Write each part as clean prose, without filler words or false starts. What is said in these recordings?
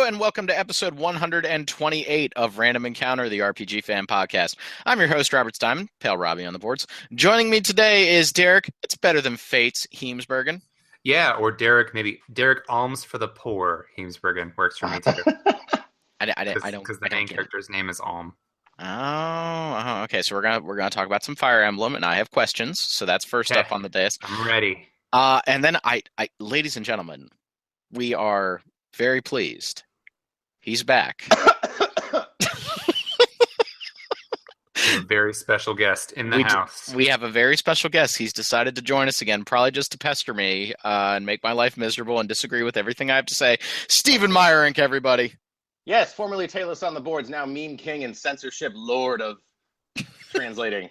Hello and welcome to episode 128 of Random Encounter, the RPG fan podcast. I'm your host, Robert Steinman, Pale Robbie on the boards. Joining me today is Derek. It's better than Fates, Heemsbergen. Yeah, or Derek, maybe Derek Alms for the Poor, Heemsbergen works for me too. Because the main character's name is Alm. Oh, okay. So we're gonna talk about some Fire Emblem, and I have questions. So that's first up on the list. I'm ready. And then I, ladies and gentlemen, we are very pleased. He's back. A very special guest in the house. We have a very special guest. He's decided to join us again, probably just to pester me and make my life miserable and disagree with everything I have to say. Stephen Meyerink, everybody. Yes, formerly Tayless on the boards, now meme king and censorship lord of translating.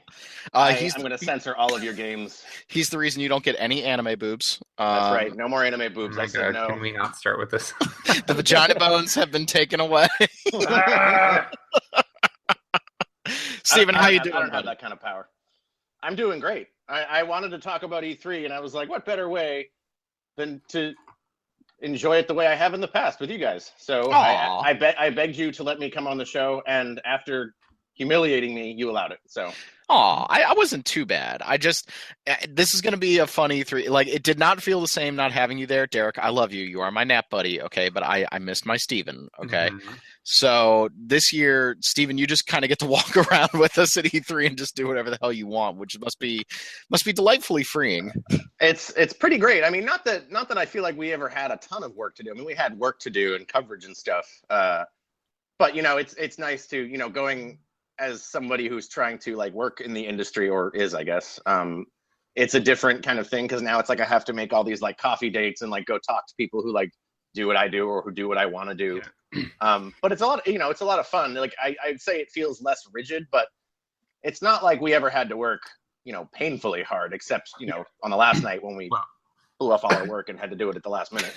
I'm going to censor all of your games. He's the reason you don't get any anime boobs. That's right. No more anime boobs. Oh my God, no. Can we not start with this? The vagina bones have been taken away. Stephen, how you doing? I don't have that kind of power. I'm doing great. I wanted to talk about E3, and I was like, what better way than to enjoy it the way I have in the past with you guys? So I begged you to let me come on the show, and after humiliating me, you allowed it. So I wasn't too bad. This is going to be a fun E3. Like, it did not feel the same not having you there. Derek, I love you. You are my nap buddy, okay? But I missed my Steven, okay? Mm-hmm. So this year, Steven, you just kind of get to walk around with us at E3 and just do whatever the hell you want, which must be delightfully freeing. It's pretty great. I mean, not that I feel like we ever had a ton of work to do. I mean, we had work to do and coverage and stuff. But, you know, it's nice to, you know, going as somebody who's trying to like work in the industry, or is, I guess, it's a different kind of thing, because now it's like I have to make all these like coffee dates and like go talk to people who like do what I do or who do what I want to do. Yeah. But it's a lot, you know, it's a lot of fun. Like I'd say it feels less rigid, but it's not like we ever had to work, you know, painfully hard, except, you know, on the last night when we blew off all our work and had to do it at the last minute.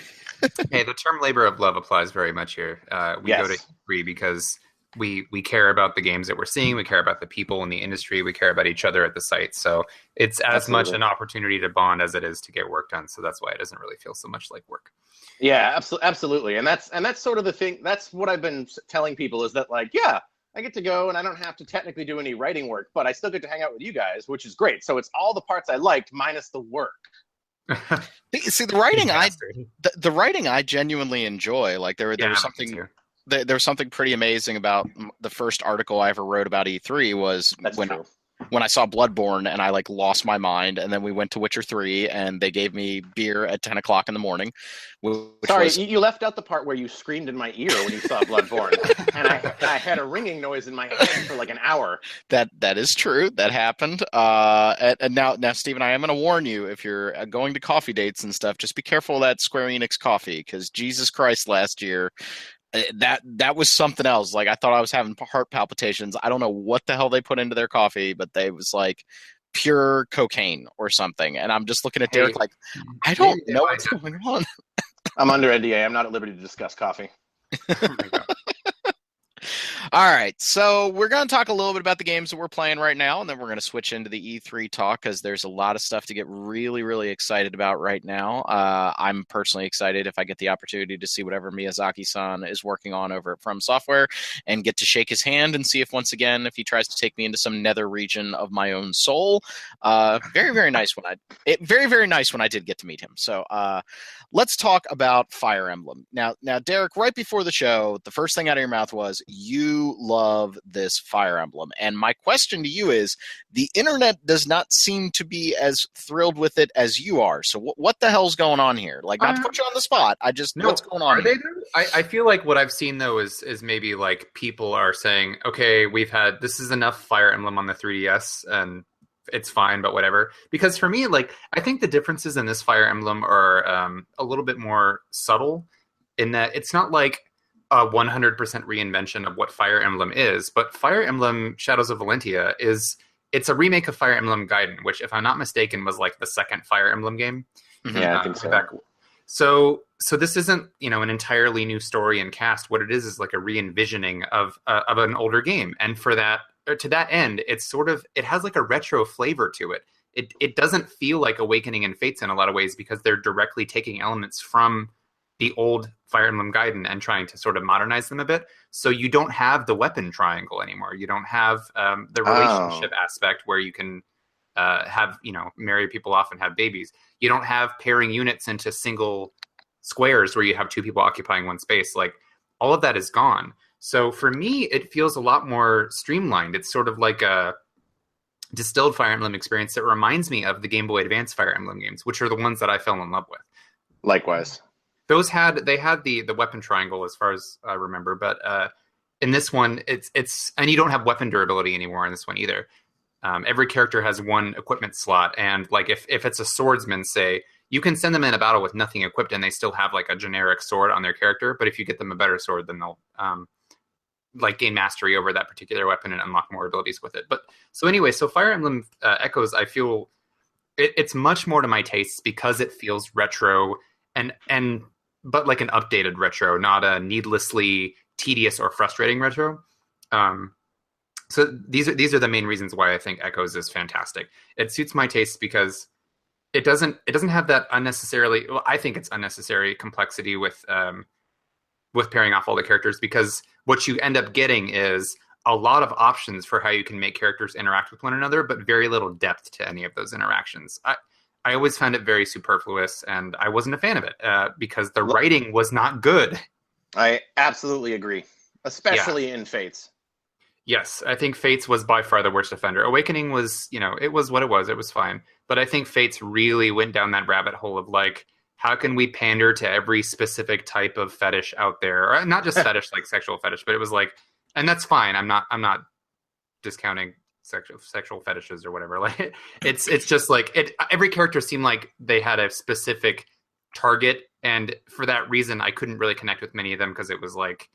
Hey, the term labor of love applies very much here. We go to E3 because we care about the games that we're seeing. We care about the people in the industry. We care about each other at the site. So it's as much an opportunity to bond as it is to get work done. So that's why it doesn't really feel so much like work. Yeah, absolutely. And that's sort of the thing. That's what I've been telling people, is that like, yeah, I get to go and I don't have to technically do any writing work, but I still get to hang out with you guys, which is great. So it's all the parts I liked minus the work. See, the writing the writing I genuinely enjoy. Like there was something. There was something pretty amazing about the first article I ever wrote about E3 was when I saw Bloodborne and I like lost my mind, and then we went to Witcher 3 and they gave me beer at 10 o'clock in the morning. Sorry, you left out the part where you screamed in my ear when you saw Bloodborne, and I had a ringing noise in my head for like an hour. That is true. That happened. And now, Stephen, I am going to warn you, if you're going to coffee dates and stuff, just be careful of that Square Enix coffee, because Jesus Christ, last year, that was something else. Like, I thought I was having heart palpitations. I don't know what the hell they put into their coffee, but they was like pure cocaine or something. And I'm just looking at Derek like, I don't know what's going on. I'm under NDA. I'm not at liberty to discuss coffee. Oh my God. All right, so we're going to talk a little bit about the games that we're playing right now, and then we're going to switch into the E3 talk, because there's a lot of stuff to get really, really excited about right now. I'm personally excited if I get the opportunity to see whatever Miyazaki-san is working on over at From Software and get to shake his hand and see if, once again, if he tries to take me into some nether region of my own soul. Very, very nice when I did get to meet him. So let's talk about Fire Emblem. Now, Derek, right before the show, the first thing out of your mouth was, you love this Fire Emblem. And my question to you is, the internet does not seem to be as thrilled with it as you are. So what the hell's going on here? Like, not to put you on the spot. What's going on here? I feel like what I've seen, though, is maybe like people are saying, okay, this is enough Fire Emblem on the 3DS, and it's fine, but whatever. Because for me, like, I think the differences in this Fire Emblem are a little bit more subtle, in that it's not like a 100% reinvention of what Fire Emblem is, but Fire Emblem Shadows of Valentia it's a remake of Fire Emblem Gaiden, which, if I'm not mistaken, was like the second Fire Emblem game. Yeah, I think so. So this isn't, you know, an entirely new story and cast. What it is like a re-envisioning of an older game, and for that, or to that end, it has like a retro flavor to it. It doesn't feel like Awakening and Fates in a lot of ways, because they're directly taking elements from the old Fire Emblem Gaiden and trying to sort of modernize them a bit. So you don't have the weapon triangle anymore. You don't have the relationship aspect where you can have, marry people off and have babies. You don't have pairing units into single squares where you have two people occupying one space. Like, all of that is gone. So for me, it feels a lot more streamlined. It's sort of like a distilled Fire Emblem experience that reminds me of the Game Boy Advance Fire Emblem games, which are the ones that I fell in love with. Likewise. Those had the weapon triangle as far as I remember, but in this one, it's and you don't have weapon durability anymore in this one either. Every character has one equipment slot, and like if it's a swordsman, say, you can send them in a battle with nothing equipped, and they still have like a generic sword on their character. But if you get them a better sword, then they'll like gain mastery over that particular weapon and unlock more abilities with it. But so anyway, so Fire Emblem Echoes, I feel it's much more to my tastes because it feels retro and but like an updated retro, not a needlessly tedious or frustrating retro. So these are the main reasons why I think Echoes is fantastic. It suits my tastes because it doesn't have that unnecessarily. Well, I think it's unnecessary complexity with pairing off all the characters, because what you end up getting is a lot of options for how you can make characters interact with one another, but very little depth to any of those interactions. I always found it very superfluous, and I wasn't a fan of it because the writing was not good. I absolutely agree, especially in Fates. Yes, I think Fates was by far the worst offender. Awakening was, it was what it was. It was fine. But I think Fates really went down that rabbit hole of like, how can we pander to every specific type of fetish out there? Or not just fetish, like sexual fetish, but it was like, and that's fine. I'm not discounting sexual fetishes or whatever. Like it's just like every character seemed like they had a specific target, and for that reason I couldn't really connect with many of them because it was like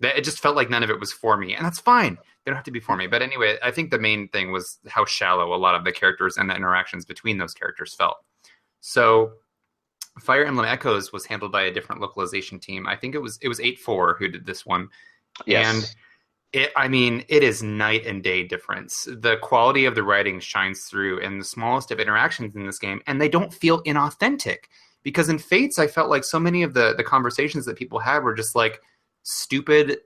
it just felt like none of it was for me, and that's fine. They don't have to be for me. But anyway, I think the main thing was how shallow a lot of the characters and the interactions between those characters felt. So Fire Emblem Echoes was handled by a different localization team. I think it was 8-4 who did this one. Yes. And it is night and day difference. The quality of the writing shines through in the smallest of interactions in this game, and they don't feel inauthentic. Because in Fates, I felt like so many of the conversations that people had were just like stupid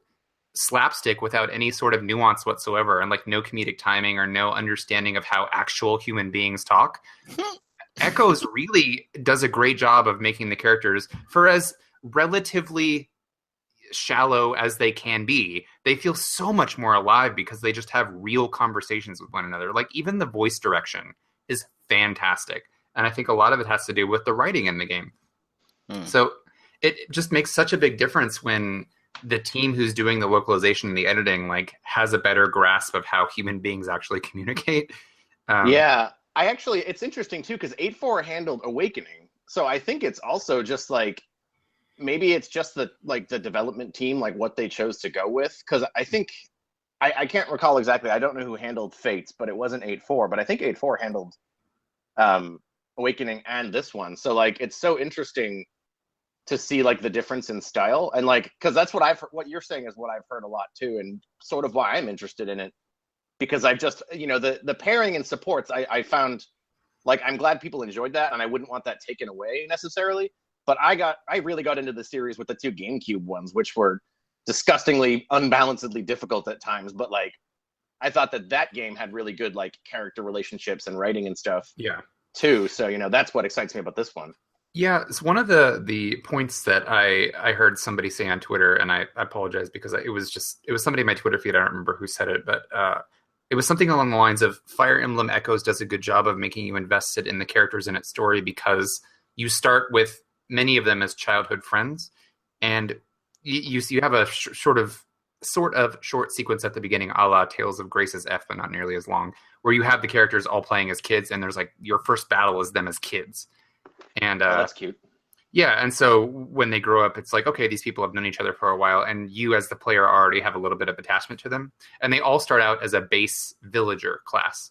slapstick without any sort of nuance whatsoever, and like no comedic timing or no understanding of how actual human beings talk. Echoes really does a great job of making the characters, for as relatively shallow as they can be, they feel so much more alive because they just have real conversations with one another. Like even the voice direction is fantastic. And I think a lot of it has to do with the writing in the game. So it just makes such a big difference when the team who's doing the localization and the editing like has a better grasp of how human beings actually communicate. Yeah, it's interesting too, because 8-4 handled Awakening. So I think it's also just like, maybe it's just the development team, like what they chose to go with. Because I think, I can't recall exactly. I don't know who handled Fates, but it wasn't 8-4. But I think 8-4 handled Awakening and this one. So like, it's so interesting to see like the difference in style, and like, because that's what you're saying is what I've heard a lot too, and sort of why I'm interested in it. Because I've just, the pairing and supports, I found, like, I'm glad people enjoyed that, and I wouldn't want that taken away necessarily. But I really got into the series with the two GameCube ones, which were disgustingly, unbalancedly difficult at times. But like, I thought that game had really good like character relationships and writing and stuff. Yeah. Too. So that's what excites me about this one. Yeah, it's one of the points that I heard somebody say on Twitter, and I apologize because it was somebody in my Twitter feed. I don't remember who said it, but it was something along the lines of Fire Emblem Echoes does a good job of making you invested in the characters in its story because you start with many of them as childhood friends, and you have a sort of short sequence at the beginning, a la Tales of Grace's F, but not nearly as long, where you have the characters all playing as kids, and there's like your first battle is them as kids. And that's cute. Yeah, and so when they grow up, it's like, okay, these people have known each other for a while, and you as the player already have a little bit of attachment to them. And they all start out as a base villager class.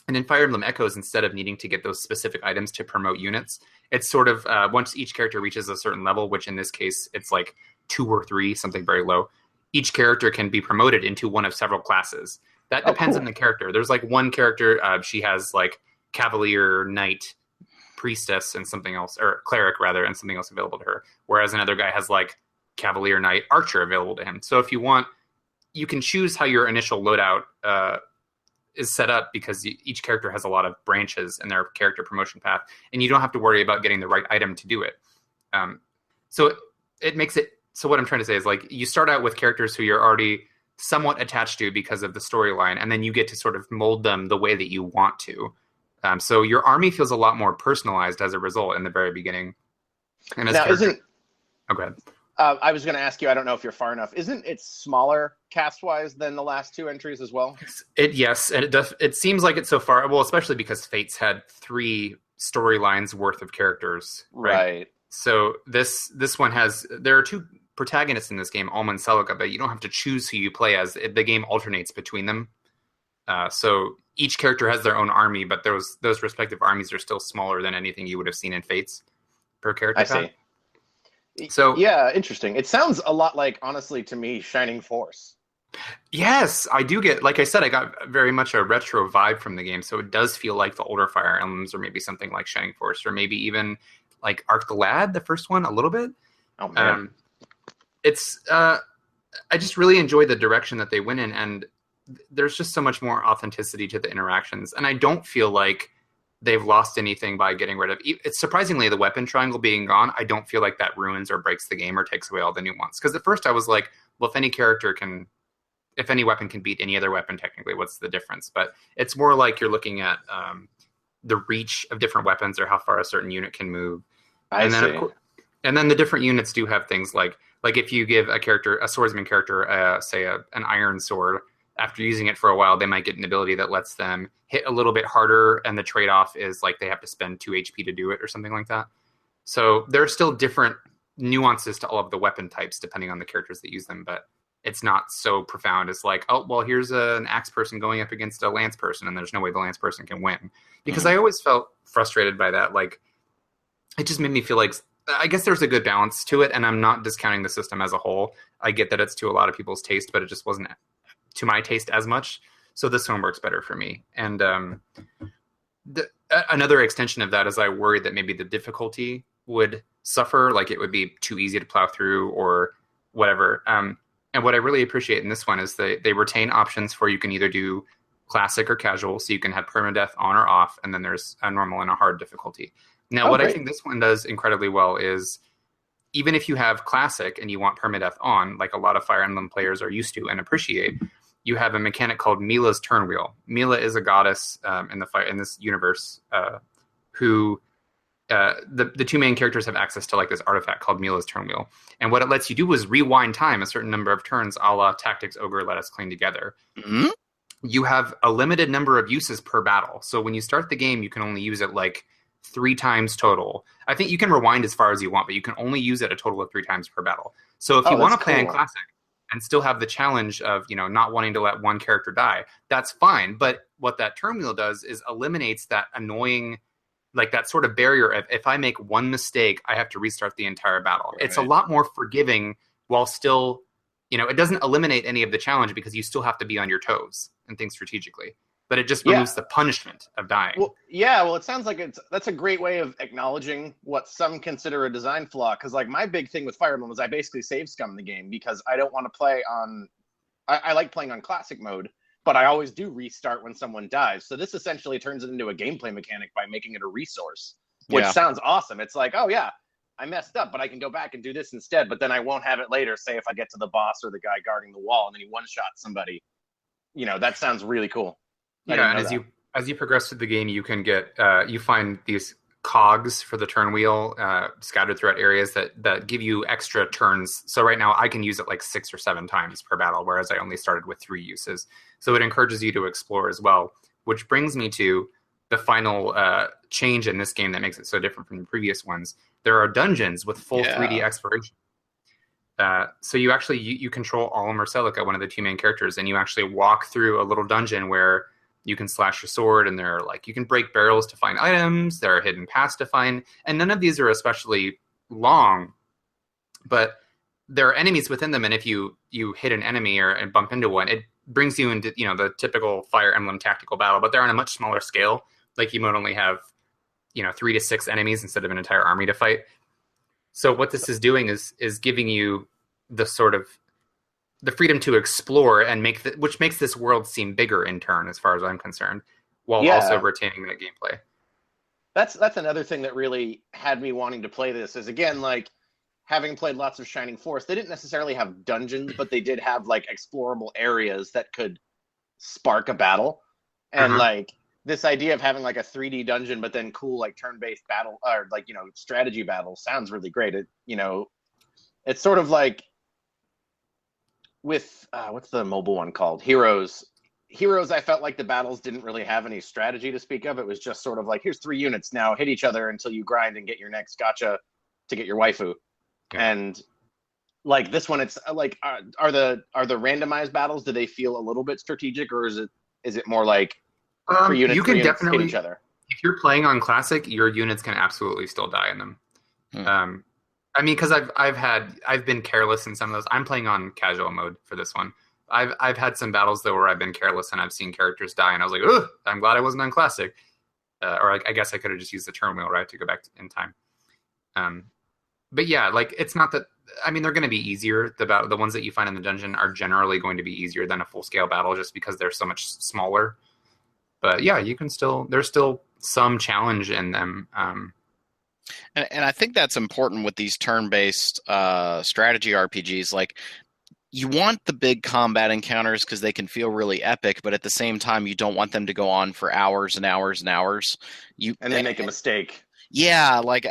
And in Fire Emblem Echoes, instead of needing to get those specific items to promote units, it's sort of, once each character reaches a certain level, which in this case, it's like 2 or 3, something very low, each character can be promoted into one of several classes. That depends on the character. There's like one character, she has like Cavalier, Knight, priestess and something else, or cleric rather, and something else available to her. Whereas another guy has like cavalier, knight, archer available to him. So if you want, you can choose how your initial loadout is set up, because each character has a lot of branches in their character promotion path, and you don't have to worry about getting the right item to do it. So it makes it, so what I'm trying to say is, like, you start out with characters who you're already somewhat attached to because of the storyline, and then you get to sort of mold them the way that you want to. So your army feels a lot more personalized as a result in the very beginning. And as now, oh, go ahead. I was going to ask you, I don't know if you're far enough. Isn't it smaller cast-wise than the last 2 entries as well? Yes, and it does. It seems like it so far. Well, especially because Fates had 3 storylines worth of characters. Right. So this one has. There are 2 protagonists in this game, Alma and Celica, but you don't have to choose who you play as. The game alternates between them. So each character has their own army, but those respective armies are still smaller than anything you would have seen in Fates per character. I see. So yeah, interesting. It sounds a lot like, honestly, to me, Shining Force. Yes, I do get, like I said, I got very much a retro vibe from the game. So it does feel like the older Fire Emblems, or maybe something like Shining Force, or maybe even like Arc the Lad, the first one, a little bit. Oh man. It's I just really enjoyed the direction that they went in, and there's just so much more authenticity to the interactions. And I don't feel like they've lost anything by getting rid of it's surprisingly the weapon triangle being gone. I don't feel like that ruins or breaks the game or takes away all the nuance. Because at first I was like, well, if any weapon can beat any other weapon, technically, what's the difference? But it's more like you're looking at the reach of different weapons, or how far a certain unit can move. And then the different units do have things like if you give a swordsman character, say an iron sword, after using it for a while, they might get an ability that lets them hit a little bit harder, and the trade-off is like they have to spend 2 HP to do it, or something like that. So there are still different nuances to all of the weapon types depending on the characters that use them, but it's not so profound as like, oh, well, here's an axe person going up against a lance person, and there's no way the lance person can win. Because I always felt frustrated by that. Like, it just made me feel like, I guess there's a good balance to it, and I'm not discounting the system as a whole. I get that it's to a lot of people's taste, but it just wasn't to my taste as much. So this one works better for me. And another extension of that is I worried that maybe the difficulty would suffer, like it would be too easy to plow through or whatever. And what I really appreciate in this one is they retain options for, you can either do classic or casual, so you can have permadeath on or off, and then there's a normal and a hard difficulty. Now, I think this one does incredibly well is, even if you have classic and you want permadeath on, like a lot of Fire Emblem players are used to and appreciate, you have a mechanic called Mila's Turn Wheel. Mila is a goddess in this universe who the 2 main characters have access to, like, this artifact called Mila's Turn Wheel. And what it lets you do is rewind time a certain number of turns, a la Tactics Ogre Let Us Cling Together. Mm-hmm. You have a limited number of uses per battle. So when you start the game, you can only use it like 3 times total. I think you can rewind as far as you want, but you can only use it a total of 3 times per battle. So if you want to play in classic and still have the challenge of, not wanting to let one character die, that's fine. But what that turn wheel does is eliminates that annoying, like that sort of barrier of, if I make one mistake, I have to restart the entire battle. Right. It's a lot more forgiving, while still, it doesn't eliminate any of the challenge, because you still have to be on your toes and think strategically. But it just removes the punishment of dying. Well, it sounds like that's a great way of acknowledging what some consider a design flaw. Because, like, my big thing with Fire Emblem was I basically save scum the game, because I don't want to play on. I like playing on classic mode, but I always do restart when someone dies. So this essentially turns it into a gameplay mechanic by making it a resource, which sounds awesome. It's like, oh yeah, I messed up, but I can go back and do this instead. But then I won't have it later. Say if I get to the boss or the guy guarding the wall, and then he one-shots somebody. That sounds really cool. Yeah, and as you progress through the game, you can get you find these cogs for the turn wheel scattered throughout areas that give you extra turns. So right now I can use it like 6 or 7 times per battle, whereas I only started with 3 uses. So it encourages you to explore as well, which brings me to the final change in this game that makes it so different from the previous ones. There are dungeons with full 3D exploration. So you actually you control Alma or Celica, one of the 2 main characters, and you actually walk through a little dungeon where you can slash your sword, and there are, like, you can break barrels to find items. There are hidden paths to find, and none of these are especially long, but there are enemies within them. And if you hit an enemy and bump into one, it brings you into the typical Fire Emblem tactical battle, but they're on a much smaller scale. Like, you might only have 3 to 6 enemies instead of an entire army to fight. So what this is doing is giving you the sort of the freedom to explore and which makes this world seem bigger in turn, as far as I'm concerned, while also retaining that gameplay. That's another thing that really had me wanting to play this is, again, like, having played lots of Shining Force, they didn't necessarily have dungeons, but they did have like explorable areas that could spark a battle. And like this idea of having like a 3D dungeon, but then cool like turn-based battle or like, strategy battle sounds really great. It's sort of like with what's the mobile one called? Heroes. I felt like the battles didn't really have any strategy to speak of. It was just sort of like, here's 3 units, now hit each other until you grind and get your next gacha to get your waifu. Yeah. And like this one, it's like, are the randomized battles, do they feel a little bit strategic, or is it more like you can definitely hit each other? If you're playing on classic, your units can absolutely still die in them. I mean, because I've been careless in some of those. I'm playing on casual mode for this one. I've had some battles though where I've been careless and I've seen characters die, and I was like, ugh, I'm glad I wasn't on classic. Or I guess I could have just used the turn wheel, right, to go back in time. But yeah, like, it's not that. I mean, they're going to be easier. The ones that you find in the dungeon are generally going to be easier than a full scale battle, just because they're so much smaller. But yeah, there's still some challenge in them. And I think that's important with these turn-based strategy RPGs. Like, you want the big combat encounters because they can feel really epic, but at the same time, you don't want them to go on for hours and hours and hours. And they make a mistake. Yeah, like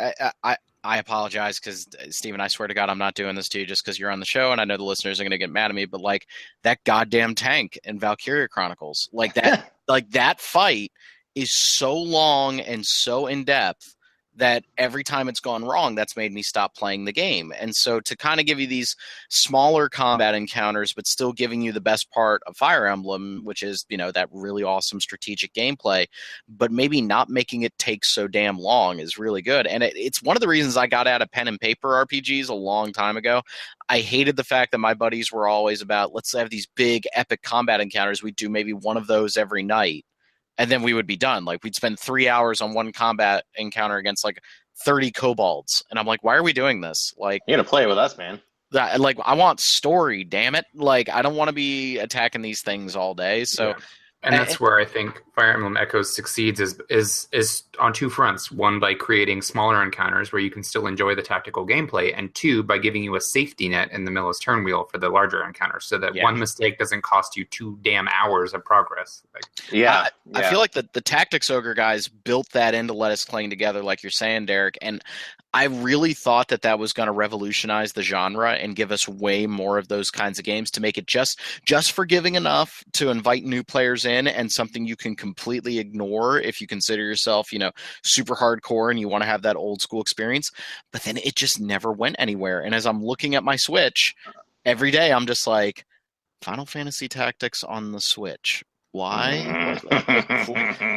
I apologize because, Steven, I swear to God, I'm not doing this to you just because you're on the show, and I know the listeners are going to get mad at me, but like that goddamn tank in Valkyria Chronicles, like that, like that fight is so long and so in depth that every time it's gone wrong, that's made me stop playing the game. And so to kind of give you these smaller combat encounters, but still giving you the best part of Fire Emblem, which is, that really awesome strategic gameplay, but maybe not making it take so damn long is really good. And it's one of the reasons I got out of pen and paper RPGs a long time ago. I hated the fact that my buddies were always about, let's have these big epic combat encounters. We'd do maybe one of those every night, and then we would be done. Like, we'd spend 3 hours on one combat encounter against like 30 kobolds. And I'm like, why are we doing this? Like, you're going to play with us, man. Like, I want story, damn it. Like, I don't want to be attacking these things all day. So, yeah. And that's where I think Fire Emblem Echoes succeeds is on 2 fronts. 1, by creating smaller encounters where you can still enjoy the tactical gameplay, and 2, by giving you a safety net in the Miller's turn wheel for the larger encounters, so that one mistake doesn't cost you 2 damn hours of progress. I feel like the Tactics Ogre guys built that in to let us cling together, like you're saying, Derek, and I really thought that was going to revolutionize the genre and give us way more of those kinds of games, to make it just forgiving enough to invite new players in, and something you can completely ignore if you consider yourself, super hardcore and you want to have that old school experience. But then it just never went anywhere. And as I'm looking at my Switch every day, I'm just like, Final Fantasy Tactics on the Switch. Why?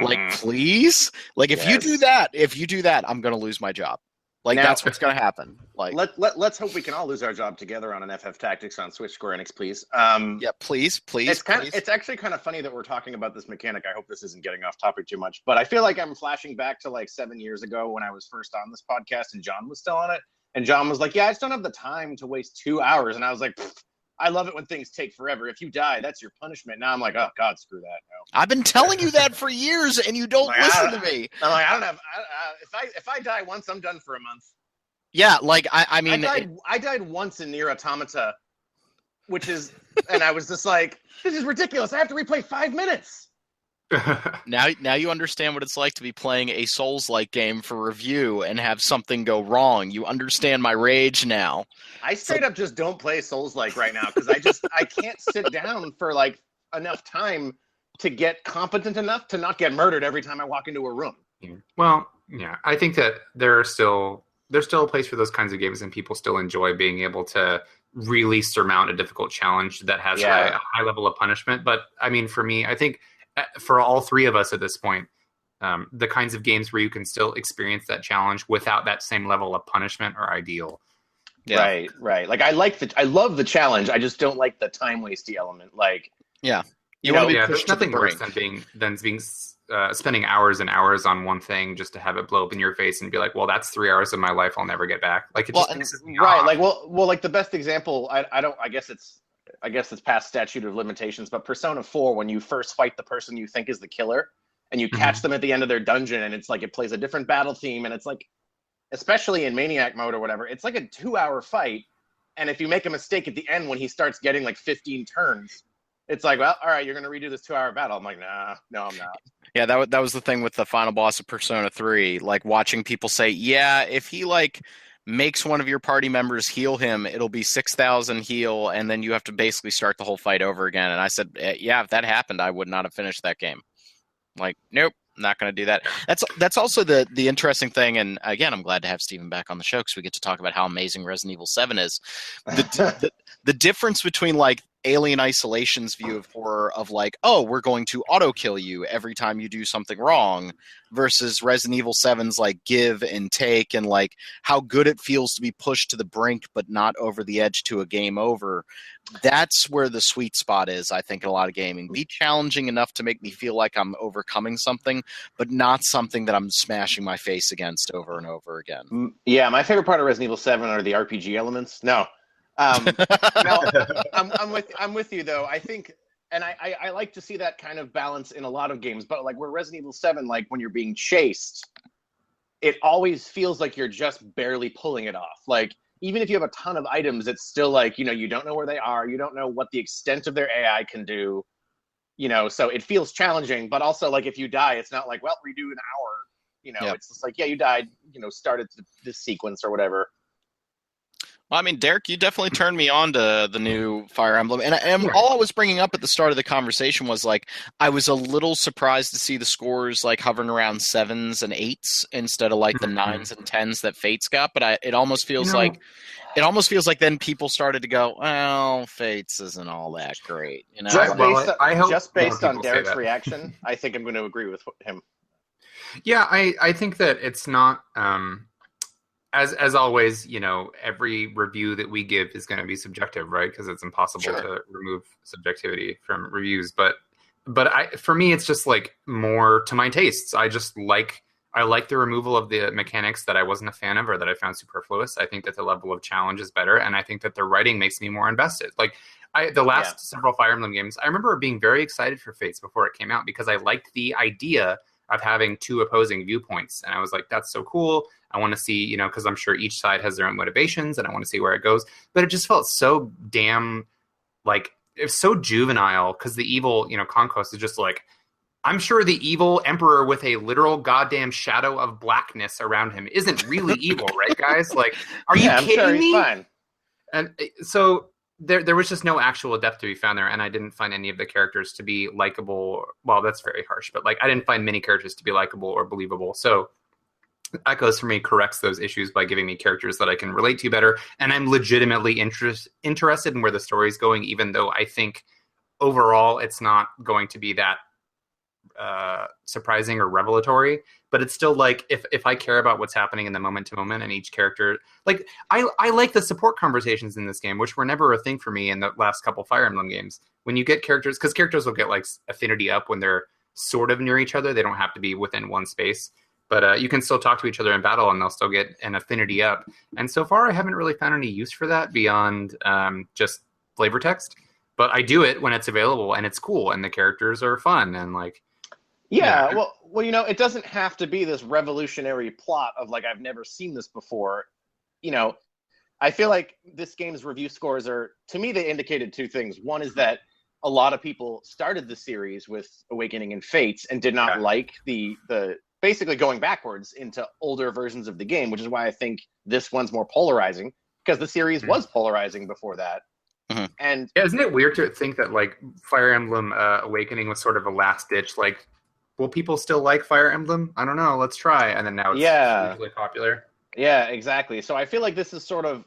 Like, please? Like, if you do that, I'm going to lose my job. Like, now, that's what's going to happen. Like, let's hope we can all lose our job together on an FF Tactics on Switch, Square Enix, please. Yeah, please. It's actually kind of funny that we're talking about this mechanic. I hope this isn't getting off topic too much, but I feel like I'm flashing back to like 7 years ago when I was first on this podcast and John was still on it. And John was like, yeah, I just don't have the time to waste 2 hours. And I was like, I love it when things take forever. If you die, that's your punishment. Now I'm like, oh God, screw that. No. I've been telling you that for years, and you don't listen to me. I'm like, I don't have. If I die once, I'm done for a month. Yeah, like I mean, I died once in Nier Automata, which is, and I was just like, this is ridiculous. I have to replay 5 minutes. Now you understand what it's like to be playing a Souls-like game for review and have something go wrong. You understand my rage now. I straight up just don't play Souls-like right now because I can't sit down for like enough time to get competent enough to not get murdered every time I walk into a room. Well, yeah, I think that there's still a place for those kinds of games, and people still enjoy being able to really surmount a difficult challenge that has a high level of punishment. But I mean, for me, I think for all 3 of us at this point, the kinds of games where you can still experience that challenge without that same level of punishment are ideal. Yeah. Right. Like, I love the challenge. I just don't like the time wasty element. Like, yeah, there's nothing worse than being spending hours and hours on one thing just to have it blow up in your face and be like, well, that's 3 hours of my life I'll never get back. Like it Well, just pisses me right, off. like like the best example, I guess it's past statute of limitations, but Persona 4, when you first fight the person you think is the killer and you catch them at the end of their dungeon, and it's like it plays a different battle theme, and it's like, especially in Maniac mode or whatever, it's like a 2-hour fight, and if you make a mistake at the end when he starts getting like 15 turns, it's like, well, all right, you're going to redo this 2-hour battle. I'm like, nah, no, I'm not. Yeah, that was the thing with the final boss of Persona 3, like watching people say, yeah, if he like makes one of your party members heal him, it'll be 6,000 heal, and then you have to basically start the whole fight over again. And I said, yeah, if that happened, I would not have finished that game. Like, nope, not going to do that. That's also the interesting thing, and again, I'm glad to have Steven back on the show because we get to talk about how amazing Resident Evil 7 is. The difference between like Alien Isolation's view of horror of like, oh, we're going to auto kill you every time you do something wrong, versus Resident Evil 7's like give and take, and like how good it feels to be pushed to the brink but not over the edge to a game over. That's where the sweet spot is, I think, in a lot of gaming. Be challenging enough to make me feel like I'm overcoming something, but not something that I'm smashing my face against over and over again. Yeah, my favorite part of Resident Evil 7 are the RPG elements. No, no, I'm with you though. I think, and I like to see that kind of balance in a lot of games. But like where Resident Evil 7, like when you're being chased, it always feels like you're just barely pulling it off. Like even if you have a ton of items, it's still like, you know, you don't know where they are, you don't know what the extent of their AI can do, you know. So it feels challenging, but also like if you die, it's not like, well, redo an hour. You know, Yep. It's just like, yeah, you died. You know, started this sequence or whatever. Well, I mean, Derek, you definitely turned me on to the new Fire Emblem. And all I was bringing up at the start of the conversation was, like, I was a little surprised to see the scores, like, hovering around 7s and 8s instead of, like, the 9s and 10s that Fates got. But it almost feels like then people started to go, well, Fates isn't all that great. You know? Just based on Derek's reaction, I think I'm going to agree with him. Yeah, I think that it's not... As always, you know, every review that we give is going to be subjective, right? Because it's impossible to remove subjectivity from reviews. But for me, it's just like more to my tastes. I like the removal of the mechanics that I wasn't a fan of or that I found superfluous. I think that the level of challenge is better, and I think that the writing makes me more invested. Like the last several Fire Emblem games, I remember being very excited for Fates before it came out because I liked the idea of having two opposing viewpoints, and I was like, that's so cool. I want to see, you know, because I'm sure each side has their own motivations and I want to see where it goes. But it just felt so damn, like, it was so juvenile because the evil, you know, Conquest is just like, I'm sure the evil emperor with a literal goddamn shadow of blackness around him isn't really evil, right, guys? Like, are you kidding me? Fine. And so there was just no actual depth to be found there, and I didn't find any of the characters to be likable. Well, that's very harsh, but like I didn't find many characters to be likable or believable. So Echoes for me corrects those issues by giving me characters that I can relate to better, and I'm legitimately interested in where the story's going, even though I think overall it's not going to be that surprising or revelatory. But it's still like if I care about what's happening in the moment to moment and each character, like I like the support conversations in this game, which were never a thing for me in the last couple Fire Emblem games. When you get characters, because characters will get like affinity up when they're sort of near each other, they don't have to be within one space. But you can still talk to each other in battle, and they'll still get an affinity up. And so far, I haven't really found any use for that beyond just flavor text. But I do it when it's available, and it's cool, and the characters are fun, and like. Yeah, well, you know, it doesn't have to be this revolutionary plot of like I've never seen this before. You know, I feel like this game's review scores are, to me, they indicated two things. One is that a lot of people started the series with Awakening and Fates and did not like the basically going backwards into older versions of the game, which is why I think this one's more polarizing, because the series was polarizing before that. Mm-hmm. And yeah, isn't it weird to think that like Fire Emblem Awakening was sort of a last ditch, like, will people still like Fire Emblem? I don't know, let's try. And then now it's hugely popular. Yeah, exactly. So I feel like this is sort of,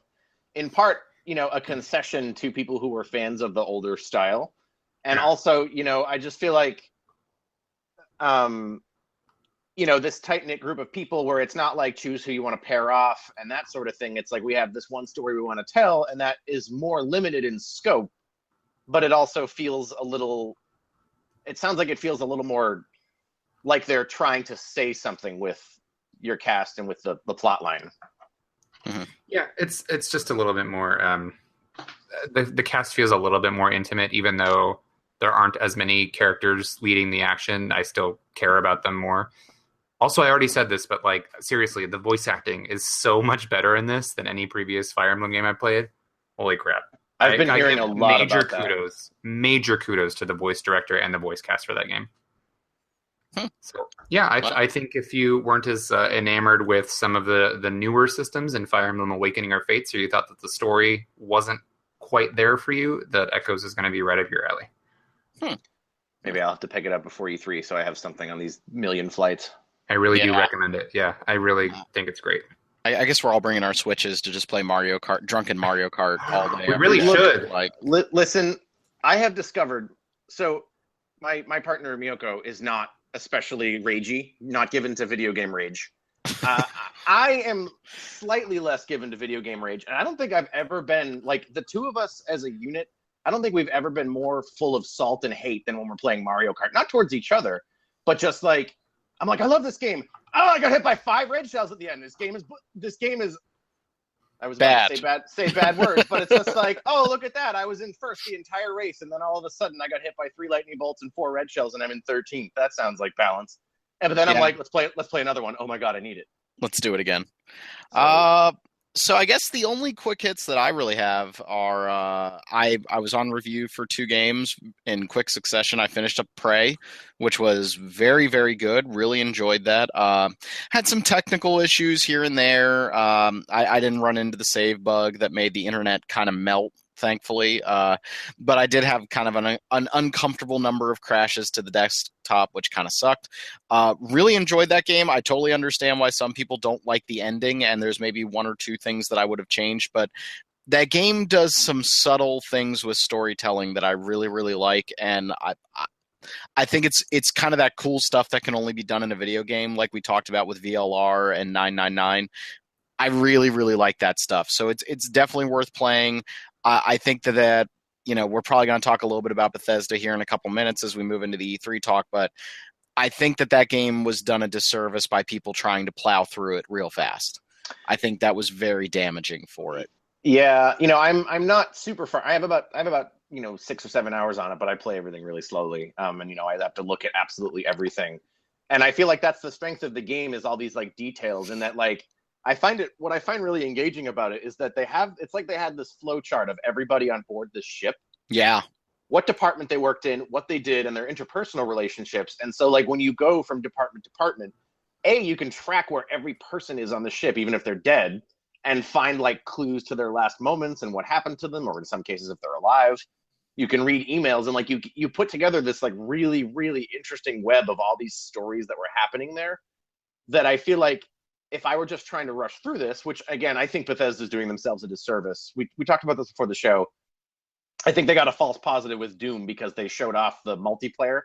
in part, you know, a concession to people who were fans of the older style. And also, you know, I just feel like, you know, this tight-knit group of people where it's not like choose who you want to pair off and that sort of thing. It's like we have this one story we want to tell, and that is more limited in scope, but it also feels a little, it sounds like it feels a little more like they're trying to say something with your cast and with the plot line. Yeah, it's just a little bit more. The cast feels a little bit more intimate, even though there aren't as many characters leading the action. I still care about them more. Also, I already said this, but like seriously, the voice acting is so much better in this than any previous Fire Emblem game I played. Holy crap! I've been hearing a lot about that. Major kudos to the voice director and the voice cast for that game. So yeah, I think if you weren't as enamored with some of the newer systems in Fire Emblem Awakening or Fates, or you thought that the story wasn't quite there for you, that Echoes is going to be right up your alley. Maybe I'll have to pick it up before E3 so I have something on these million flights. I really do recommend it. Yeah, I really think it's great. I guess we're all bringing our Switches to just play Mario Kart, drunken Mario Kart all day. We really should. Listen, I have discovered. So my partner Miyoko is not especially ragey, not given to video game rage. I am slightly less given to video game rage, and I don't think I've ever been like the two of us as a unit. I don't think we've ever been more full of salt and hate than when we're playing Mario Kart. Not towards each other, but just like. I'm like, I love this game. Oh, I got hit by 5 red shells at the end. This game is. I was about to say bad words, but it's just like, oh, look at that. I was in first the entire race, and then all of a sudden I got hit by 3 lightning bolts and 4 red shells, and I'm in 13th. That sounds like balance. And but then I'm like, let's play another one. Oh my god, I need it. Let's do it again. So I guess the only quick hits that I really have are I was on review for 2 games in quick succession. I finished up Prey, which was very, very good. Really enjoyed that. Had some technical issues here and there. I didn't run into the save bug that made the internet kind of melt, thankfully. But I did have kind of an uncomfortable number of crashes to the desktop, which kind of sucked. Really enjoyed that game. I totally understand why some people don't like the ending, and there's maybe 1 or 2 things that I would have changed, but that game does some subtle things with storytelling that I really, really like, and I think it's kind of that cool stuff that can only be done in a video game, like we talked about with VLR and 999. I really, really like that stuff. So it's definitely worth playing. I think that we're probably going to talk a little bit about Bethesda here in a couple minutes as we move into the E3 talk, but I think that game was done a disservice by people trying to plow through it real fast. I think that was very damaging for it. Yeah, I'm not super far. I have about 6 or 7 hours on it, but I play everything really slowly. And I have to look at absolutely everything. And I feel like that's the strength of the game is all these like details, and that like what I find really engaging about it is that it's like they had this flow chart of everybody on board this ship. Yeah. What department they worked in, what they did, and their interpersonal relationships. And so like when you go from department to department, you can track where every person is on the ship, even if they're dead, and find like clues to their last moments and what happened to them, or in some cases if they're alive. You can read emails, and like you put together this like really, really interesting web of all these stories that were happening there that I feel like if I were just trying to rush through this, which again, I think Bethesda's doing themselves a disservice. We talked about this before the show. I think they got a false positive with Doom because they showed off the multiplayer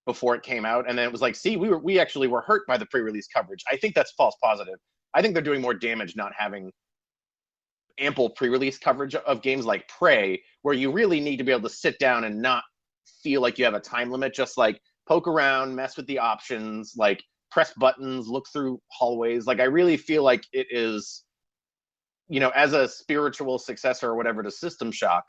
before it came out. And then it was like, see, we actually were hurt by the pre-release coverage. I think that's false positive. I think they're doing more damage not having ample pre-release coverage of games like Prey, where you really need to be able to sit down and not feel like you have a time limit, just like poke around, mess with the options, like press buttons, look through hallways. Like I really feel like it is, as a spiritual successor or whatever to System Shock,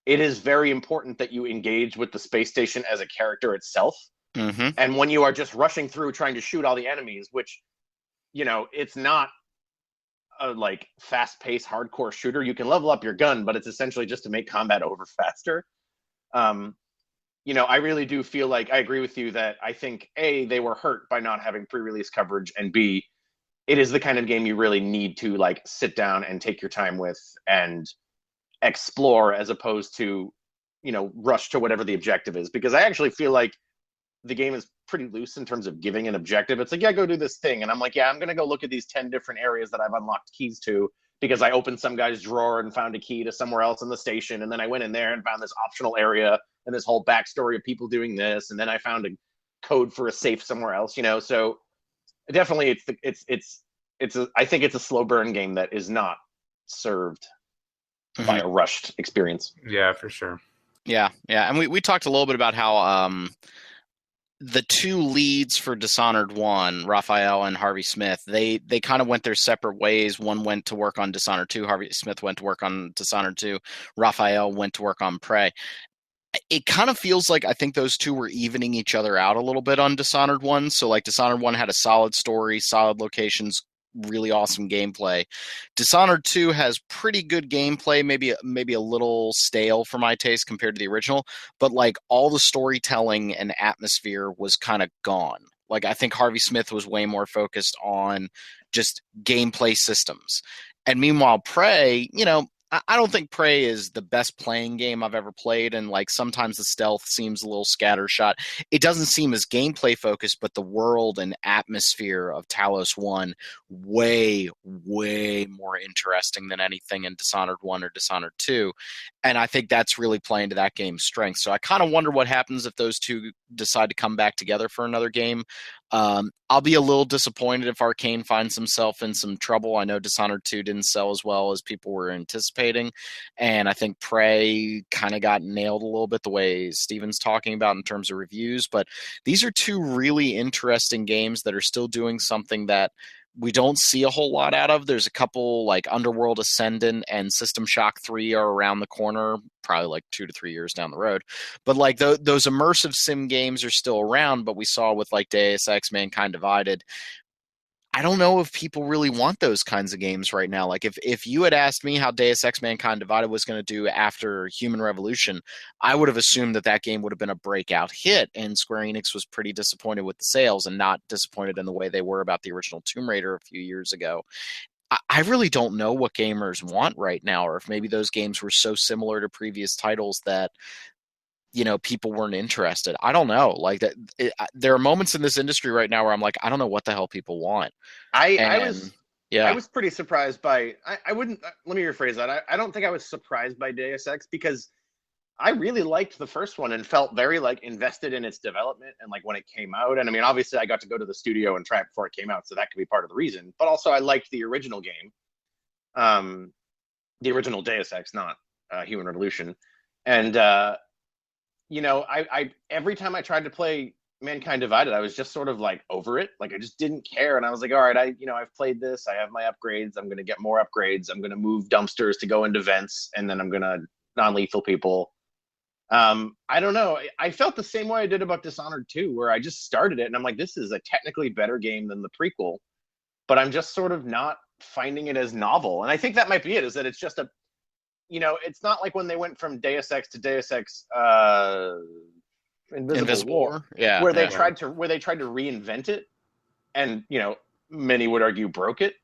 it is very important that you engage with the space station as a character itself. Mm-hmm. And when you are just rushing through trying to shoot all the enemies, which, it's not a like fast-paced hardcore shooter. You can level up your gun, but it's essentially just to make combat over faster. I really do feel like I agree with you that I think A, they were hurt by not having pre-release coverage, and B, it is the kind of game you really need to like sit down and take your time with and explore, as opposed to, rush to whatever the objective is. Because I actually feel like the game is pretty loose in terms of giving an objective. It's like, yeah, go do this thing. And I'm like, yeah, I'm going to go look at these 10 different areas that I've unlocked keys to because I opened some guy's drawer and found a key to somewhere else in the station. And then I went in there and found this optional area and this whole backstory of people doing this. And then I found a code for a safe somewhere else, So definitely I think it's a slow burn game that is not served by a rushed experience. Yeah, for sure. Yeah. And we talked a little bit about how the two leads for Dishonored 1, Raphael and Harvey Smith, they kind of went their separate ways. One went to work on Dishonored 2, Harvey Smith went to work on Dishonored 2, Raphael went to work on Prey. It kind of feels like I think those two were evening each other out a little bit on Dishonored 1. So like Dishonored 1 had a solid story, solid locations, really awesome gameplay. Dishonored 2 has pretty good gameplay, maybe a little stale for my taste compared to the original, but like all the storytelling and atmosphere was kind of gone. Like I think Harvey Smith was way more focused on just gameplay systems. And meanwhile, Prey, I don't think Prey is the best playing game I've ever played, and like sometimes the stealth seems a little scattershot. It doesn't seem as gameplay focused, but the world and atmosphere of Talos 1 way, way more interesting than anything in Dishonored 1 or Dishonored 2. And I think that's really playing to that game's strength. So I kind of wonder what happens if those two decide to come back together for another game. I'll be a little disappointed if Arcane finds himself in some trouble. I know Dishonored 2 didn't sell as well as people were anticipating, and I think Prey kind of got nailed a little bit the way Steven's talking about in terms of reviews. But these are two really interesting games that are still doing something that we don't see a whole lot out of. There's a couple like Underworld Ascendant and System Shock 3 are around the corner, probably like 2 to 3 years down the road. But like those immersive sim games are still around, but we saw with like Deus Ex Mankind Divided, I don't know if people really want those kinds of games right now. Like if you had asked me how Deus Ex Mankind Divided was going to do after Human Revolution, I would have assumed that game would have been a breakout hit, and Square Enix was pretty disappointed with the sales and not disappointed in the way they were about the original Tomb Raider a few years ago. I really don't know what gamers want right now, or if maybe those games were so similar to previous titles that people weren't interested. I don't know. Like that, there are moments in this industry right now where I'm like, I don't know what the hell people want. I was pretty surprised by. I wouldn't. Let me rephrase that. I don't think I was surprised by Deus Ex because I really liked the first one and felt very like invested in its development and like when it came out. And I mean, obviously, I got to go to the studio and try it before it came out, so that could be part of the reason. But also, I liked the original game, the original Deus Ex, not Human Revolution, and. I every time I tried to play Mankind Divided, I was just sort of like over it. Like I just didn't care. And I was like, all right, I've played this. I have my upgrades. I'm going to get more upgrades. I'm going to move dumpsters to go into vents. And then I'm going to non-lethal people. I don't know. I felt the same way I did about Dishonored 2, where I just started it and I'm like, this is a technically better game than the prequel, but I'm just sort of not finding it as novel. And I think that might be it, is that it's just it's not like when they went from Deus Ex to Deus Ex Invisible War, where they tried to reinvent it, and many would argue broke it.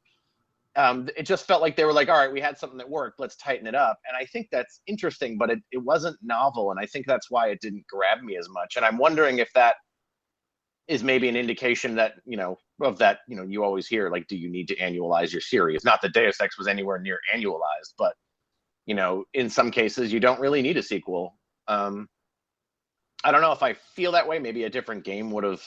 It just felt like they were like, all right, we had something that worked, let's tighten it up. And I think that's interesting, but it wasn't novel, and I think that's why it didn't grab me as much. And I'm wondering if that is maybe an indication that you always hear, like, do you need to annualize your series? Not that Deus Ex was anywhere near annualized, but in some cases, you don't really need a sequel. I don't know if I feel that way. Maybe a different game would have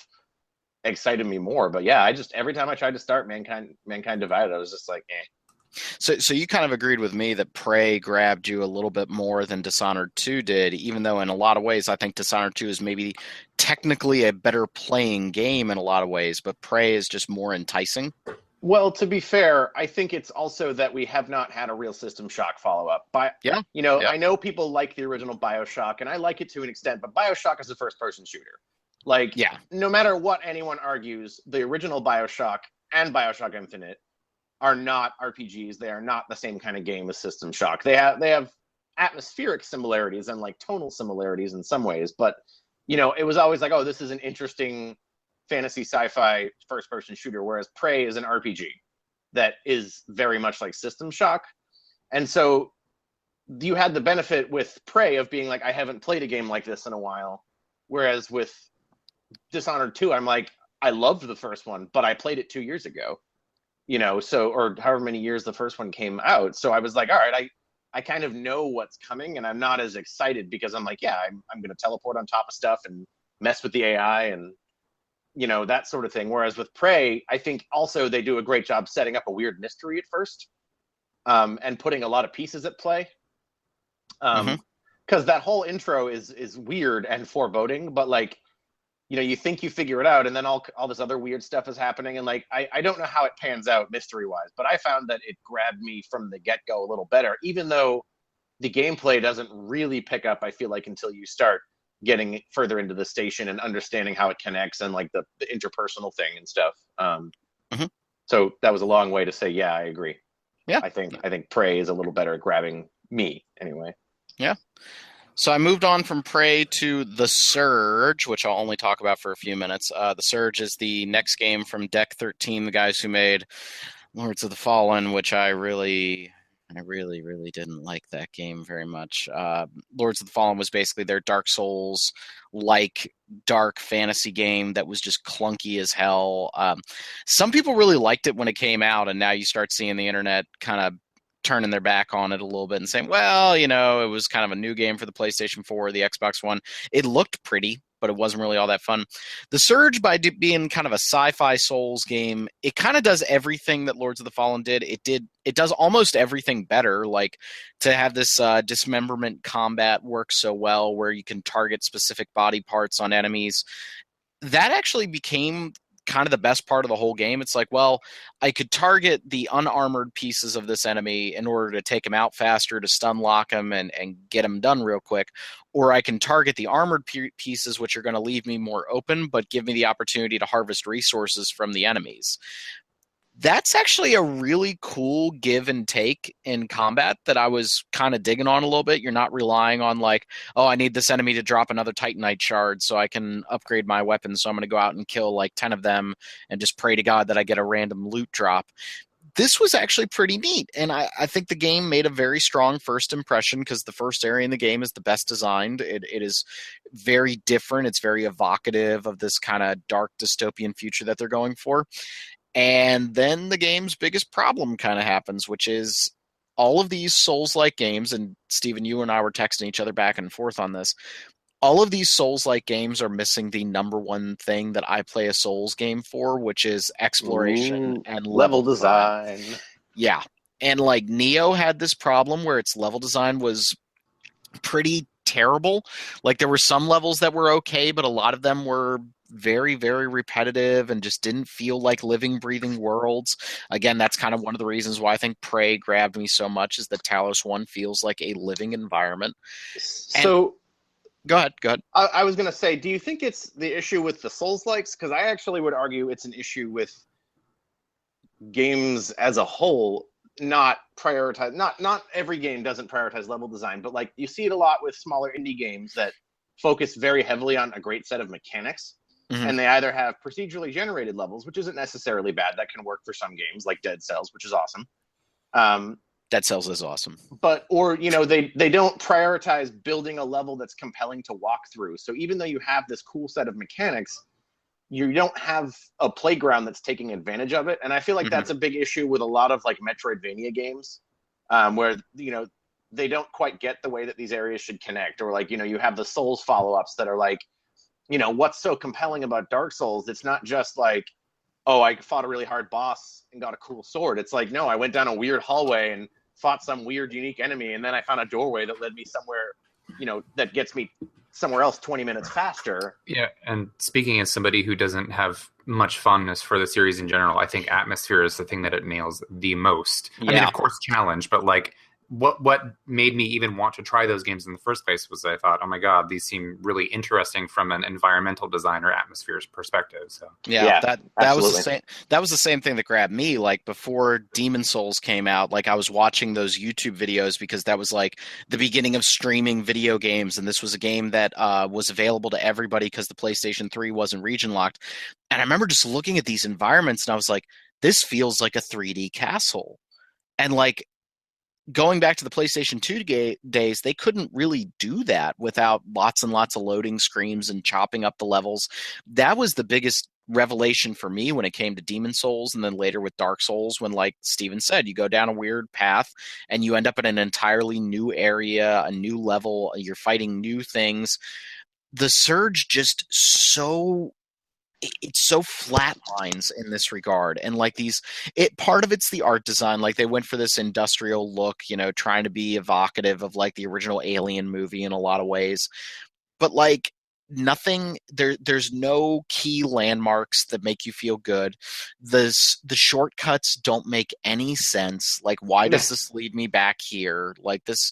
excited me more. But yeah, every time I tried to start Mankind Divided, I was just like, eh. So you kind of agreed with me that Prey grabbed you a little bit more than Dishonored 2 did, even though in a lot of ways I think Dishonored 2 is maybe technically a better playing game in a lot of ways, but Prey is just more enticing. Well, to be fair, I think it's also that we have not had a real System Shock follow-up. I know people like the original BioShock, and I like it to an extent, but BioShock is a first-person shooter. Like, no matter what anyone argues, the original BioShock and BioShock Infinite are not RPGs. They are not the same kind of game as System Shock. They have atmospheric similarities and like tonal similarities in some ways, but it was always like, oh, this is an interesting fantasy sci-fi first-person shooter, whereas Prey is an RPG that is very much like System Shock. And so you had the benefit with Prey of being like, I haven't played a game like this in a while, whereas with Dishonored 2, I'm like, I loved the first one, but I played it 2 years ago, or however many years the first one came out. So I was like, all right, I kind of know what's coming, and I'm not as excited because I'm like, yeah, I'm going to teleport on top of stuff and mess with the AI and that sort of thing. Whereas with Prey, I think also they do a great job setting up a weird mystery at first, and putting a lot of pieces at play. Because that whole intro is weird and foreboding, but like, you think you figure it out, and then all this other weird stuff is happening. And like, I don't know how it pans out mystery wise, but I found that it grabbed me from the get go a little better, even though the gameplay doesn't really pick up, I feel like, until you start getting further into the station and understanding how it connects and like the interpersonal thing and stuff. So that was a long way to say, yeah, I agree. Yeah. I think Prey is a little better at grabbing me anyway. Yeah. So I moved on from Prey to The Surge, which I'll only talk about for a few minutes. The Surge is the next game from Deck 13, the guys who made Lords of the Fallen, which I really didn't like that game very much. Lords of the Fallen was basically their Dark Souls-like dark fantasy game that was just clunky as hell. Some people really liked it when it came out, and now you start seeing the internet kind of turning their back on it a little bit and saying, well, it was kind of a new game for the PlayStation 4, the Xbox One. It looked pretty, but it wasn't really all that fun. The Surge, by being kind of a sci-fi Souls game, it kind of does everything that Lords of the Fallen did. It does almost everything better, like to have this dismemberment combat work so well where you can target specific body parts on enemies. That actually became kind of the best part of the whole game. It's like, well, I could target the unarmored pieces of this enemy in order to take him out faster, to stun lock him and get him done real quick. Or I can target the armored pieces, which are going to leave me more open, but give me the opportunity to harvest resources from the enemies. That's actually a really cool give and take in combat that I was kind of digging on a little bit. You're not relying on like, oh, I need this enemy to drop another Titanite shard so I can upgrade my weapon. So I'm going to go out and kill like 10 of them and just pray to God that I get a random loot drop. This was actually pretty neat. And I think the game made a very strong first impression because the first area in the game is the best designed. It is very different. It's very evocative of this kind of dark dystopian future that they're going for. And then the game's biggest problem kind of happens, which is all of these Souls-like games, and Steven, you and I were texting each other back and forth on this, all of these Souls-like games are missing the number one thing that I play a Souls game for, which is exploration and level design. Yeah. And like Neo had this problem where its level design was pretty terrible. Like there were some levels that were okay, but a lot of them were very, very repetitive and just didn't feel like living, breathing worlds. Again, that's kind of one of the reasons why I think Prey grabbed me so much, is that Talos 1 feels like a living environment. So go ahead. I was going to say, do you think it's the issue with the Souls-likes? Because I actually would argue it's an issue with games as a whole. Not every game doesn't prioritize level design, but like you see it a lot with smaller indie games that focus very heavily on a great set of mechanics. Mm-hmm. And they either have procedurally generated levels, which isn't necessarily bad. That can work for some games like Dead Cells, which is awesome. Dead Cells is awesome. Or they don't prioritize building a level that's compelling to walk through. So even though you have this cool set of mechanics, you don't have a playground that's taking advantage of it. And I feel like that's a big issue with a lot of like Metroidvania games, where they don't quite get the way that these areas should connect. Or like you have the Souls follow-ups that are like, what's so compelling about Dark Souls? It's not just like, oh, I fought a really hard boss and got a cool sword. It's like, no, I went down a weird hallway and fought some weird, unique enemy, and then I found a doorway that led me somewhere, that gets me somewhere else 20 minutes faster. Yeah, and speaking as somebody who doesn't have much fondness for the series in general, I think atmosphere is the thing that it nails the most. Yeah. I mean, of course, challenge, but like, what made me even want to try those games in the first place was I thought, oh my God, these seem really interesting from an environmental design or atmosphere's perspective. So that was the same thing that grabbed me. Like before Demon Souls came out, like I was watching those YouTube videos because that was like the beginning of streaming video games, and this was a game that was available to everybody because the PlayStation 3 wasn't region locked. And I remember just looking at these environments and I was like, this feels like a 3D castle. And like, going back to the PlayStation 2 days, they couldn't really do that without lots and lots of loading screens and chopping up the levels. That was the biggest revelation for me when it came to Demon Souls, and then later with Dark Souls, when, like Steven said, you go down a weird path and you end up in an entirely new area, a new level, you're fighting new things. The Surge just it's so flat lines in this regard. And like part of it's the art design. Like they went for this industrial look, trying to be evocative of like the original Alien movie in a lot of ways. But like nothing there's no key landmarks that make you feel good. The shortcuts don't make any sense. Like, why does this lead me back here? Like, this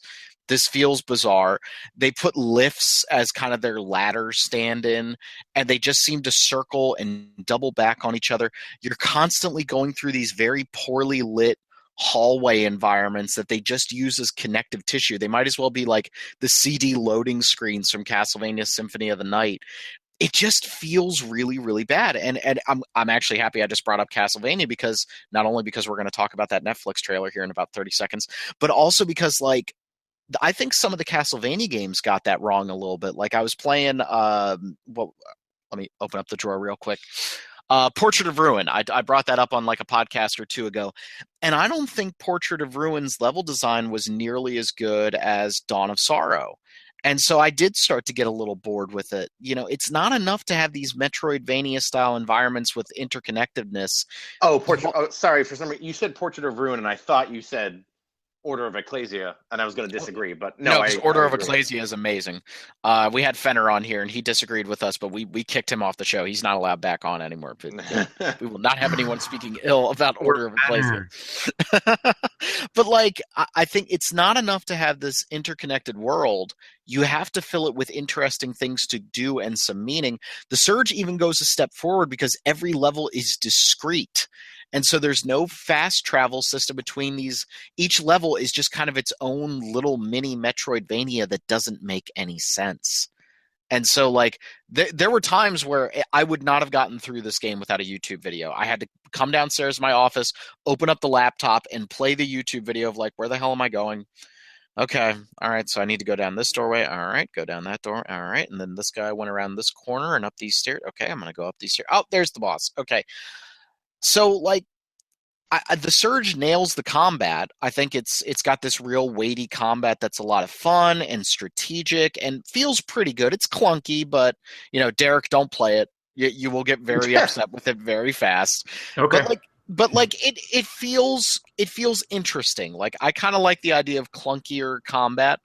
feels bizarre. They put lifts as kind of their ladder stand-in, and they just seem to circle and double back on each other. You're constantly going through these very poorly lit hallway environments that they just use as connective tissue. They might as well be like the CD loading screens from Castlevania Symphony of the Night. It just feels really, really bad. And I'm actually happy I just brought up Castlevania, because not only because we're going to talk about that Netflix trailer here in about 30 seconds, but also because, like, I think some of the Castlevania games got that wrong a little bit. Like, I was playing, let me open up the drawer real quick. Portrait of Ruin. I brought that up on like a podcast or two ago. And I don't think Portrait of Ruin's level design was nearly as good as Dawn of Sorrow. And so I did start to get a little bored with it. You know, it's not enough to have these Metroidvania-style environments with interconnectedness. Sorry, for some reason, you said Portrait of Ruin, and I thought you said Order of Ecclesia, and I was going to disagree, but no, Order of Ecclesia is amazing. We had Fenner on here, and he disagreed with us, but we kicked him off the show. He's not allowed back on anymore. We will not have anyone speaking ill about Order of Ecclesia. But, like, I think it's not enough to have this interconnected world. You have to fill it with interesting things to do and some meaning. The Surge even goes a step forward because every level is discrete. And so there's no fast travel system between these. Each level is just kind of its own little mini Metroidvania that doesn't make any sense. And so, like, there were times where I would not have gotten through this game without a YouTube video. I had to come downstairs to my office, open up the laptop, and play the YouTube video of, like, where the hell am I going? Okay, all right, so I need to go down this doorway. All right, go down that door. All right, and then this guy went around this corner and up these stairs. Okay, I'm going to go up these stairs. Oh, there's the boss. Okay. So, like, the Surge nails the combat. I think it's got this real weighty combat that's a lot of fun and strategic and feels pretty good. It's clunky, but, you know, Derek, don't play it. You will get very upset with it very fast. Okay. But it feels interesting. Like, I kind of like the idea of clunkier combat.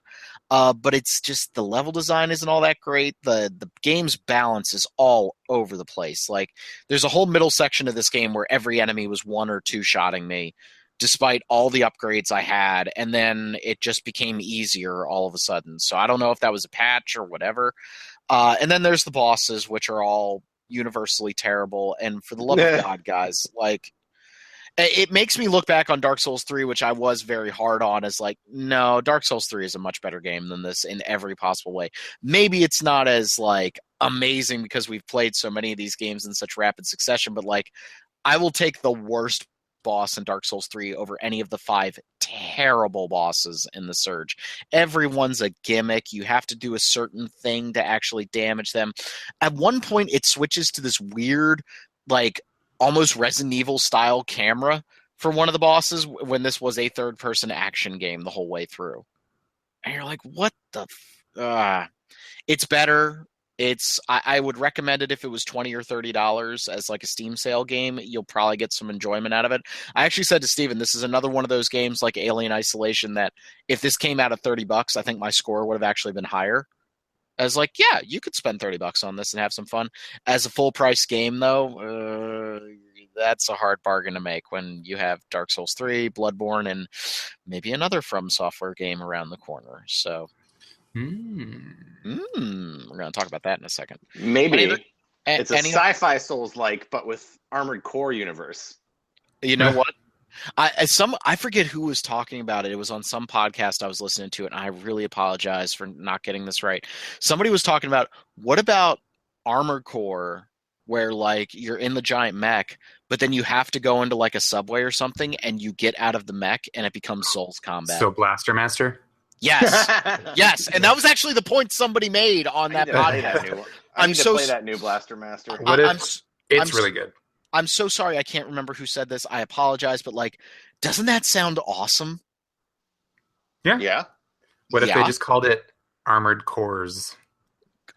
But it's just the level design isn't all that great. The game's balance is all over the place. Like, there's a whole middle section of this game where every enemy was one or two shotting me, despite all the upgrades I had, and then it just became easier all of a sudden. So I don't know if that was a patch or whatever. And then there's the bosses, which are all universally terrible. And for the love of God, guys, like, it makes me look back on Dark Souls 3, which I was very hard on, as like, no, Dark Souls 3 is a much better game than this in every possible way. Maybe it's not as, like, amazing because we've played so many of these games in such rapid succession, but, like, I will take the worst boss in Dark Souls 3 over any of the 5 terrible bosses in the Surge. Everyone's a gimmick. You have to do a certain thing to actually damage them. At one point, it switches to this weird, like, almost Resident Evil style camera for one of the bosses when this was a third-person action game the whole way through. And you're like, what the It's better. I would recommend it if it was $20 or $30 as like a Steam sale game. You'll probably get some enjoyment out of it. I actually said to Steven, this is another one of those games like Alien Isolation that if this came out at $30, I think my score would have actually been higher. I was like, yeah, you could spend $30 on this and have some fun. As a full price game, though, that's a hard bargain to make when you have Dark Souls 3, Bloodborne, and maybe another From Software game around the corner. So, we're going to talk about that in a second. Maybe it's a sci-fi Souls-like, but with Armored Core universe. You know what? I forget who was talking about it. It was on some podcast I was listening to, and I really apologize for not getting this right. Somebody was talking about, what about Armored Core, where like you're in the giant mech, but then you have to go into like a subway or something, and you get out of the mech, and it becomes Souls combat. So Blaster Master? Yes. Yes. And that was actually the point somebody made on that podcast. I need to play that new Blaster Master. It's really good. I'm so sorry I can't remember who said this. I apologize, but like, doesn't that sound awesome? Yeah. Yeah. What if they just called it Armored Cores?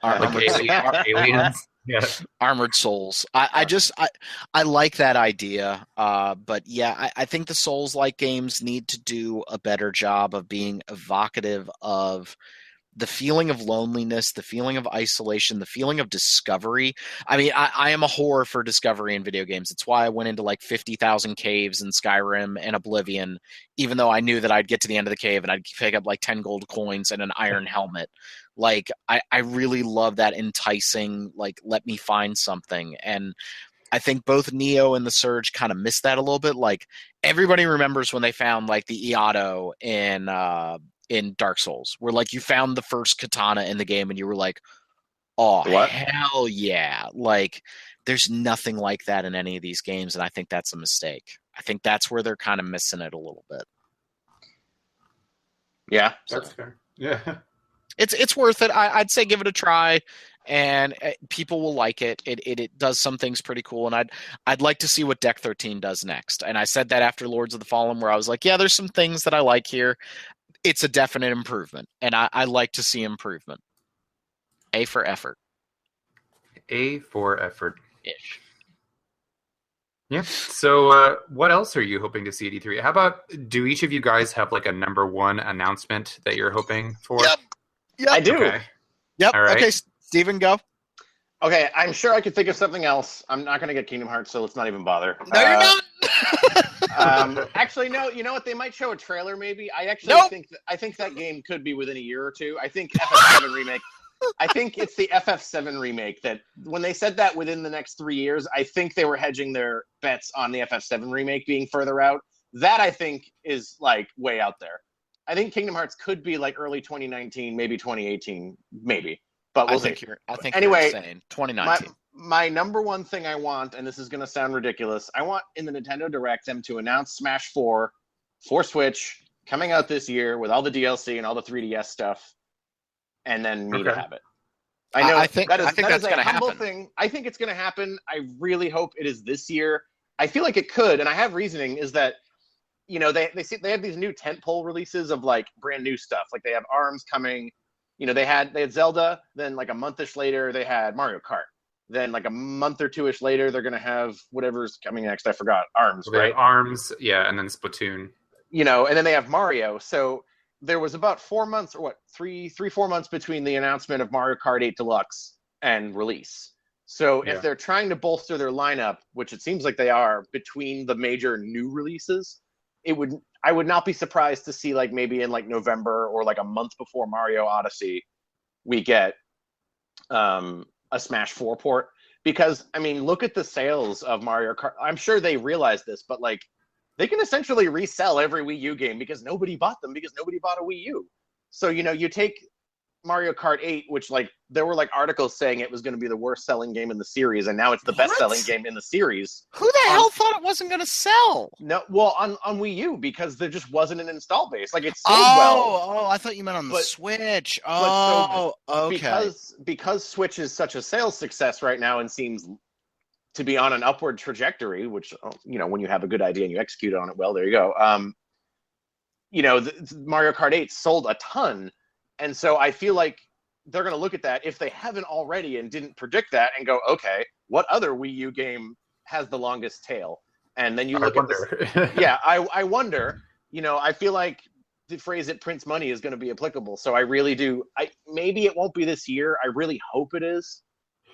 Aliens? Yeah. Armored Souls. I like that idea. But yeah, I think the Souls-like games need to do a better job of being evocative of the feeling of loneliness, the feeling of isolation, the feeling of discovery. I mean, I am a whore for discovery in video games. It's why I went into like 50,000 caves in Skyrim and Oblivion, even though I knew that I'd get to the end of the cave and I'd pick up like 10 gold coins and an iron helmet. Like, I really love that enticing, like, let me find something. And I think both Neo and the Surge kind of missed that a little bit. Like, everybody remembers when they found like the Iato in Dark Souls, where like you found the first katana in the game and you were like, oh, What? hell yeah. Like, there's nothing like that in any of these games, and I think that's a mistake. I think that's where they're kind of missing it a little bit. Yeah. That's fair. Yeah. It's worth it. I'd say give it a try, and people will like it. It does some things pretty cool, and I'd like to see what Deck 13 does next. And I said that after Lords of the Fallen, where I was like, yeah, there's some things that I like here. It's a definite improvement, and I like to see improvement. A for effort. A for effort. Ish. Yeah. So, what else are you hoping to see at E3? How about, do each of you guys have like a number one announcement that you're hoping for? Yep. I do. Okay. Yep. All right. Okay, Steven, go. Okay, I'm sure I could think of something else. I'm not going to get Kingdom Hearts, so let's not even bother. No, you're not. Actually, no. You know what? They might show a trailer. Maybe. I actually Nope. think that game could be within a year or two. I think FF7 remake. I think it's the FF7 remake that when they said that within the next 3 years, I think they were hedging their bets on the FF7 remake being further out. That I think is like way out there. I think Kingdom Hearts could be like early 2019, maybe 2018, maybe. But we'll see. I think Anyway, you're insane. 2019. My number one thing I want, and this is going to sound ridiculous, I want in the Nintendo Direct them to announce Smash 4 for Switch coming out this year with all the DLC and all the 3DS stuff, and then me to have it. I know I think that is that's a gonna humble happen. thing. I think it's going to happen. I really hope it is this year. I feel like it could, and I have reasoning. Is that they have these new tentpole releases of like brand new stuff. Like they have ARMS coming. They had Zelda. Then like a monthish later, they had Mario Kart. Then like a month or two-ish later, they're gonna have whatever's coming next. I forgot. ARMS, They right? have ARMS, yeah, and then Splatoon. And then they have Mario. So there was about 4 months, or what, 4 months between the announcement of Mario Kart 8 Deluxe and release. So Yeah. if they're trying to bolster their lineup, which it seems like they are, between the major new releases, I would not be surprised to see like maybe in like November or like a month before Mario Odyssey, we get a Smash 4 port. Because I mean, look at the sales of Mario Kart. I'm sure they realize this, but like they can essentially resell every Wii U game because nobody bought them because nobody bought a Wii U. So you take Mario Kart 8, which like there were like articles saying it was going to be the worst selling game in the series, and now it's the best selling game in the series. Who the hell thought it wasn't going to sell? No, well, on Wii U because there just wasn't an install base. Like it sold well. Oh, I thought you meant on the But- Switch. but Okay. Because Switch is such a sales success right now and seems to be on an upward trajectory, which when you have a good idea and you execute on it well, there you go. Mario Kart 8 sold a ton, and so I feel like they're going to look at that if they haven't already and didn't predict that and go, okay, what other Wii U game has the longest tail? And then you look at this. Yeah, I wonder. I feel like the phrase "it prints money" is going to be applicable. So I really do. Maybe it won't be this year. I really hope it is.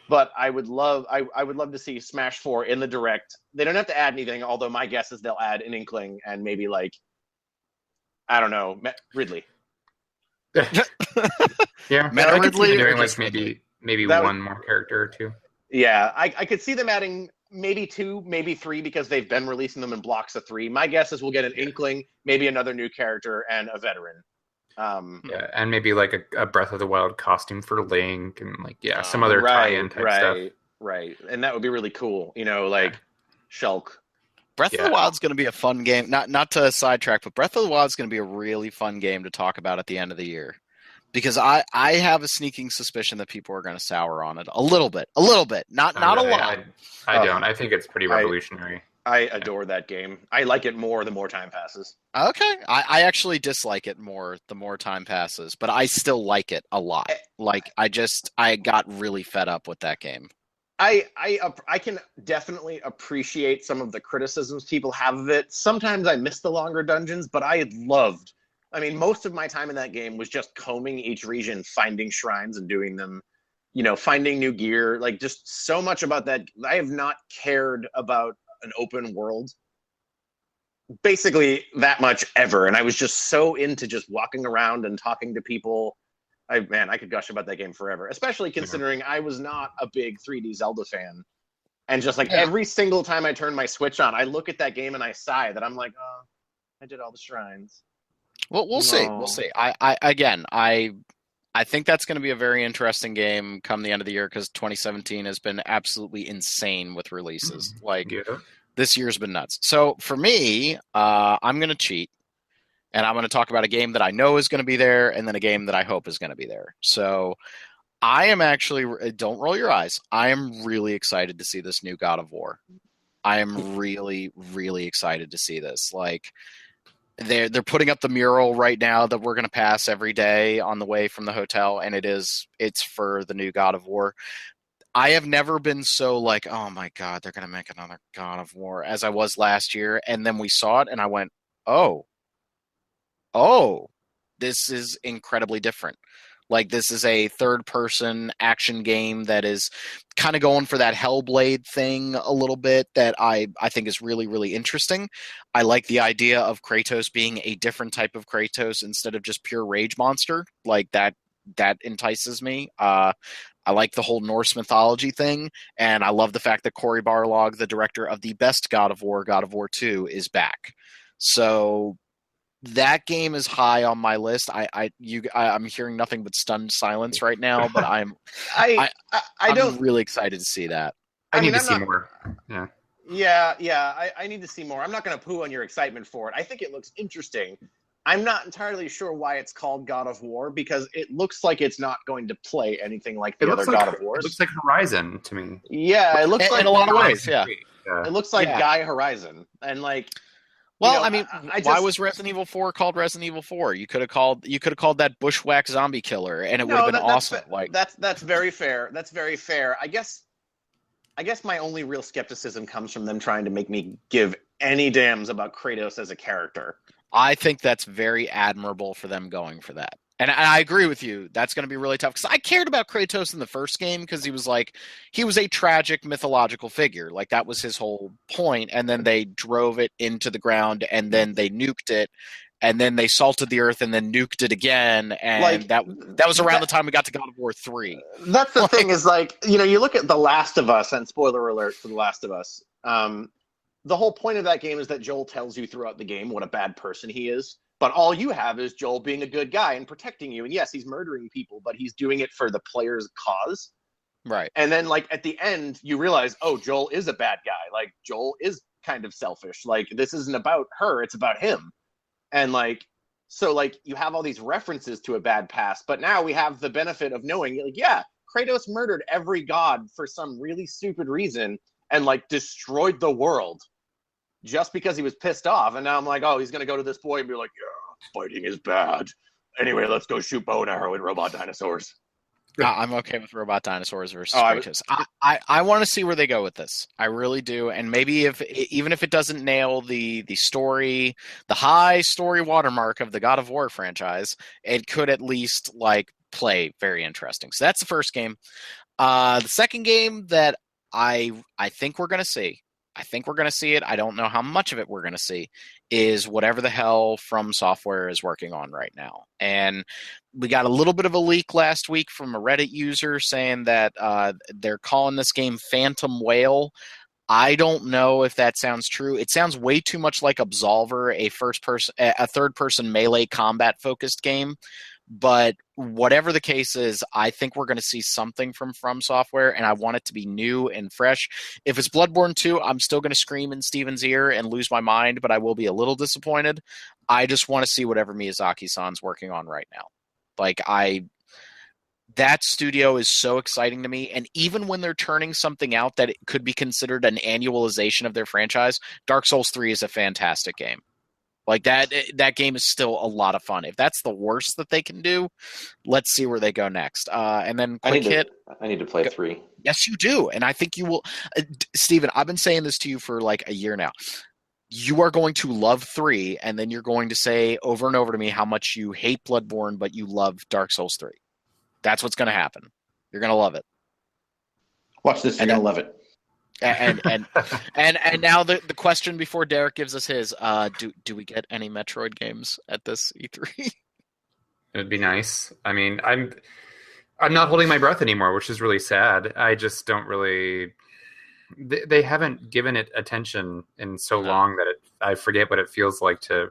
But I would love to see Smash 4 in the Direct. They don't have to add anything, although my guess is they'll add an Inkling and maybe like, I don't know, Ridley. Yeah, Meta I could see Ridley them or doing like just maybe That one more character or two. Yeah, I could see them adding maybe 2, maybe 3 because they've been releasing them in blocks of 3. My guess is we'll get an Inkling, maybe another new character, and a veteran. Yeah, and maybe like a Breath of the Wild costume for Link, and like some other tie-in type stuff. Right, and that would be really cool. Like Shulk. Breath of Yeah. the Wild's going to be a fun game. Not to sidetrack, but Breath of the Wild's going to be a really fun game to talk about at the end of the year. Because I have a sneaking suspicion that people are going to sour on it a little bit, not a lot. I don't. I think it's pretty revolutionary. I adore that game. I like it more the more time passes. Okay, I actually dislike it more the more time passes, but I still like it a lot. Like I got really fed up with that game. I can definitely appreciate some of the criticisms people have of it. Sometimes I miss the longer dungeons, but I loved I mean, most of my time in that game was just combing each region, finding shrines and doing them, finding new gear. Like, just so much about that. I have not cared about an open world basically that much ever. And I was just so into just walking around and talking to people. I could gush about that game forever, especially considering I was not a big 3D Zelda fan. And just like every single time I turn my Switch on, I look at that game and I sigh that I'm like, oh, I did all the shrines. Well, we'll see. We'll see. I think that's going to be a very interesting game come the end of the year, because 2017 has been absolutely insane with releases. This year's been nuts. So for me, I'm going to cheat, and I'm going to talk about a game that I know is going to be there, and then a game that I hope is going to be there. So I am actually, don't roll your eyes, I am really excited to see this new God of War. I am really, really excited to see this. Like, they're putting up the mural right now that we're going to pass every day on the way from the hotel, and it's for the new God of War. I have never been so like, oh my God, they're going to make another God of War, as I was last year. And then we saw it and I went, oh, this is incredibly different. Like, this is a third-person action game that is kind of going for that Hellblade thing a little bit that I think is really, really interesting. I like the idea of Kratos being a different type of Kratos instead of just pure rage monster. Like, that entices me. I like the whole Norse mythology thing, and I love the fact that Cory Barlog, the director of the best God of War 2, is back. So that game is high on my list. I'm hearing nothing but stunned silence right now, but I'm really excited to see that. I need to see more. Yeah. I need to see more. I'm not going to poo on your excitement for it. I think it looks interesting. I'm not entirely sure why it's called God of War, because it looks like it's not going to play anything like the other God of Wars. It looks like Horizon to me. Yeah, it looks like in a lot of ways. Yeah, it looks like Guy Horizon, and like. Well, why was Resident Evil 4 called Resident Evil 4? You could have called that Bushwhack Zombie Killer, and it would have been awesome. That's very fair. That's very fair. I guess my only real skepticism comes from them trying to make me give any damns about Kratos as a character. I think that's very admirable for them going for that. And I agree with you. That's going to be really tough, because I cared about Kratos in the first game because he was a tragic mythological figure. Like, that was his whole point. And then they drove it into the ground, and then they nuked it, and then they salted the earth and then nuked it again. And that was around the time we got to God of War 3. That's the thing is, you look at The Last of Us, and spoiler alert for The Last of Us. The whole point of that game is that Joel tells you throughout the game what a bad person he is. But all you have is Joel being a good guy and protecting you. And yes, he's murdering people, but he's doing it for the player's cause. Right. And then, at the end, you realize, oh, Joel is a bad guy. Like, Joel is kind of selfish. Like, this isn't about her, it's about him. And, so, you have all these references to a bad past, but now we have the benefit of knowing, Kratos murdered every god for some really stupid reason and, destroyed the world just because he was pissed off. And now I'm like, oh, he's going to go to this boy and be like, yeah, fighting is bad. Anyway, let's go shoot bow and arrow and robot dinosaurs. I'm okay with robot dinosaurs versus Kratos. I want to see where they go with this. I really do. And maybe even if it doesn't nail the story, the high story watermark of the God of War franchise, it could at least play very interesting. So that's the first game. The second game that I think we're going to see, it. I don't know how much of it we're going to see, is whatever the hell From Software is working on right now. And we got a little bit of a leak last week from a Reddit user saying that they're calling this game Phantom Whale. I don't know if that sounds true. It sounds way too much like Absolver, a third-person melee combat-focused game. But whatever the case is, I think we're going to see something from Software, and I want it to be new and fresh. If it's Bloodborne 2, I'm still going to scream in Steven's ear and lose my mind, but I will be a little disappointed. I just want to see whatever Miyazaki-san's working on right now. That studio is so exciting to me, and even when they're turning something out that it could be considered an annualization of their franchise, Dark Souls 3 is a fantastic game. That game is still a lot of fun. If that's the worst that they can do, let's see where they go next. And then I need to play 3. Yes, you do. And I think you will. Steven, I've been saying this to you for a year now. you are going to love 3, and then you're going to say over and over to me how much you hate Bloodborne, but you love Dark Souls 3. That's what's going to happen. You're going to love it. Watch this, you're going to love it. And now the question before Derek gives us his, do we get any Metroid games at this E3? It'd be nice. I mean, I'm not holding my breath anymore, which is really sad. I just don't really. They haven't given it attention in so long that I forget what it feels like to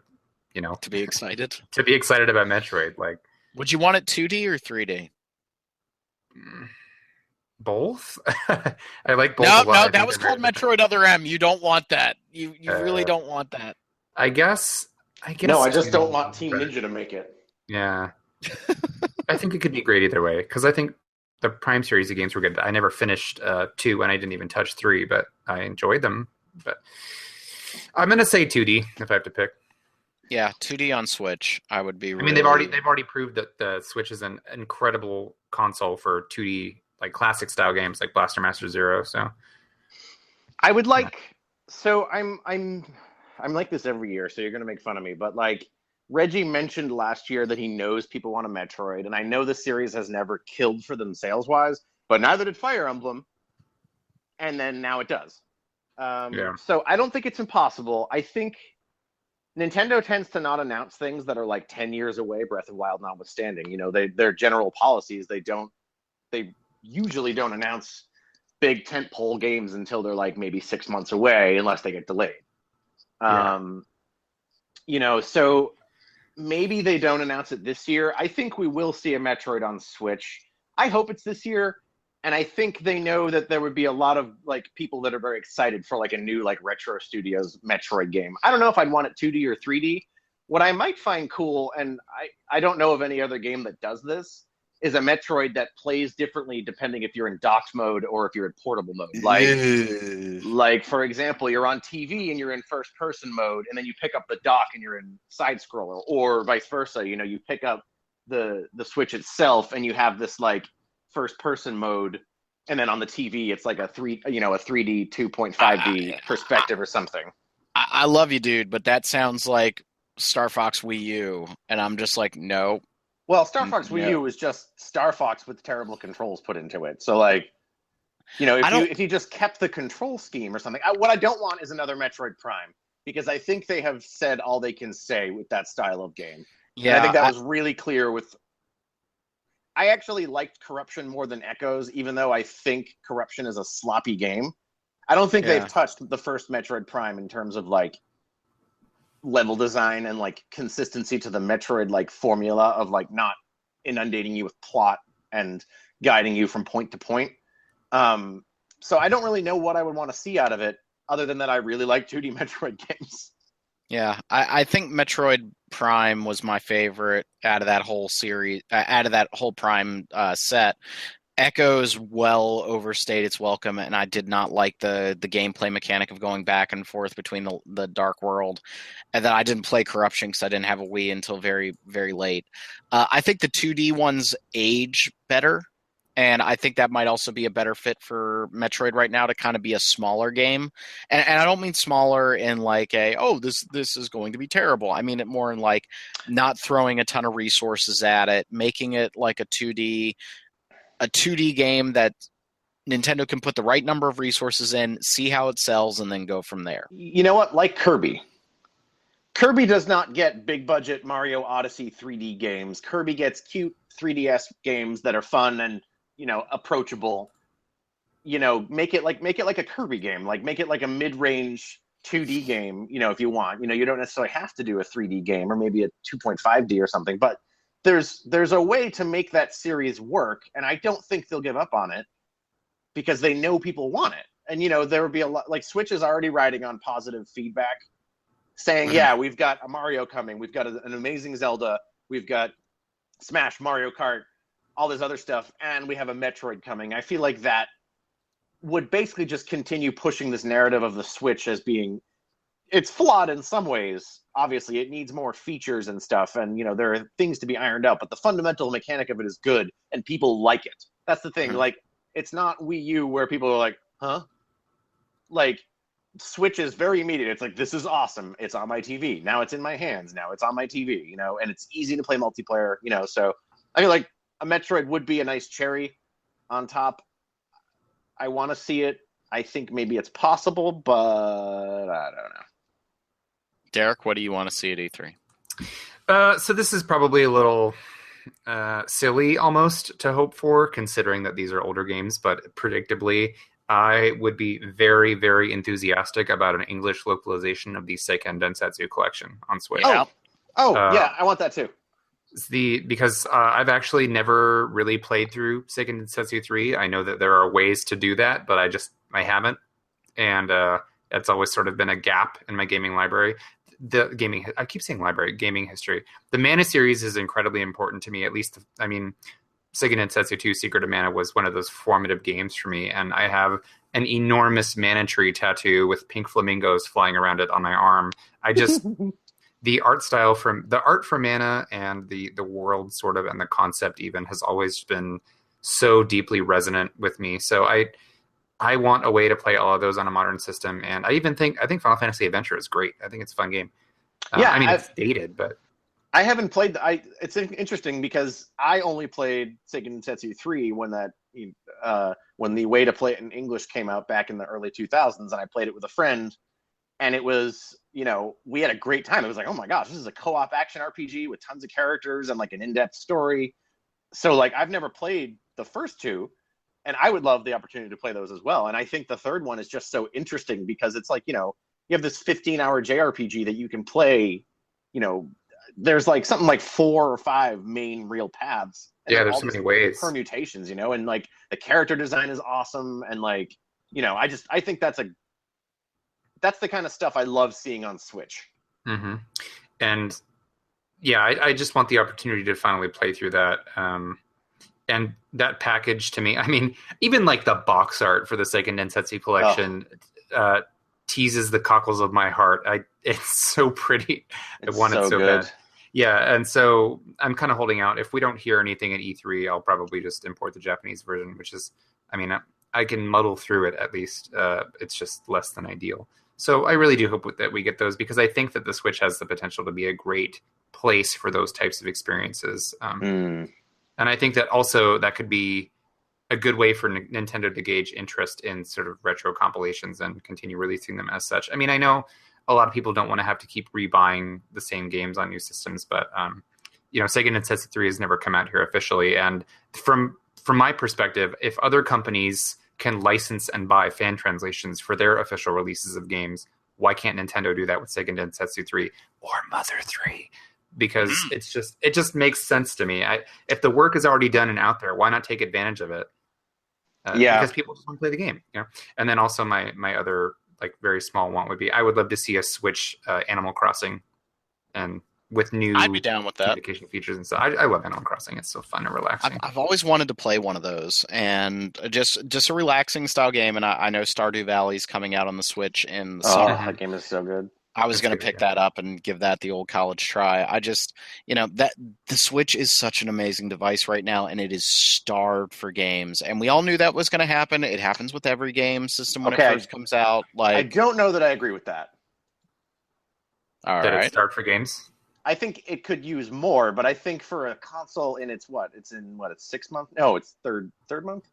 be excited. To be excited about Metroid. Like, would you want it 2D or 3D? Both. I like both. No, that was called Metroid Other M. You don't want that. You really don't want that. I guess. No, I just don't want Team Ninja to make it. Yeah. I think it could be great either way, because I think the Prime series of games were good. I never finished 2, and I didn't even touch 3, but I enjoyed them. But I'm gonna say 2D if I have to pick. Yeah, 2D on Switch. I would be. I mean, they've already proved that the Switch is an incredible console for 2D, like classic style games like Blaster Master Zero. So I would like. So I'm like this every year. So you're gonna make fun of me, but like Reggie mentioned last year that he knows people want a Metroid, and I know the series has never killed for them sales wise, but neither did Fire Emblem, and then now it does. So I don't think it's impossible. I think Nintendo tends to not announce things that are like 10 years away, Breath of the Wild notwithstanding. Their general policies, they usually don't announce big tentpole games until they're like maybe 6 months away, unless they get delayed. So maybe they don't announce it this year. I think we will see a Metroid on Switch. I hope it's this year. And I think they know that there would be a lot of like people that are very excited for like a new like Retro Studios Metroid game. I don't know if I'd want it 2D or 3D. What I might find cool, and I don't know of any other game that does this, is a Metroid that plays differently depending if you're in docked mode or if you're in portable mode. Like for example, you're on TV and you're in first person mode, and then you pick up the dock and you're in side scroller, or vice versa. You pick up the Switch itself and you have this like first person mode, and then on the TV it's like a 3D 2.5D perspective or something. I love you, dude, but that sounds like Star Fox Wii U, and I'm just like, no. Well, Star Fox Wii U is just Star Fox with terrible controls put into it. So like, if you just kept the control scheme or something. What I don't want is another Metroid Prime, because I think they have said all they can say with that style of game. Yeah, and I think that was really clear with. I actually liked Corruption more than Echoes, even though I think Corruption is a sloppy game. I don't think they've touched the first Metroid Prime in terms of like level design and like consistency to the Metroid like formula of like not inundating you with plot and guiding you from point to point. So I don't really know what I would want to see out of it, other than that I really like 2D Metroid games. Yeah, I think Metroid Prime was my favorite out of that whole series, out of that whole Prime set. Echoes well overstayed its welcome, and I did not like the gameplay mechanic of going back and forth between the Dark World. And then I didn't play Corruption because I didn't have a Wii until very, very late. I think the 2D ones age better, and I think that might also be a better fit for Metroid right now to kind of be a smaller game. And I don't mean smaller in like this is going to be terrible. I mean it more in like not throwing a ton of resources at it, making it like a 2D game that Nintendo can put the right number of resources in, see how it sells, and then go from there. You know what? Like Kirby. Kirby does not get big budget Mario Odyssey 3D games. Kirby gets cute 3DS games that are fun and approachable. Make it like a Kirby game. Like make it like a mid-range 2D game. If you want. You don't necessarily have to do a 3D game or maybe a 2.5D or something, but there's a way to make that series work, and I don't think they'll give up on it because they know people want it. And there would be a lot, like Switch is already riding on positive feedback, saying, yeah, we've got a Mario coming, we've got an amazing Zelda, we've got Smash, Mario Kart, all this other stuff, and we have a Metroid coming. I feel like that would basically just continue pushing this narrative of the Switch as being, it's flawed in some ways. Obviously, it needs more features and stuff, and there are things to be ironed out, but the fundamental mechanic of it is good, and people like it. That's the thing. Like, it's not Wii U where people are like, huh? Like, Switch is very immediate. It's like, this is awesome. It's on my TV. Now it's in my hands. Now it's on my TV, and it's easy to play multiplayer, So I feel like a Metroid would be a nice cherry on top. I want to see it. I think maybe it's possible, but I don't know. Derek, what do you want to see at E3? So this is probably a little silly almost to hope for, considering that these are older games, but predictably, I would be very, very enthusiastic about an English localization of the Seiken Densetsu collection on Switch. Yeah. Yeah, I want that too. Because I've actually never really played through Seiken Densetsu 3. I know that there are ways to do that, but I haven't. And it's always sort of been a gap in my gaming library. I keep saying library, gaming history. The Mana series is incredibly important to me, at least, Seiken Densetsu 2 Secret of Mana was one of those formative games for me, and I have an enormous mana tree tattoo with pink flamingos flying around it on my arm. The art for Mana and the world sort of and the concept even has always been so deeply resonant with me. So I want a way to play all of those on a modern system, and I think Final Fantasy Adventure is great. I think it's a fun game. It's dated, but I haven't played. It's interesting because I only played Seiken Densetsu 3 when the way to play it in English came out back in the early 2000s, and I played it with a friend, and it was, we had a great time. It was like, oh my gosh, this is a co-op action RPG with tons of characters and like an in-depth story. So like, I've never played the first two, and I would love the opportunity to play those as well. And I think the third one is just so interesting because it's like, you have this 15-hour JRPG that you can play, there's like something like 4 or 5 main real paths. Yeah, there's so many ways. Permutations, and like the character design is awesome. And like, I think that's the kind of stuff I love seeing on Switch. Mm-hmm. And yeah, I just want the opportunity to finally play through that. And that package to me, even like the box art for the Seiken Densetsu collection teases the cockles of my heart. It's so pretty. I want it so bad. Yeah, and so I'm kind of holding out. If we don't hear anything at E3, I'll probably just import the Japanese version, which is, I can muddle through it at least. It's just less than ideal. So I really do hope that we get those, because I think that the Switch has the potential to be a great place for those types of experiences. And I think that also that could be a good way for Nintendo to gauge interest in sort of retro compilations and continue releasing them as such. I know a lot of people don't want to have to keep rebuying the same games on new systems, but Seiken Densetsu 3 has never come out here officially. And from my perspective, if other companies can license and buy fan translations for their official releases of games, why can't Nintendo do that with Seiken Densetsu 3 or Mother 3? Because it just makes sense to me. If the work is already done and out there, why not take advantage of it? Because people just want to play the game. And then also my other like very small want would be, I would love to see a Switch Animal Crossing, and with new I'd be down with that communication features and stuff. I love Animal Crossing. It's so fun and relaxing. I've always wanted to play one of those, and just a relaxing style game. And I know Stardew Valley's coming out on the Switch in the summer. That game is so good. I was going to pick that up and give that the old college try. I just, that the Switch is such an amazing device right now, and it is starved for games. And we all knew that was going to happen. It happens with every game system when it first comes out. Like, I don't know that I agree with that. All that right. It's starved for games? I think it could use more, but I think for a console in its 6 months? No, it's third month?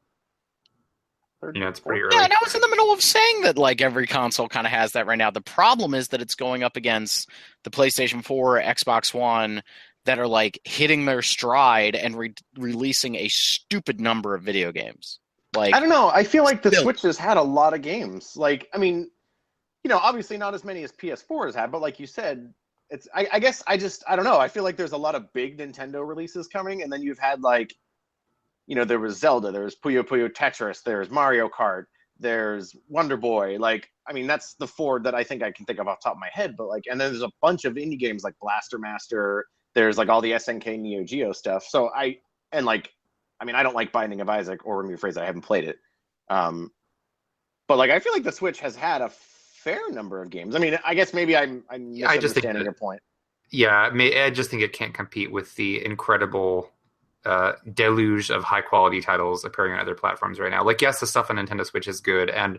It's pretty early. Yeah, and I was in the middle of saying that like every console kind of has that right now. The problem is that it's going up against the PlayStation 4, Xbox One, that are like hitting their stride and releasing a stupid number of video games. Like, I don't know. I feel like the Switch has had a lot of games. Like, obviously not as many as PS4 has had, but like you said, it's. I guess I don't know. I feel like there's a lot of big Nintendo releases coming, and then you've had like, there was Zelda, there was Puyo Puyo Tetris, there's Mario Kart, there's Wonder Boy. Like, that's the 4 that I think I can think of off the top of my head. But like, and then there's a bunch of indie games like Blaster Master. There's like all the SNK Neo Geo stuff. So I don't like Binding of Isaac, or let me rephrase that, I haven't played it. But like, I feel like the Switch has had a fair number of games. I guess maybe I'm misunderstanding your point. Yeah, I just think it can't compete with the incredible deluge of high quality titles appearing on other platforms right now. Like, yes, the stuff on Nintendo Switch is good, and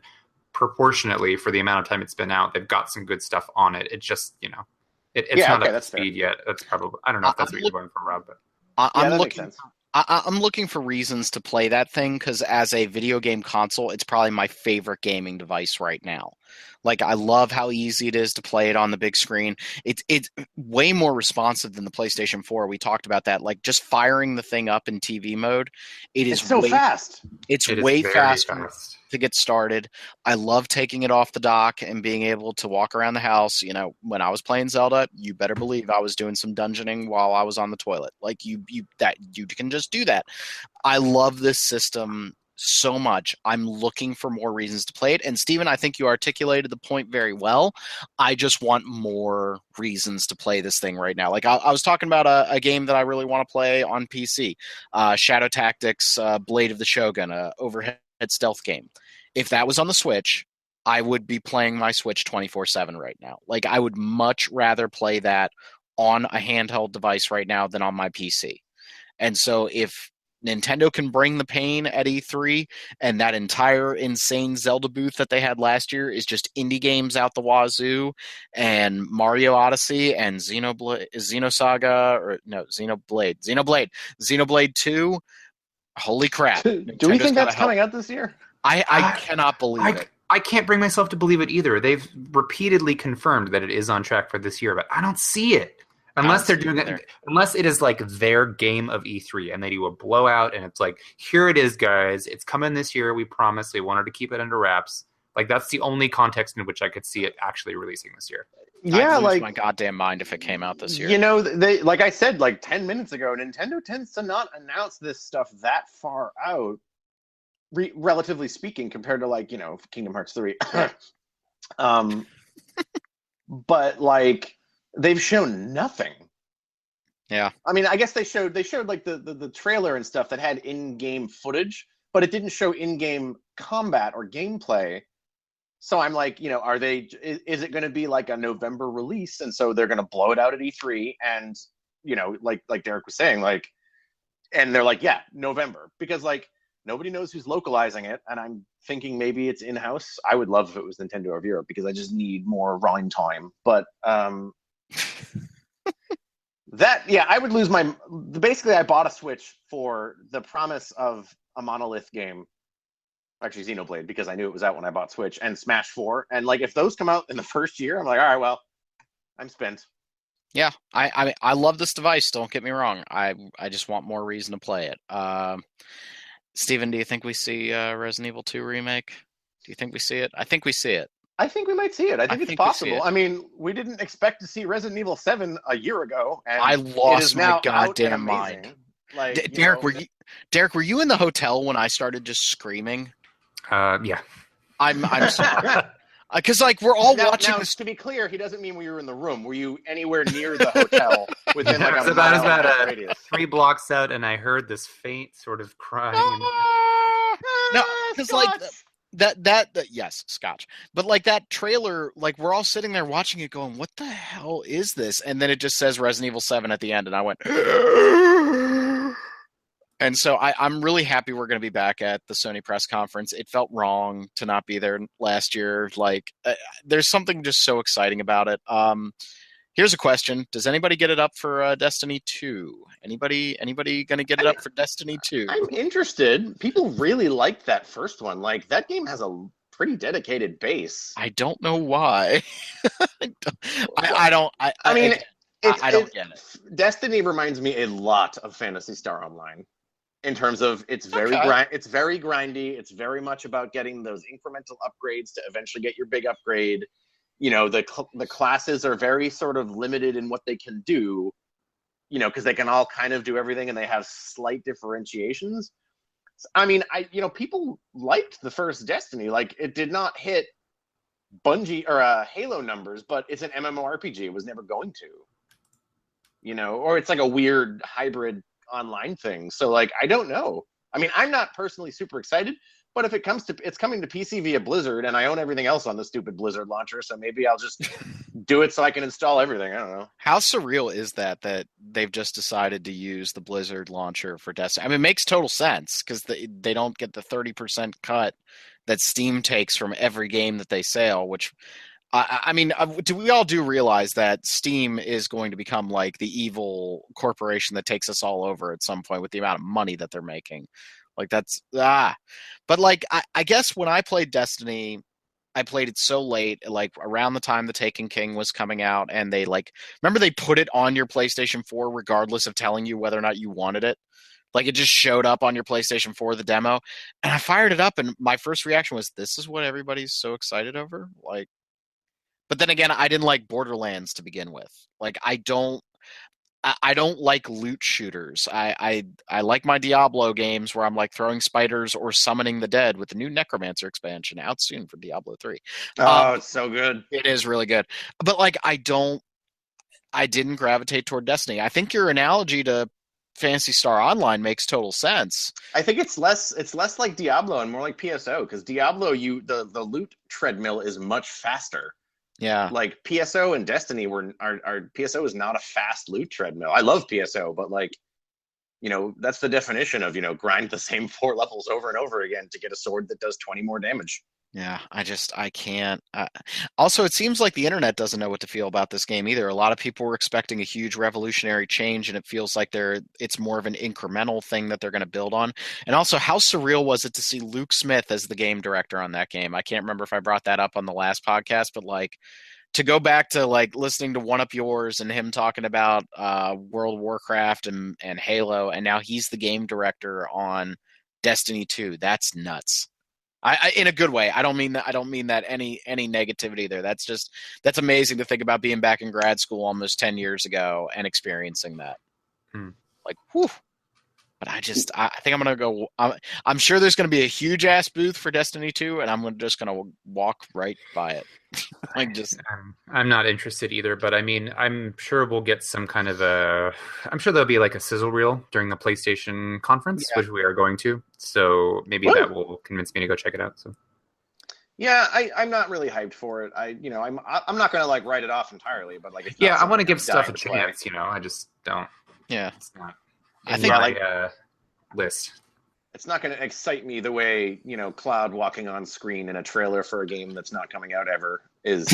proportionately for the amount of time it's been out, they've got some good stuff on it. It just, it's Yeah, not okay, up to that's fair. speed yet. That's probably, I don't know if that's what you're going for, Rob, but Yeah, I'm that makes looking. sense. I'm looking for reasons to play that thing because as a video game console, it's probably my favorite gaming device right now. Like I love how easy it is to play it on the big screen. It's way more responsive than the PlayStation 4. We talked about that. Like just firing the thing up in TV mode, It's so fast. It's it is way very faster fast. to get started. I love taking it off the dock and being able to walk around the house. You know, when I was playing Zelda, you better believe I was doing some dungeoning while I was on the toilet. Like you can just do that. I love this system so much. I'm looking for more reasons to play it. And Steven, I think you articulated the point very well. I just want more reasons to play this thing right now. Like I was talking about a game that I really want to play on PC, Shadow Tactics, Blade of the Shogun, a overhead stealth game. If that was on the Switch, I would be playing my Switch 24/7 right now. Like I would much rather play that on a handheld device right now than on my PC. And so if Nintendo can bring the pain at E3 and that entire insane Zelda booth that they had last year is just indie games out the wazoo and Mario Odyssey and Xenoblade 2, holy crap. Do we Nintendo's think gotta that's help. coming out this year? I cannot believe it. I can't bring myself to believe it either. They've repeatedly confirmed that it is on track for this year, but I don't see it. Unless they're doing it, unless it is like their game of E3 and they do a blowout and it's like, here it is, guys. It's coming this year. We promise. They wanted to keep it under wraps. Like that's the only context in which I could see it actually releasing this year. Yeah, I'd lose like my goddamn mind if it came out this year. You know, they like I said like 10 minutes ago, Nintendo tends to not announce this stuff that far out, relatively speaking, compared to like Kingdom Hearts 3. But like they've shown nothing. Yeah. I mean, I guess they showed like the trailer and stuff that had in-game footage, but it didn't show in-game combat or gameplay. So I'm like, is it going to be like a November release? And so they're going to blow it out at E3 and, like Derek was saying, like, and they're like, yeah, November, because like nobody knows who's localizing it. And I'm thinking maybe it's in-house. I would love if it was Nintendo of Europe because I just need more runtime time. But, I would lose basically I bought a Switch for the promise of a Monolith game, actually Xenoblade, because I knew it was out when I bought Switch, and Smash 4. And like, if those come out in the first year, I'm like, all right, well, I'm spent. Yeah, I love this device. Don't get me wrong. I just want more reason to play it. Steven, do you think we see Resident Evil 2 remake? Do you think we see it? I think we see it. I think we might see it. I think it's possible. I mean, we didn't expect to see Resident Evil 7 a year ago, and I lost my goddamn mind. Like, Derek, were you in the hotel when I started just screaming? Yeah. I'm sorry. Because like we're all watching now, this. To be clear, he doesn't mean we were in the room. Were you anywhere near the hotel within like a about mile radius? 3 blocks out, and I heard this faint sort of crying. No, because like that yes, Scotch. But like that trailer, like we're all sitting there watching it, going, "What the hell is this?" And then it just says Resident Evil 7 at the end, and I went. And so I'm really happy we're going to be back at the Sony press conference. It felt wrong to not be there last year. Like, there's something just so exciting about it. Here's a question: does anybody get it up for Destiny 2? Anybody going to get it up for Destiny 2? I'm interested. People really liked that first one. Like, that game has a pretty dedicated base. I don't know why. I don't get it. Destiny reminds me a lot of Phantasy Star Online. In terms of it's very it's very grindy. It's very much about getting those incremental upgrades to eventually get your big upgrade. The classes are very sort of limited in what they can do, because they can all kind of do everything and they have slight differentiations. I mean, people liked the first Destiny. Like, it did not hit Bungie or Halo numbers, but it's an MMORPG. It was never going to, or it's like a weird hybrid online thing. So like, I don't know. I mean, I'm not personally super excited, but if it's coming to PC via Blizzard, and I own everything else on the stupid Blizzard launcher, so maybe I'll just do it so I can install everything. I don't know. How surreal is that they've just decided to use the Blizzard launcher for Destiny? I mean, it makes total sense because they don't get the 30% cut that Steam takes from every game that they sell, which I mean, do we all do realize that Steam is going to become like the evil corporation that takes us all over at some point with the amount of money that they're making? Like but like I guess when I played Destiny, I played it so late, like around the time the Taken King was coming out, and they remember they put it on your PlayStation 4 regardless of telling you whether or not you wanted it. Like it just showed up on your PlayStation 4, the demo, and I fired it up, and my first reaction was, "This is what everybody's so excited over." Like, but then again, I didn't like Borderlands to begin with. Like, I don't like loot shooters. I like my Diablo games where I'm like throwing spiders or summoning the dead with the new Necromancer expansion out soon for Diablo 3. Oh, it's so good. It is really good. But like I didn't gravitate toward Destiny. I think your analogy to Phantasy Star Online makes total sense. I think it's less like Diablo and more like PSO, because Diablo, the loot treadmill is much faster. Yeah. Like PSO and Destiny our PSO is not a fast loot treadmill. I love PSO, but like, that's the definition of, grind the same 4 levels over and over again to get a sword that does 20 more damage. Yeah, I can't. Also, it seems like the internet doesn't know what to feel about this game either. A lot of people were expecting a huge revolutionary change, and it feels like it's more of an incremental thing that they're going to build on. And also, how surreal was it to see Luke Smith as the game director on that game? I can't remember if I brought that up on the last podcast, but like to go back to like listening to One Up Yours and him talking about World of Warcraft and Halo, and now he's the game director on Destiny 2. That's nuts. I in a good way. I don't mean that any negativity there. That's amazing to think about being back in grad school almost 10 years ago and experiencing that. Like, whew. But I think I'm gonna go. I'm sure there's gonna be a huge ass booth for Destiny 2, and I'm just gonna walk right by it. I'm not interested either, but I mean, I'm sure we'll get some kind of I'm sure there'll be like a sizzle reel during the PlayStation conference, which we are going to. So maybe that will convince me to go check it out. So. Yeah, I'm not really hyped for it. I'm not gonna like write it off entirely, but like, I want to give stuff a chance. I just don't. Yeah, it's not. I think my list. It's not going to excite me the way, Cloud walking on screen in a trailer for a game that's not coming out ever is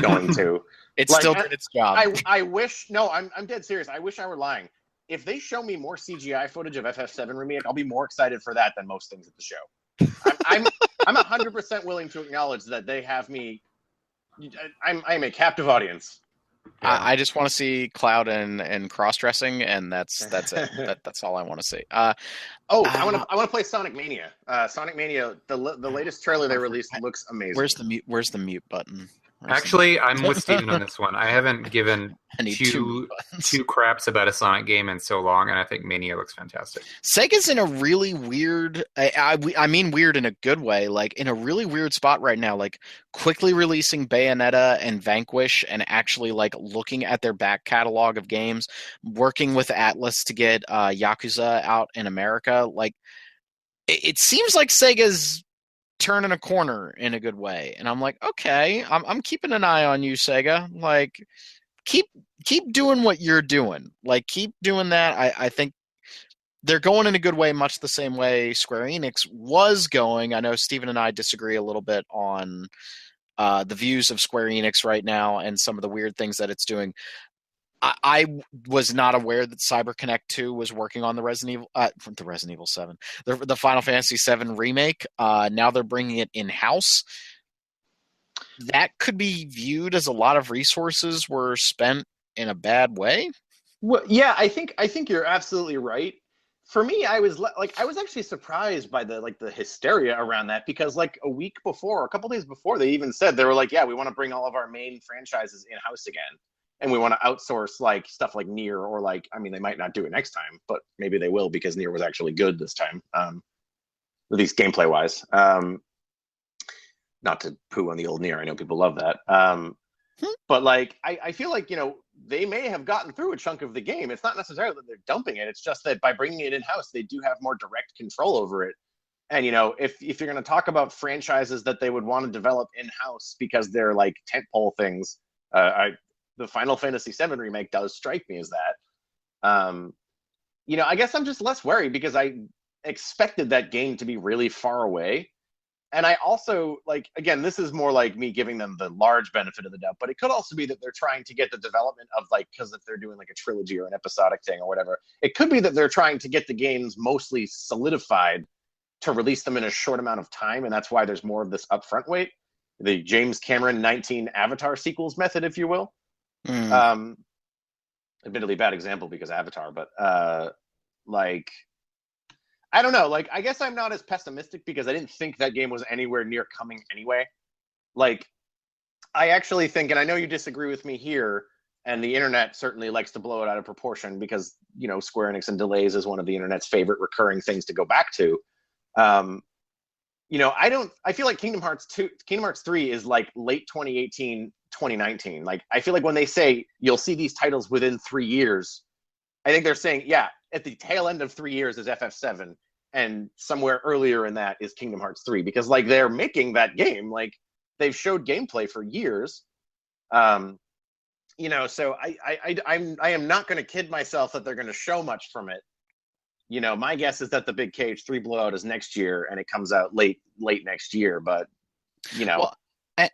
going to. It's still did its job. I wish. No, I'm dead serious. I wish I were lying. If they show me more CGI footage of FF7 remake, I'll be more excited for that than most things at the show. I'm 100% willing to acknowledge that they have me. I'm a captive audience. Yeah. I just want to see Cloud and cross dressing, and that's it. That's all I want to see. I want to play Sonic Mania. Sonic Mania, the latest trailer they released looks amazing. Where's the mute button? Actually, I'm with Steven on this one. I haven't given two craps about a Sonic game in so long, and I think Mania looks fantastic. Sega's in a really weird, I mean weird in a good way, like in a really weird spot right now, like quickly releasing Bayonetta and Vanquish and actually like looking at their back catalog of games, working with Atlas to get Yakuza out in America. Like it seems like Sega's turning a corner in a good way, and I'm like, okay, I'm keeping an eye on you, Sega. Like, keep doing what you're doing. Like, keep doing that. I think they're going in a good way, much the same way Square Enix was going. I know Steven and I disagree a little bit on the views of Square Enix right now and some of the weird things that it's doing. I was not aware that CyberConnect 2 was working on the Resident Evil 7, the Final Fantasy 7 remake. Now they're bringing it in-house. That could be viewed as a lot of resources were spent in a bad way. Well, yeah, I think you're absolutely right. For me, I was actually surprised by the hysteria around that, because like a couple days before, they even said, they were like, yeah, we want to bring all of our main franchises in-house again. And we want to outsource like stuff like Nier, or like, I mean, they might not do it next time, but maybe they will, because Nier was actually good this time, at least gameplay wise. Not to poo on the old Nier, I know people love that. But like, I feel like, they may have gotten through a chunk of the game. It's not necessarily that they're dumping it. It's just that by bringing it in-house, they do have more direct control over it. And, if you're going to talk about franchises that they would want to develop in-house because they're like tentpole things, the Final Fantasy VII remake does strike me as that. I guess I'm just less worried, because I expected that game to be really far away. And I also like, again, this is more like me giving them the large benefit of the doubt, but it could also be that they're trying to get the development of like, because if they're doing like a trilogy or an episodic thing or whatever, it could be that they're trying to get the games mostly solidified to release them in a short amount of time, and that's why there's more of this upfront wait. The James Cameron 19 Avatar sequels method, if you will. Admittedly, bad example because Avatar, but like, I don't know. Like, I guess I'm not as pessimistic because I didn't think that game was anywhere near coming anyway. Like, I actually think, and I know you disagree with me here, and the internet certainly likes to blow it out of proportion because, you know, Square Enix and delays is one of the internet's favorite recurring things to go back to. You know, I feel like Kingdom Hearts 3 is like late 2018, 2019. Like, I feel like when they say you'll see these titles within 3 years, I think they're saying, yeah, at the tail end of 3 years is FF7, and somewhere earlier in that is Kingdom Hearts 3, because like they're making that game, like they've showed gameplay for years. You know, so I am not going to kid myself that they're going to show much from it. You know, my guess is that the Big Cage 3 blowout is next year and it comes out late next year, but you know. Well,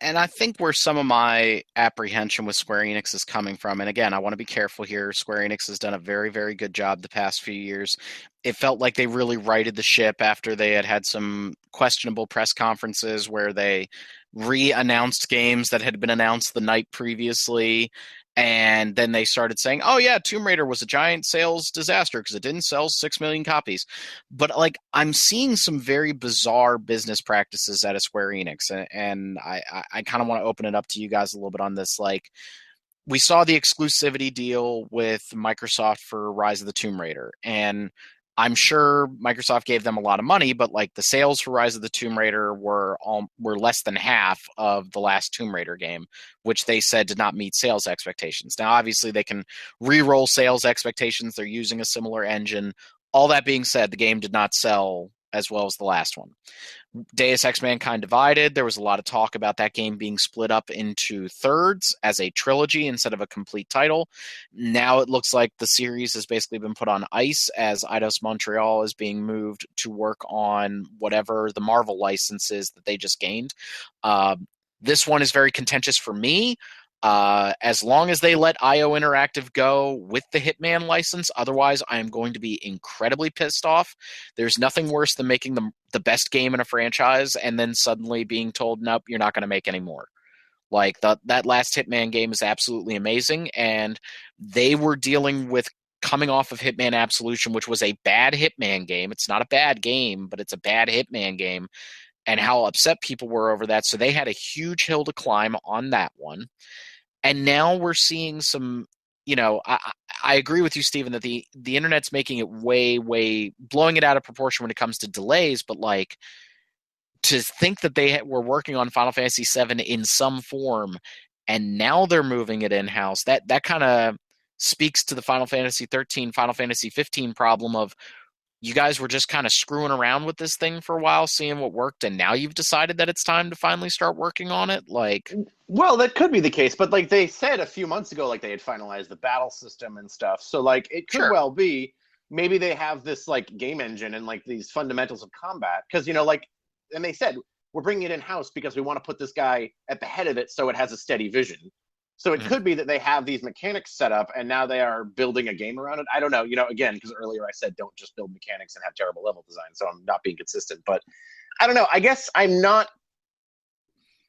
and I think where some of my apprehension with Square Enix is coming from, and again, I want to be careful here. Square Enix has done a very, very good job the past few years. It felt like they really righted the ship after they had some questionable press conferences where they re-announced games that had been announced the night previously. And then they started saying, oh, yeah, Tomb Raider was a giant sales disaster because it didn't sell 6 million copies. But, like, I'm seeing some very bizarre business practices out of Square Enix. And I kind of want to open it up to you guys a little bit on this. Like, we saw the exclusivity deal with Microsoft for Rise of the Tomb Raider. And I'm sure Microsoft gave them a lot of money, but like the sales for Rise of the Tomb Raider were less than half of the last Tomb Raider game, which they said did not meet sales expectations. Now, obviously, they can re-roll sales expectations. They're using a similar engine. All that being said, the game did not sell as well as the last one. Deus Ex Mankind Divided, there was a lot of talk about that game being split up into thirds as a trilogy instead of a complete title. Now it looks like the series has basically been put on ice as Eidos Montreal is being moved to work on whatever the Marvel license is that they just gained. This one is very contentious for me. As long as they let IO Interactive go with the Hitman license, otherwise I am going to be incredibly pissed off. There's nothing worse than making the best game in a franchise and then suddenly being told, nope, you're not going to make any more. Like, that last Hitman game is absolutely amazing, and they were dealing with coming off of Hitman Absolution, which was a bad Hitman game. It's not a bad game, but it's a bad Hitman game, and how upset people were over that. So they had a huge hill to climb on that one. And now we're seeing some, you know, I agree with you, Stephen, that the internet's making it way, blowing it out of proportion when it comes to delays. But like, to think that they were working on Final Fantasy VII in some form, and now they're moving it in-house, that kind of speaks to the Final Fantasy 13, Final Fantasy 15 problem of, you guys were just kind of screwing around with this thing for a while, seeing what worked, and now you've decided that it's time to finally start working on it? Like, well, that could be the case, but like they said a few months ago, like they had finalized the battle system and stuff. So like it could well be maybe they have this like game engine and like these fundamentals of combat, because, you know, like, and they said we're bringing it in-house because we want to put this guy at the head of it so it has a steady vision. So it could be that they have these mechanics set up and now they are building a game around it. I don't know, you know, again, because earlier I said don't just build mechanics and have terrible level design, so I'm not being consistent. But I don't know, I guess I'm not,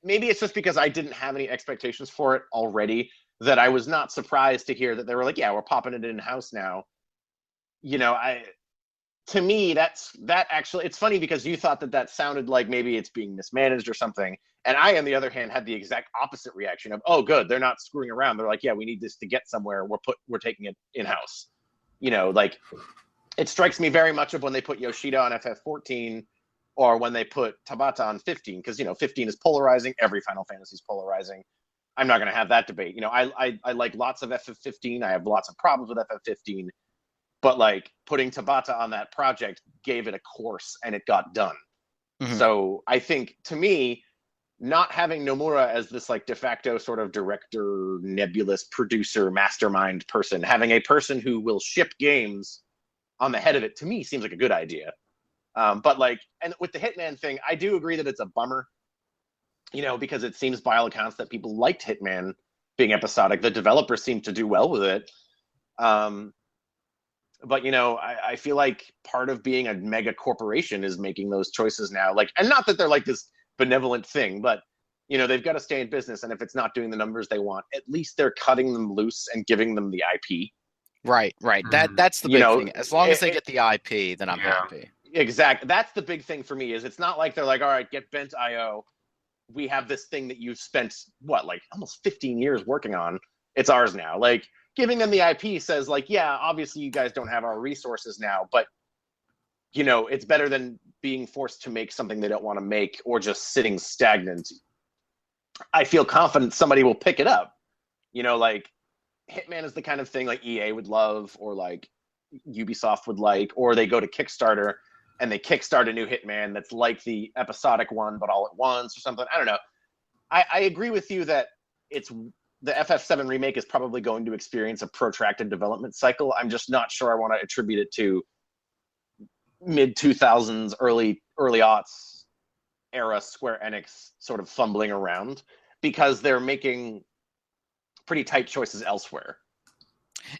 maybe it's just because I didn't have any expectations for it already that I was not surprised to hear that they were like, yeah, we're popping it in-house now. You know, to me, that actually, it's funny because you thought that sounded like maybe it's being mismanaged or something. And I, on the other hand, had the exact opposite reaction of, oh, good, they're not screwing around. They're like, yeah, we need this to get somewhere. We're taking it in-house. You know, like, it strikes me very much of when they put Yoshida on FF14 or when they put Tabata on 15, because, you know, 15 is polarizing. Every Final Fantasy is polarizing. I'm not going to have that debate. You know, I like lots of FF15. I have lots of problems with FF15. But, like, putting Tabata on that project gave it a course, and it got done. Mm-hmm. So I think, to me, not having Nomura as this, like, de facto sort of director, nebulous producer, mastermind person, having a person who will ship games on the head of it, to me, seems like a good idea. But like, and with the Hitman thing, I do agree that it's a bummer, because it seems by all accounts that people liked Hitman being episodic. The developers seem to do well with it. But I feel like part of being a mega corporation is making those choices now. Like, and not that they're like this benevolent thing, but they've got to stay in business. And if it's not doing the numbers they want, at least they're cutting them loose and giving them the IP. Right. That's the big thing. As long as they get the IP, then I'm happy. Exactly. That's the big thing for me. Is it's not like they're like, all right, get Bent.io. We have this thing that you've spent almost 15 years working on. It's ours now. Like, giving them the IP says, like, yeah, obviously you guys don't have our resources now, but it's better than being forced to make something they don't want to make or just sitting stagnant. I feel confident somebody will pick it up. Like Hitman is the kind of thing like EA would love, or like Ubisoft would like, or they go to Kickstarter and they kickstart a new Hitman that's like the episodic one, but all at once or something. I don't know. I agree with you that the FF7 remake is probably going to experience a protracted development cycle. I'm just not sure I want to attribute it to mid 2000s, early aughts era Square Enix sort of fumbling around, because they're making pretty tight choices elsewhere.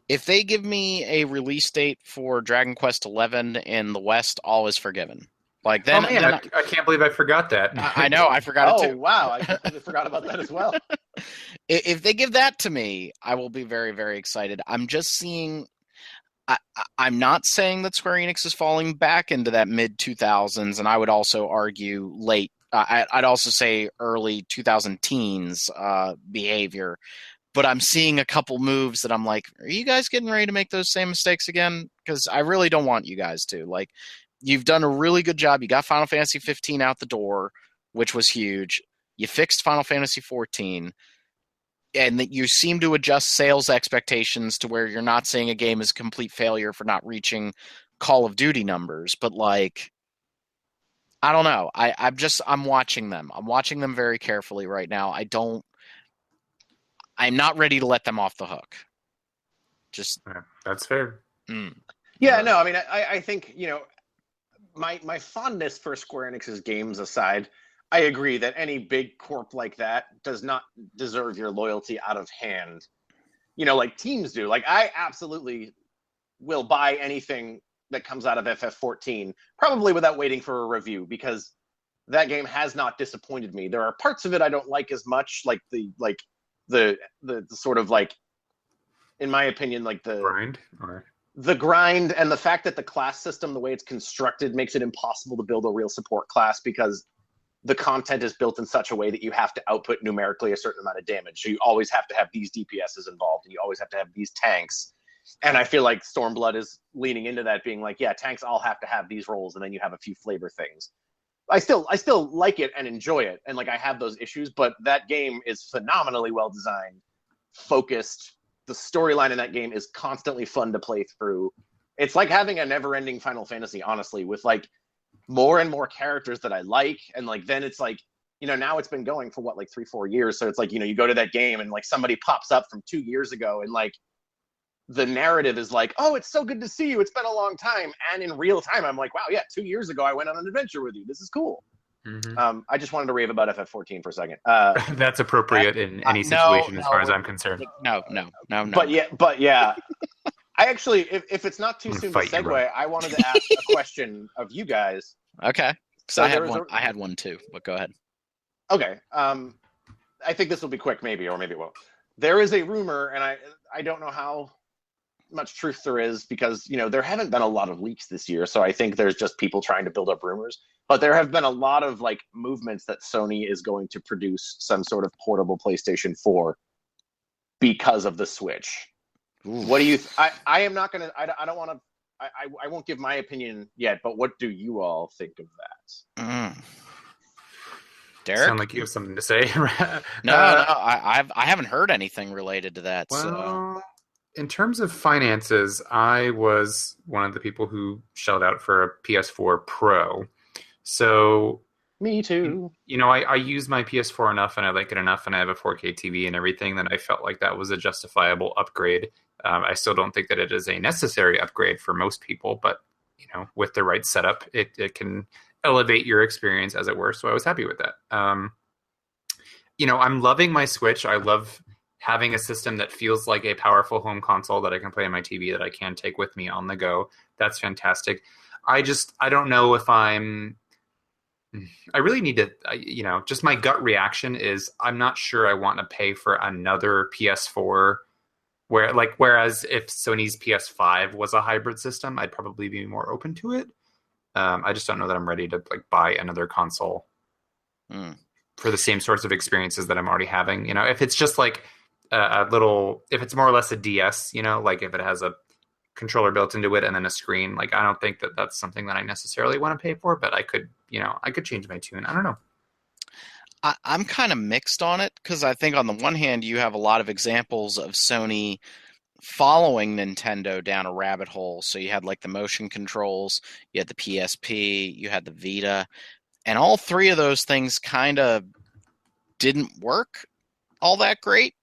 If they give me a release date for Dragon Quest XI in the West, all is forgiven. Like then, I can't believe I forgot that. I know, I forgot it too. Oh wow, I completely forgot about that as well. If they give that to me, I will be very, very excited. I'm just seeing. I'm not saying that Square Enix is falling back into that mid 2000s, and I would also argue late. I'd also say early 2000 teens behavior. But I'm seeing a couple moves that I'm like, are you guys getting ready to make those same mistakes again? Because I really don't want you guys to. Like, you've done a really good job. You got Final Fantasy 15 out the door, which was huge. You fixed Final Fantasy 14. And that you seem to adjust sales expectations to where you're not saying a game is a complete failure for not reaching Call of Duty numbers. But, like, I don't know. I'm watching them. I'm watching them very carefully right now. I'm not ready to let them off the hook. That's fair. Yeah, no, I mean, I think, my fondness for Square Enix's games aside, I agree that any big corp like that does not deserve your loyalty out of hand. Like teams do. Like, I absolutely will buy anything that comes out of FF14, probably without waiting for a review, because that game has not disappointed me. There are parts of it I don't like as much, like the sort of, like, in my opinion, like the grind and the fact that the class system, the way it's constructed, makes it impossible to build a real support class, because the content is built in such a way that you have to output numerically a certain amount of damage. So you always have to have these DPSs involved, and you always have to have these tanks. And I feel like Stormblood is leaning into that, being like, yeah, tanks all have to have these roles, and then you have a few flavor things. I still like it and enjoy it, and like I have those issues, but that game is phenomenally well designed, focused. The storyline in that game is constantly fun to play through. It's like having a never-ending Final Fantasy, honestly, with like more and more characters that I like, and like then it's like, now it's been going for like 3-4 years, so it's like, you go to that game and like somebody pops up from 2 years ago, and like the narrative is like, oh, it's so good to see you, it's been a long time, and in real time I'm like, wow, yeah, 2 years ago I went on an adventure with you, this is cool. I just wanted to rave about FF14 for a second. That's appropriate in any situation, as far as I'm concerned. No. But yeah, I actually, if it's not too soon to segue, I wanted to ask a question of you guys. Okay, so I had one too, but go ahead. Okay, I think this will be quick, maybe, or maybe it won't. There is a rumor, and I don't know how much truth there is, because there haven't been a lot of leaks this year, so I think there's just people trying to build up rumors. But there have been a lot of like movements that Sony is going to produce some sort of portable PlayStation 4 because of the Switch. Ooh. What do you? I am not gonna. I don't want to. I won't give my opinion yet. But what do you all think of that? Derek, sound like you have something to say. No, I haven't heard anything related to that. Well, so. In terms of finances, I was one of the people who shelled out for a PS4 Pro. So me too. I use my PS4 enough, and I like it enough, and I have a 4K TV and everything, that I felt like that was a justifiable upgrade. I still don't think that it is a necessary upgrade for most people, but with the right setup, it can elevate your experience, as it were. So I was happy with that. I'm loving my Switch. I love having a system that feels like a powerful home console that I can play on my TV, that I can take with me on the go. That's fantastic. I don't know if I really need to, just my gut reaction is I'm not sure I want to pay for another PS4 whereas if Sony's PS5 was a hybrid system, I'd probably be more open to it. I just don't know that I'm ready to buy another console for the same sorts of experiences that I'm already having. If it's just like if it's more or less a DS, if it has a controller built into it and then a screen, I don't think that that's something that I necessarily want to pay for, but I could change my tune. I don't know. I'm kind of mixed on it, because I think on the one hand you have a lot of examples of Sony following Nintendo down a rabbit hole. So you had the motion controls, you had the PSP, you had the Vita, and all three of those things kind of didn't work all that great.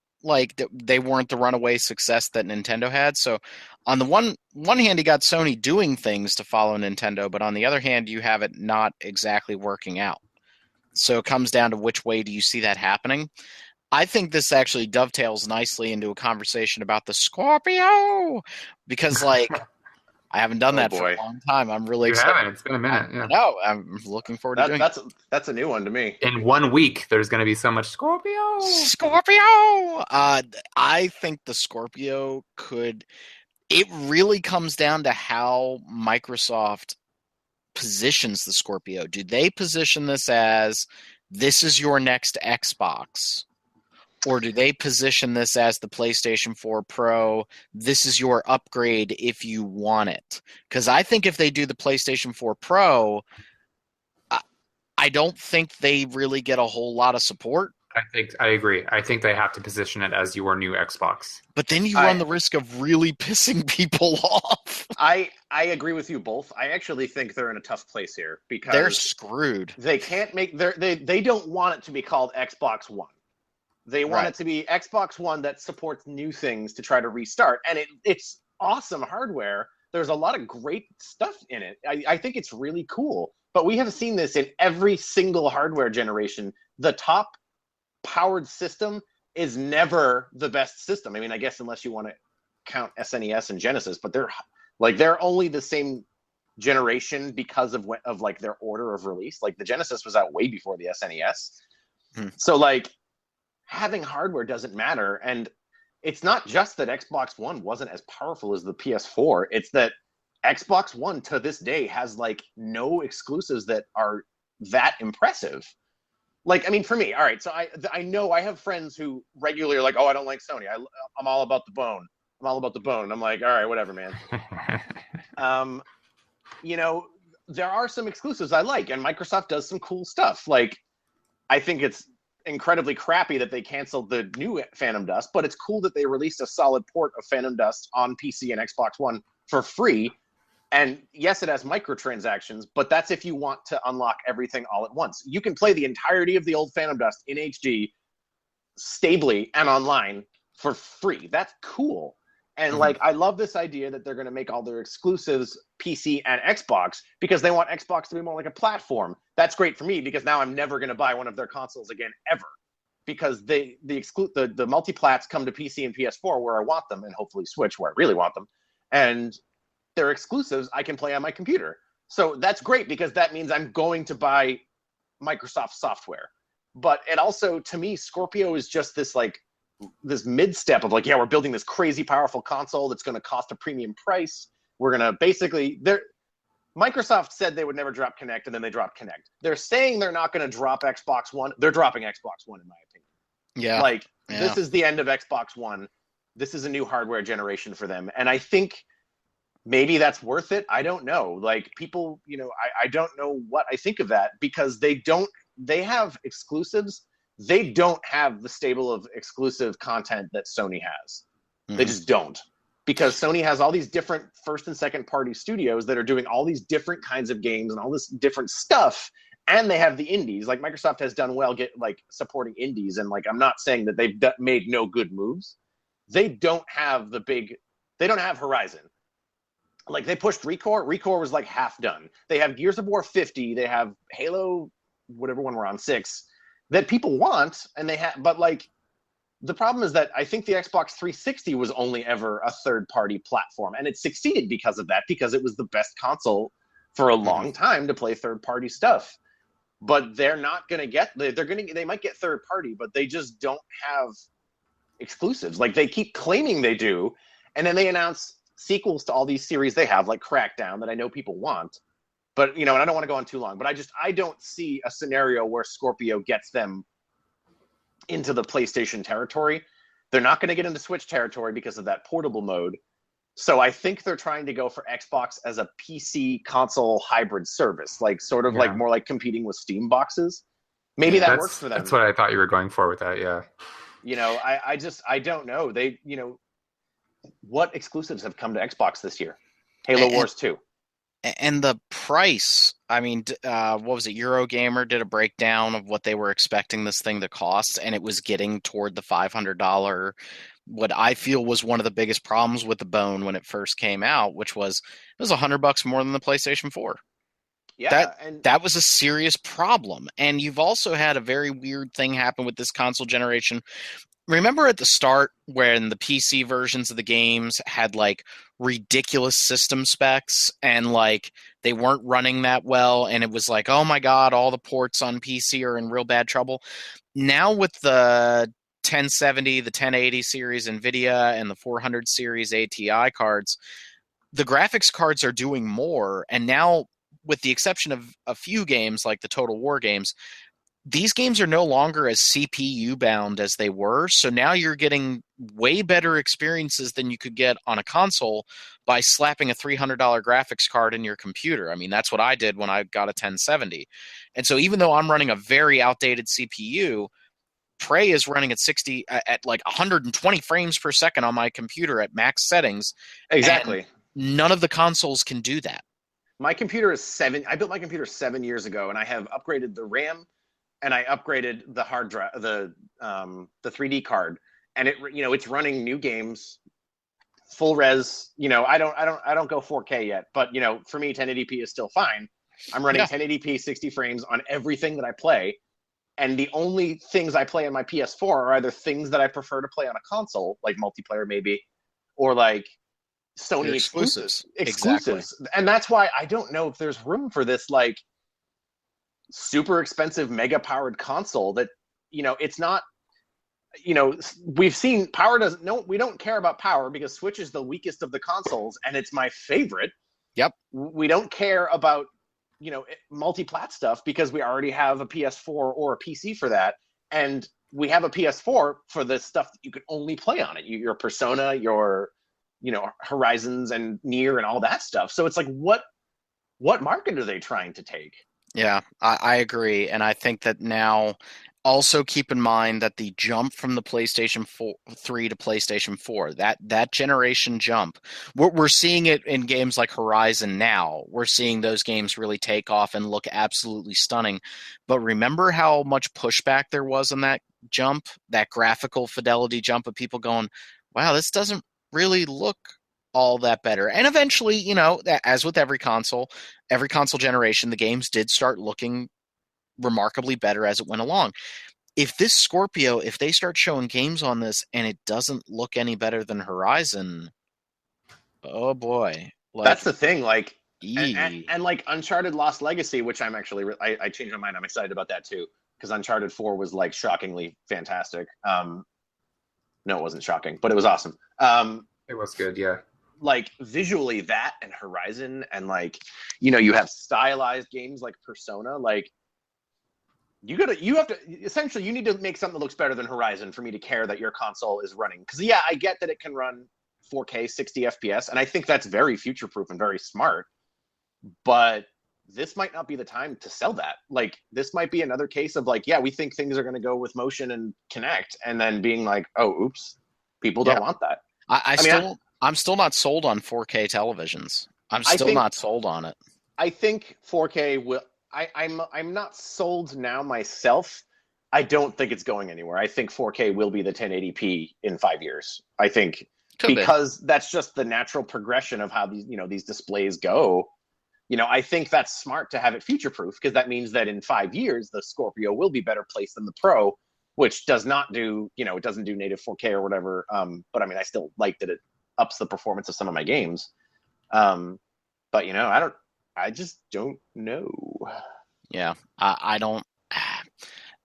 They weren't the runaway success that Nintendo had. So on the one hand, you got Sony doing things to follow Nintendo, but on the other hand, you have it not exactly working out. So it comes down to which way do you see that happening. I think this actually dovetails nicely into a conversation about the Scorpio, because I haven't done that for a long time. I'm really excited. Haven't. It's been a minute. Yeah. No, I'm looking forward to doing it. That's a new one to me. In 1 week, there's going to be so much Scorpio. I think the Scorpio could. It really comes down to how Microsoft positions the Scorpio. Do they position this as this is your next Xbox? Or do they position this as the PlayStation 4 Pro? This is your upgrade if you want it. Because I think if they do the PlayStation 4 Pro, I don't think they really get a whole lot of support. I agree. I think they have to position it as your new Xbox. But then you run the risk of really pissing people off. I agree with you both. I actually think they're in a tough place here because they're screwed. They can't make they don't want it to be called Xbox One. They want it to be Xbox One that supports new things to try to restart. And it's awesome hardware. There's a lot of great stuff in it. I think it's really cool. But we have seen this in every single hardware generation. The top powered system is never the best system. I mean, I guess unless you want to count SNES and Genesis, but they're only the same generation because of their order of release. The Genesis was out way before the SNES. So having hardware doesn't matter. And it's not just that Xbox One wasn't as powerful as the PS4. It's that Xbox One to this day has no exclusives that are that impressive. For me, all right, so I know I have friends who regularly are oh, I don't like Sony. I'm all about the bone. I'm all about the bone. I'm all right, whatever, man. There are some exclusives I like, and Microsoft does some cool stuff. I think it's incredibly crappy that they canceled the new Phantom Dust, but it's cool that they released a solid port of Phantom Dust on PC and Xbox One for free. And yes, it has microtransactions, but that's if you want to unlock everything all at once. You can play the entirety of the old Phantom Dust in HD stably and online for free. That's cool. And I love this idea that they're going to make all their exclusives PC and Xbox because they want Xbox to be more like a platform. That's great for me because now I'm never going to buy one of their consoles again ever, because the multi-plats come to PC and PS4 where I want them, and hopefully Switch where I really want them. And they're exclusives I can play on my computer. So that's great because that means I'm going to buy Microsoft software. But it also, to me, Scorpio is just this this mid-step of we're building this crazy powerful console that's going to cost a premium price. We're going to basically, Microsoft said they would never drop Kinect, and then they dropped Kinect. They're saying they're not going to drop Xbox One. They're dropping Xbox One, in my opinion. Yeah. This is the end of Xbox One. This is a new hardware generation for them. And I think maybe that's worth it. I don't know. People, I don't know what I think of that because they have exclusives. They don't have the stable of exclusive content that Sony has. They just don't. Because Sony has all these different first and second party studios that are doing all these different kinds of games and all this different stuff. And they have the indies. Microsoft has done well supporting indies. And I'm not saying that they've made no good moves. They don't have they don't have Horizon. Like they pushed ReCore. ReCore was like half done. They have Gears of War 50. They have Halo, whatever one we're on, 6, that people want, and they have. But like, the problem is that I think the Xbox 360 was only ever a third-party platform, and it succeeded because of that, because it was the best console for a long time to play third-party stuff. But they're not going to get. They might get third-party, but they just don't have exclusives. Like they keep claiming they do, and then they announce sequels to all these series they have, like Crackdown, that I know people want. But, and I don't want to go on too long, but I don't see a scenario where Scorpio gets them into the PlayStation territory. They're not going to get into Switch territory because of that portable mode. So I think they're trying to go for Xbox as a PC console hybrid service, like sort of like more like competing with Steam boxes. Maybe that works for them. That's what I thought you were going for with that, yeah. I don't know. What exclusives have come to Xbox this year? Halo Wars 2. And the price, I mean, what was it? Eurogamer did a breakdown of what they were expecting this thing to cost, and it was getting toward the $500, what I feel was one of the biggest problems with the Bone when it first came out, which was it was $100 more than the PlayStation 4. Yeah, that was a serious problem. And you've also had a very weird thing happen with this console generation. Remember at the start when the PC versions of the games had like ridiculous system specs and like they weren't running that well, and it was like, oh my God, all the ports on PC are in real bad trouble. Now with the 1070, the 1080 series NVIDIA, and the 400 series ATI cards, the graphics cards are doing more. And now, with the exception of a few games like the Total War games, these games are no longer as CPU bound as they were. So now you're getting way better experiences than you could get on a console by slapping a $300 graphics card in your computer. I mean, that's what I did when I got a 1070. And so even though I'm running a very outdated CPU, Prey is running at like 120 frames per second on my computer at max settings. Exactly. None of the consoles can do that. My computer is I built my computer 7 years ago, and I have upgraded the RAM, and I upgraded the hard drive, the 3D card, and it's running new games, full res. I don't go 4K yet, but for me 1080p is still fine. I'm running 1080p 60 frames on everything that I play, and the only things I play on my PS4 are either things that I prefer to play on a console, like multiplayer maybe, or like Sony exclusives. Exactly. And that's why I don't know if there's room for this like super expensive mega powered console that it's not. We've seen power we don't care about power because Switch is the weakest of the consoles and it's my favorite. Yep. We don't care about multi-plat stuff because we already have a PS4 or a PC for that, and we have a PS4 for the stuff that you can only play on it. Your Persona, your Horizons and Nier and all that stuff. So it's like, what market are they trying to take? Yeah, I agree. And I think that now also keep in mind that the jump from the PlayStation 3 to PlayStation 4, that generation jump, we're seeing it in games like Horizon now. We're seeing those games really take off and look absolutely stunning. But remember how much pushback there was on that jump, that graphical fidelity jump of people going, wow, this doesn't really look all that better. And eventually, as with every console generation, the games did start looking remarkably better as it went along. If this Scorpio, if they start showing games on this and it doesn't look any better than Horizon, oh boy. That's the thing, like, and like Uncharted Lost Legacy, which I'm actually, I changed my mind. I'm excited about that too, because Uncharted 4 was like shockingly fantastic. No, it wasn't shocking, but it was awesome. It was good, yeah. Like visually, that and Horizon, and like you have stylized games like Persona. Like you have to essentially, you need to make something that looks better than Horizon for me to care that your console is running. Because I get that it can run 4K 60 FPS, and I think that's very future proof and very smart. But this might not be the time to sell that. Like this might be another case of like, we think things are going to go with motion and Kinect, and then being like, oh, oops, people don't want that. I'm still not sold on 4K televisions. I'm still not sold on it. I think 4K will. I'm not sold now myself. I don't think it's going anywhere. I think 4K will be the 1080p in 5 years. I think Could be. because that's just the natural progression of how these displays go. I think that's smart to have it future proof, because that means that in 5 years the Scorpio will be better placed than the Pro, which does not do, it doesn't do native 4K or whatever. But I mean, I still like that it ups the performance of some of my games. But I just don't know. Yeah, I don't.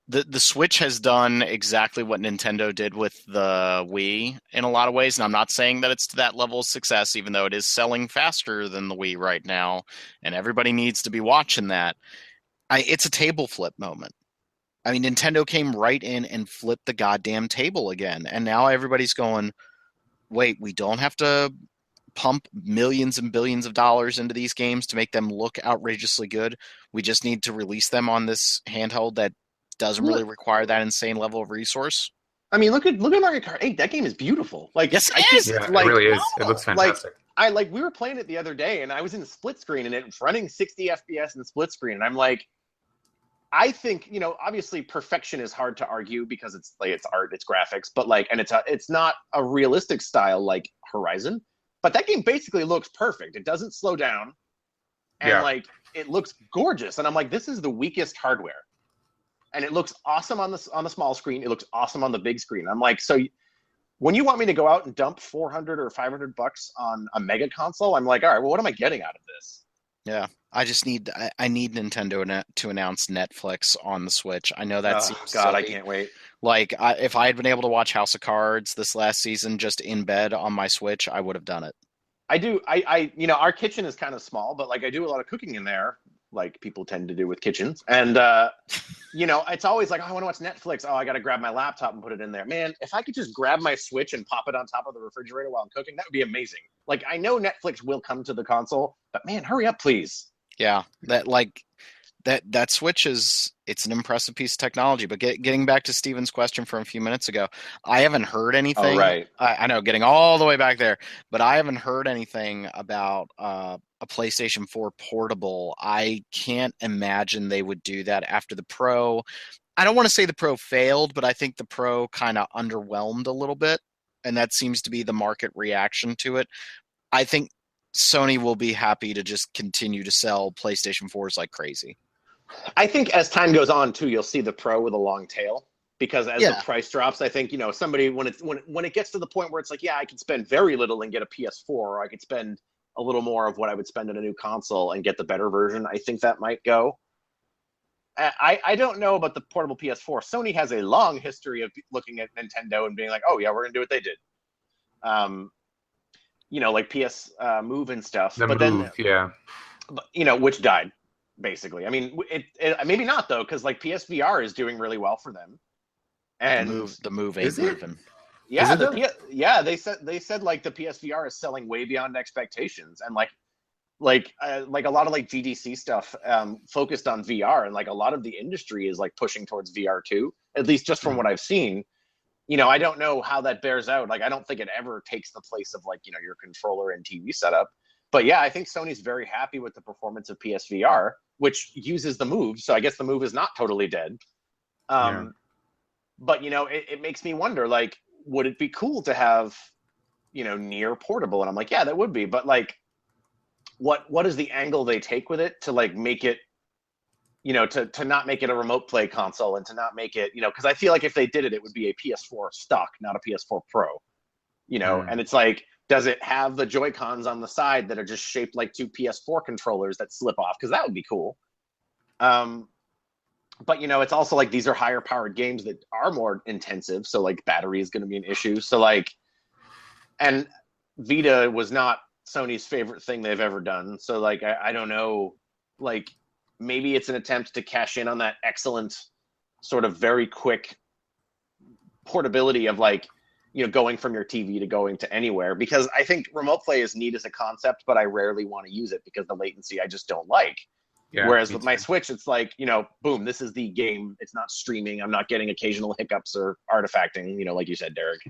The Switch has done exactly what Nintendo did with the Wii in a lot of ways, and I'm not saying that it's to that level of success, even though it is selling faster than the Wii right now, and everybody needs to be watching that. It's a table flip moment. I mean, Nintendo came right in and flipped the goddamn table again, and now everybody's going, wait, we don't have to pump millions and billions of dollars into these games to make them look outrageously good. We just need to release them on this handheld that doesn't really require that insane level of resource. I mean, look at Mario Kart 8. That game is beautiful. Like, yes, it is. Yeah, it really is. It looks fantastic. We were playing it the other day, and I was in the split screen, and it's running 60 FPS in the split screen, and I'm like, I think, obviously perfection is hard to argue because it's art, it's graphics, but and it's not a realistic style like Horizon, but that game basically looks perfect. It doesn't slow down, and it looks gorgeous, and I'm like, this is the weakest hardware. And it looks awesome on the small screen. It looks awesome on the big screen. I'm like, so when you want me to go out and dump $400 or $500 on a mega console, I'm like, all right, well, what am I getting out of this? Yeah, I just need Nintendo to announce Netflix on the Switch. I know that seems God, silly. I can't wait. Like, if I had been able to watch House of Cards this last season just in bed on my Switch, I would have done it. I do. Our kitchen is kind of small, but I do a lot of cooking in there, like people tend to do with kitchens. And, it's always like, oh, I want to watch Netflix. Oh, I got to grab my laptop and put it in there. Man, if I could just grab my Switch and pop it on top of the refrigerator while I'm cooking, that would be amazing. Like, I know Netflix will come to the console, but man, hurry up, please. Yeah, that Switch it's an impressive piece of technology. But getting back to Steven's question from a few minutes ago, I haven't heard anything. Oh, right. I know, getting all the way back there, but I haven't heard anything about a PlayStation 4 portable. I can't imagine they would do that after the Pro. I don't want to say the Pro failed, but I think the Pro kind of underwhelmed a little bit, and that seems to be the market reaction to it. I think Sony will be happy to just continue to sell PlayStation 4s like crazy. I think as time goes on too, you'll see the Pro with a long tail, because as the price drops, I think, somebody when it gets to the point where it's like, yeah, I can spend very little and get a PS4, or I could spend a little more of what I would spend on a new console and get the better version. I think that might go. I don't know about the portable PS4. Sony has a long history of looking at Nintendo and being like, oh yeah, we're gonna do what they did. Like PS Move and stuff. Which died, basically. I mean, it maybe not though, because PSVR is doing really well for them. And the Move ain't moving. Yeah, they said the PSVR is selling way beyond expectations, and a lot of GDC stuff focused on VR, and a lot of the industry is pushing towards VR too, at least just from what I've seen. I don't know how that bears out. I don't think it ever takes the place of your controller and TV setup. But yeah, I think Sony's very happy with the performance of PSVR, which uses the Move. So I guess the Move is not totally dead. But it makes me wonder, would it be cool to have, near portable? And I'm like, yeah, that would be. But what is the angle they take with it to make it, to not make it a remote play console, and to not make it, because I feel like if they did it, it would be a PS4 stock, not a PS4 Pro, and it's does it have the Joy-Cons on the side that are just shaped like two PS4 controllers that slip off? Because that would be cool. But it's also these are higher powered games that are more intensive, so battery is going to be an issue. So and Vita was not Sony's favorite thing they've ever done. So I don't know, maybe it's an attempt to cash in on that excellent sort of very quick portability of going from your TV to going to anywhere, because I think remote play is neat as a concept, but I rarely want to use it because the latency I just don't like. Yeah, whereas with my Switch, it's boom, this is the game. It's not streaming. I'm not getting occasional hiccups or artifacting, like you said, Derek.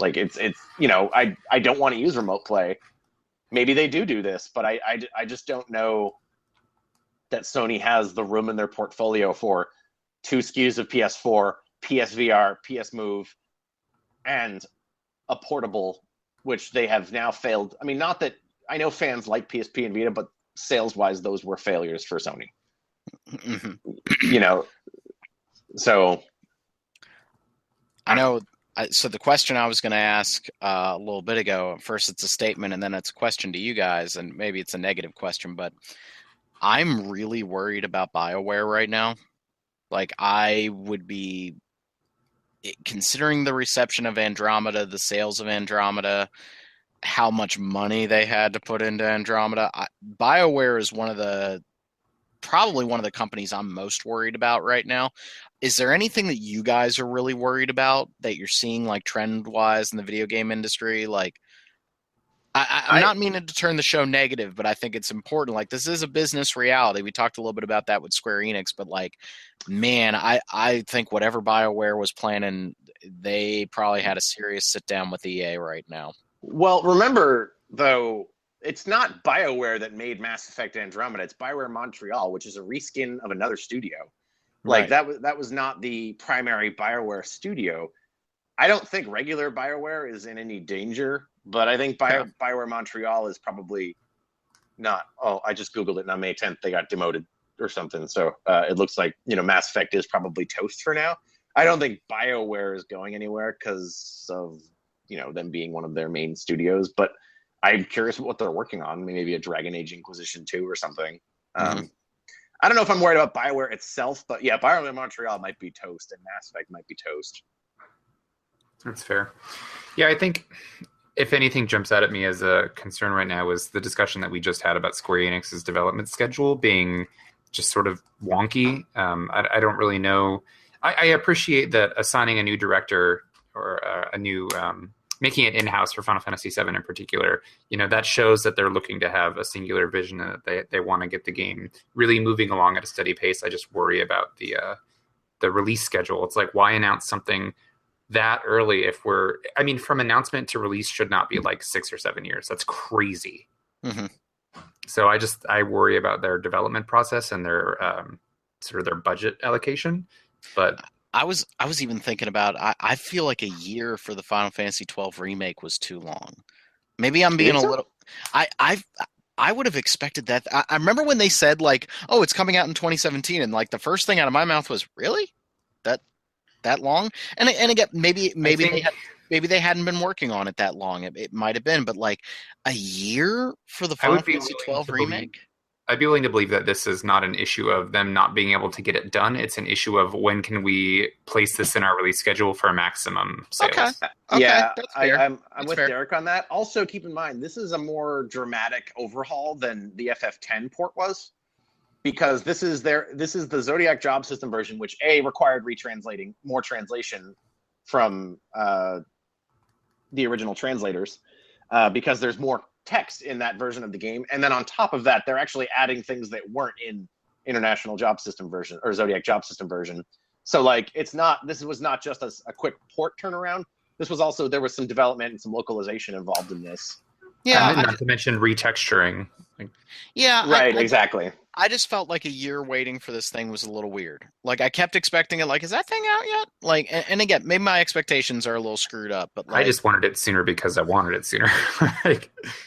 It's I don't want to use remote play. Maybe they do this, but I just don't know that Sony has the room in their portfolio for 2 SKUs of PS4, PSVR, PS Move, and a portable which they have now failed. I mean, not that I know fans like PSP and Vita, but sales-wise, those were failures for Sony. Mm-hmm. So I know. So the question I was going to ask a little bit ago, first it's a statement and then it's a question to you guys, and maybe it's a negative question, but I'm really worried about BioWare right now. Like, I would be, considering the reception of Andromeda, the sales of Andromeda, how much money they had to put into Andromeda. BioWare is probably one of the companies I'm most worried about right now. Is there anything that you guys are really worried about that you're seeing, like, trend-wise in the video game industry? Like, I'm not meaning to turn the show negative, but I think it's important. Like, this is a business reality. We talked a little bit about that with Square Enix, but, like, man, I think whatever BioWare was planning, they probably had a serious sit-down with EA right now. Well, remember, though, it's not BioWare that made Mass Effect Andromeda. It's BioWare Montreal, which is a reskin of another studio. Like, Right. that was not the primary BioWare studio. I don't think regular BioWare is in any danger, but I think BioWare Montreal is probably not. Oh, I just Googled it, and on May 10th, they got demoted or something. So it looks like, Mass Effect is probably toast for now. I don't think BioWare is going anywhere because of, them being one of their main studios, but I'm curious what they're working on. Maybe a Dragon Age Inquisition 2 or something. Mm-hmm. I don't know if I'm worried about BioWare itself, but yeah, BioWare Montreal might be toast, and Mass Effect might be toast. That's fair. Yeah, I think if anything jumps out at me as a concern right now is the discussion that we just had about Square Enix's development schedule being just sort of wonky. I don't really know. I appreciate that assigning a new director or a new making it in-house for Final Fantasy VII in particular, that shows that they're looking to have a singular vision and that they want to get the game really moving along at a steady pace. I just worry about the release schedule. It's like, why announce something that early from announcement to release should not be like 6 or 7 years. That's crazy. Mm-hmm. So I worry about their development process and their sort of their budget allocation. But I was even thinking about, I feel like a year for the Final Fantasy 12 remake was too long. Maybe I'm being a little. I would have expected that. I remember when they said, like, oh, it's coming out in 2017, and, like, the first thing out of my mouth was, really? That long? And again, maybe they hadn't been working on it that long. It might have been, but, like, a year for the Final Fantasy 12 remake. I'd be willing to believe that this is not an issue of them not being able to get it done. It's an issue of when can we place this in our release schedule for maximum sales. Okay, yeah, that's fair. I'm That's with fair. Derek on that. Also, keep in mind, this is a more dramatic overhaul than the FF10 port was, because this is the Zodiac Job System version, which required retranslating more translation from the original translators, because there's more text in that version of the game, and then on top of that, they're actually adding things that weren't in International Job System version or Zodiac Job System version. So, like, this was not just a quick port turnaround. This was also, there was some development and some localization involved in this. Yeah, not to mention retexturing. Yeah, right, exactly. I just felt like a year waiting for this thing was a little weird. Like, I kept expecting it, like, is that thing out yet? Like, and again, maybe my expectations are a little screwed up, but, like, I just wanted it sooner because I wanted it sooner.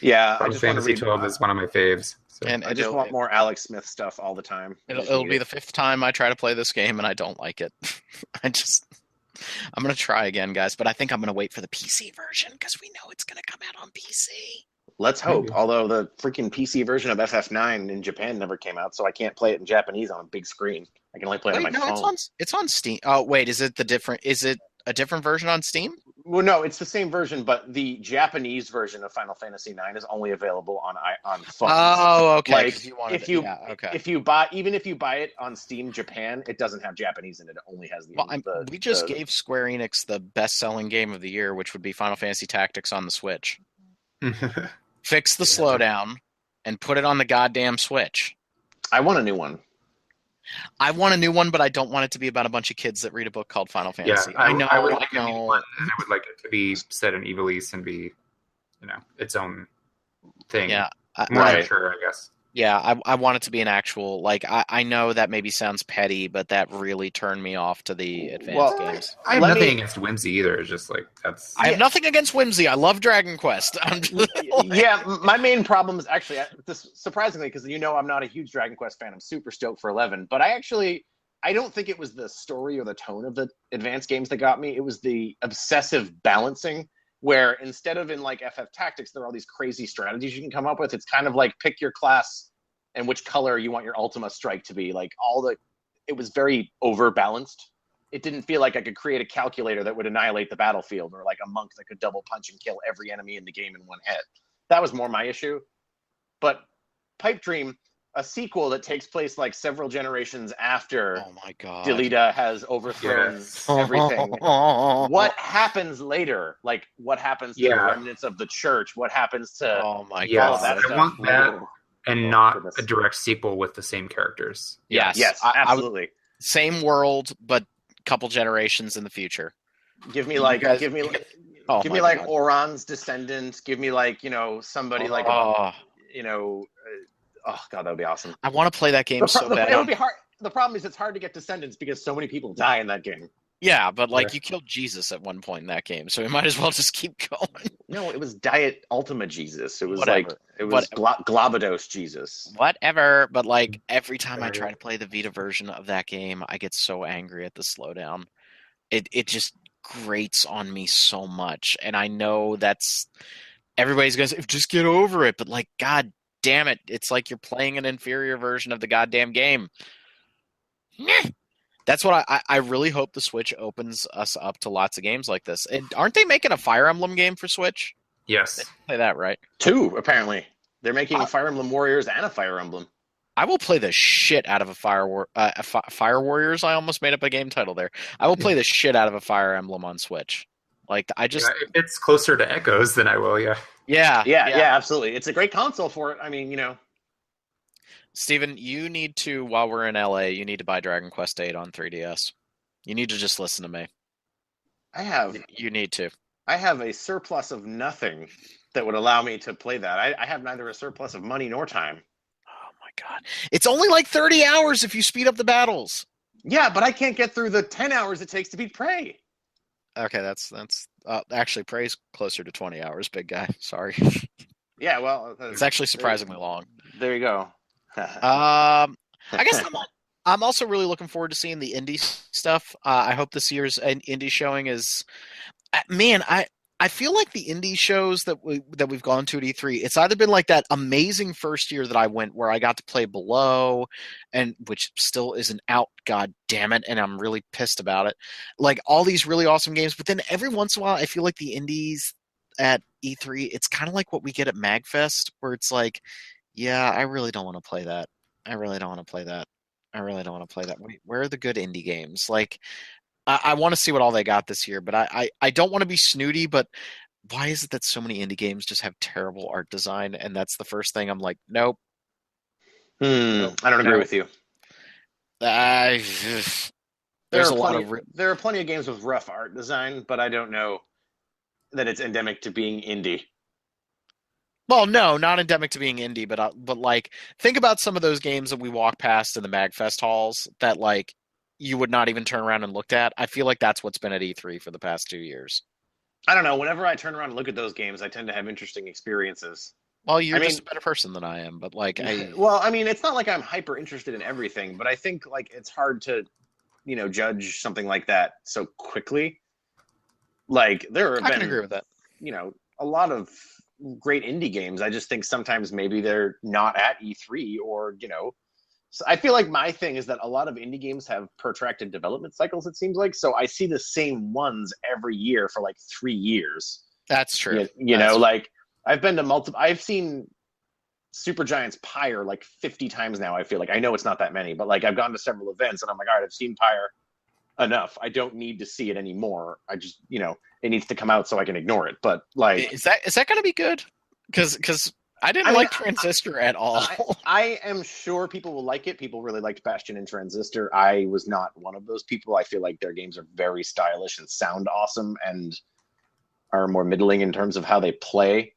Yeah, Final Fantasy 12 is one of my faves. So. and I just want more Alex Smith stuff all the time. It'll be the 5th time I try to play this game and I don't like it. I'm going to try again, guys, but I think I'm going to wait for the PC version because we know it's going to come out on PC. Let's hope. Although the freaking PC version of FF9 in Japan never came out, so I can't play it in Japanese on a big screen. I can only play it on my phone. It's on Steam. Oh, wait, is it a different version on Steam? Well, no, it's the same version, but the Japanese version of Final Fantasy IX is only available on phones. Oh, okay. Like, if you buy it on Steam Japan, it doesn't have Japanese in it. It only has we just gave Square Enix the best-selling game of the year, which would be Final Fantasy Tactics on the Switch. Fix the slowdown and put it on the goddamn Switch. I want a new one. I want a new one, but I don't want it to be about a bunch of kids that read a book called Final Fantasy. Yeah, I would like a new one, and I would like it to be set in Ivalice and be, its own thing. Yeah, more mature, I guess. Yeah, I want it to be an actual, like, I know that maybe sounds petty, but that really turned me off to the advanced Well, games. I have let nothing me. against Whimsy either. It's just like that's I have Yeah, nothing against whimsy. I love Dragon Quest. I'm just yeah. My main problem is actually this. Surprisingly, because I'm not a huge Dragon Quest fan. I'm super stoked for 11, but I don't think it was the story or the tone of the advanced games that got me. It was the obsessive balancing, where instead of in like FF Tactics, there are all these crazy strategies you can come up with. It's kind of like pick your class and which color you want your Ultima strike to be. Like it was very overbalanced. It didn't feel like I could create a calculator that would annihilate the battlefield, or like a monk that could double punch and kill every enemy in the game in one hit. That was more my issue. But Pipe Dream, a sequel that takes place like several generations after oh my god. Delita has overthrown Yes. everything. What happens later? Like, what happens to the Yeah. remnants of the church? What happens to Oh my Yes. all of that god. I stuff? want that. and not goodness. a direct sequel with the same characters. Yes. Yes, I would- absolutely. same world, but couple generations in the future. Give me You like, guys- give me Oh give my me like God. Oron's descendant. Give me like, somebody like, Oh, oh god, that would be awesome. I want to play that game It so bad. would be hard. The problem is it's hard to get descendants because so many people die in that game. Yeah, but like Yeah. you killed Jesus at one point in that game, so we might as well just keep going. No, it was Diet Ultima Jesus. It was Whatever. like it was Globados Jesus. Whatever, but like every time I try to play the Vita version of that game, I get so angry at the slowdown. It just grates on me so much, and I know that's everybody's gonna say, just get over it, but like, god damn it, it's like you're playing an inferior version of the goddamn game. Meh. That's what I really hope the Switch opens us up to lots of games like this. And aren't they making a Fire Emblem game for Switch? Yes. Play that, right? 2, apparently. They're making Fire Emblem Warriors and a Fire Emblem. I will play the shit out of a Fire Warriors. I almost made up a game title there. I will play the shit out of a Fire Emblem on Switch. Like I just, Yeah, if it's closer to Echoes, then I will. Yeah. yeah, Yeah, absolutely. It's a great console for it. I mean, Steven, you need to, while we're in LA, you need to buy Dragon Quest VIII on 3DS. You need to just listen to me. You need to. I have a surplus of nothing that would allow me to play that. I have neither a surplus of money nor time. Oh my god. It's only like 30 hours if you speed up the battles. Yeah, but I can't get through the 10 hours it takes to beat Prey. Okay, that's actually Prey's closer to 20 hours, big guy. Sorry. Yeah, well, It's actually surprisingly long. There you go. I guess I'm also really looking forward to seeing the indie stuff. I hope this year's indie showing is, man. I feel like the indie shows that we've gone to at E3, it's either been like that amazing first year that I went where I got to play Below, and which still isn't out, god damn it, and I'm really pissed about it. Like all these really awesome games, but then every once in a while I feel like the indies at E3, it's kind of like what we get at MagFest, where it's like, yeah, I really don't want to play that. I really don't want to play that. Wait, where are the good indie games? Like, I want to see what all they got this year, but I don't want to be snooty, but why is it that so many indie games just have terrible art design? And that's the first thing I'm like, nope. I don't agree with you. There's a lot of... There are plenty of games with rough art design, but I don't know that it's endemic to being indie. Well, no, not endemic to being indie, but like, think about some of those games that we walk past in the MagFest halls that like you would not even turn around and look at. I feel like that's what's been at E3 for the past 2 years. I don't know. Whenever I turn around and look at those games, I tend to have interesting experiences. Well, you're just a better person than I am, but like, well, I mean, it's not like I'm hyper interested in everything, but I think like it's hard to, judge something like that so quickly. Like there have I been, can agree with that. A lot of great indie games. I just think sometimes maybe they're not at E3 or, so I feel like my thing is that a lot of indie games have protracted development cycles, it seems like. So I see the same ones every year for like 3 years. That's true. Like I've been to I've seen Supergiant's Pyre like 50 times now. I feel like I know it's not that many, but like I've gone to several events and I'm like, all right, I've seen Pyre enough. I don't need to see it anymore. I just, it needs to come out so I can ignore it. But like, is that going to be good? Because I didn't like Transistor at all. I am sure people will like it. People really liked Bastion and Transistor. I was not one of those people. I feel like their games are very stylish and sound awesome and are more middling in terms of how they play.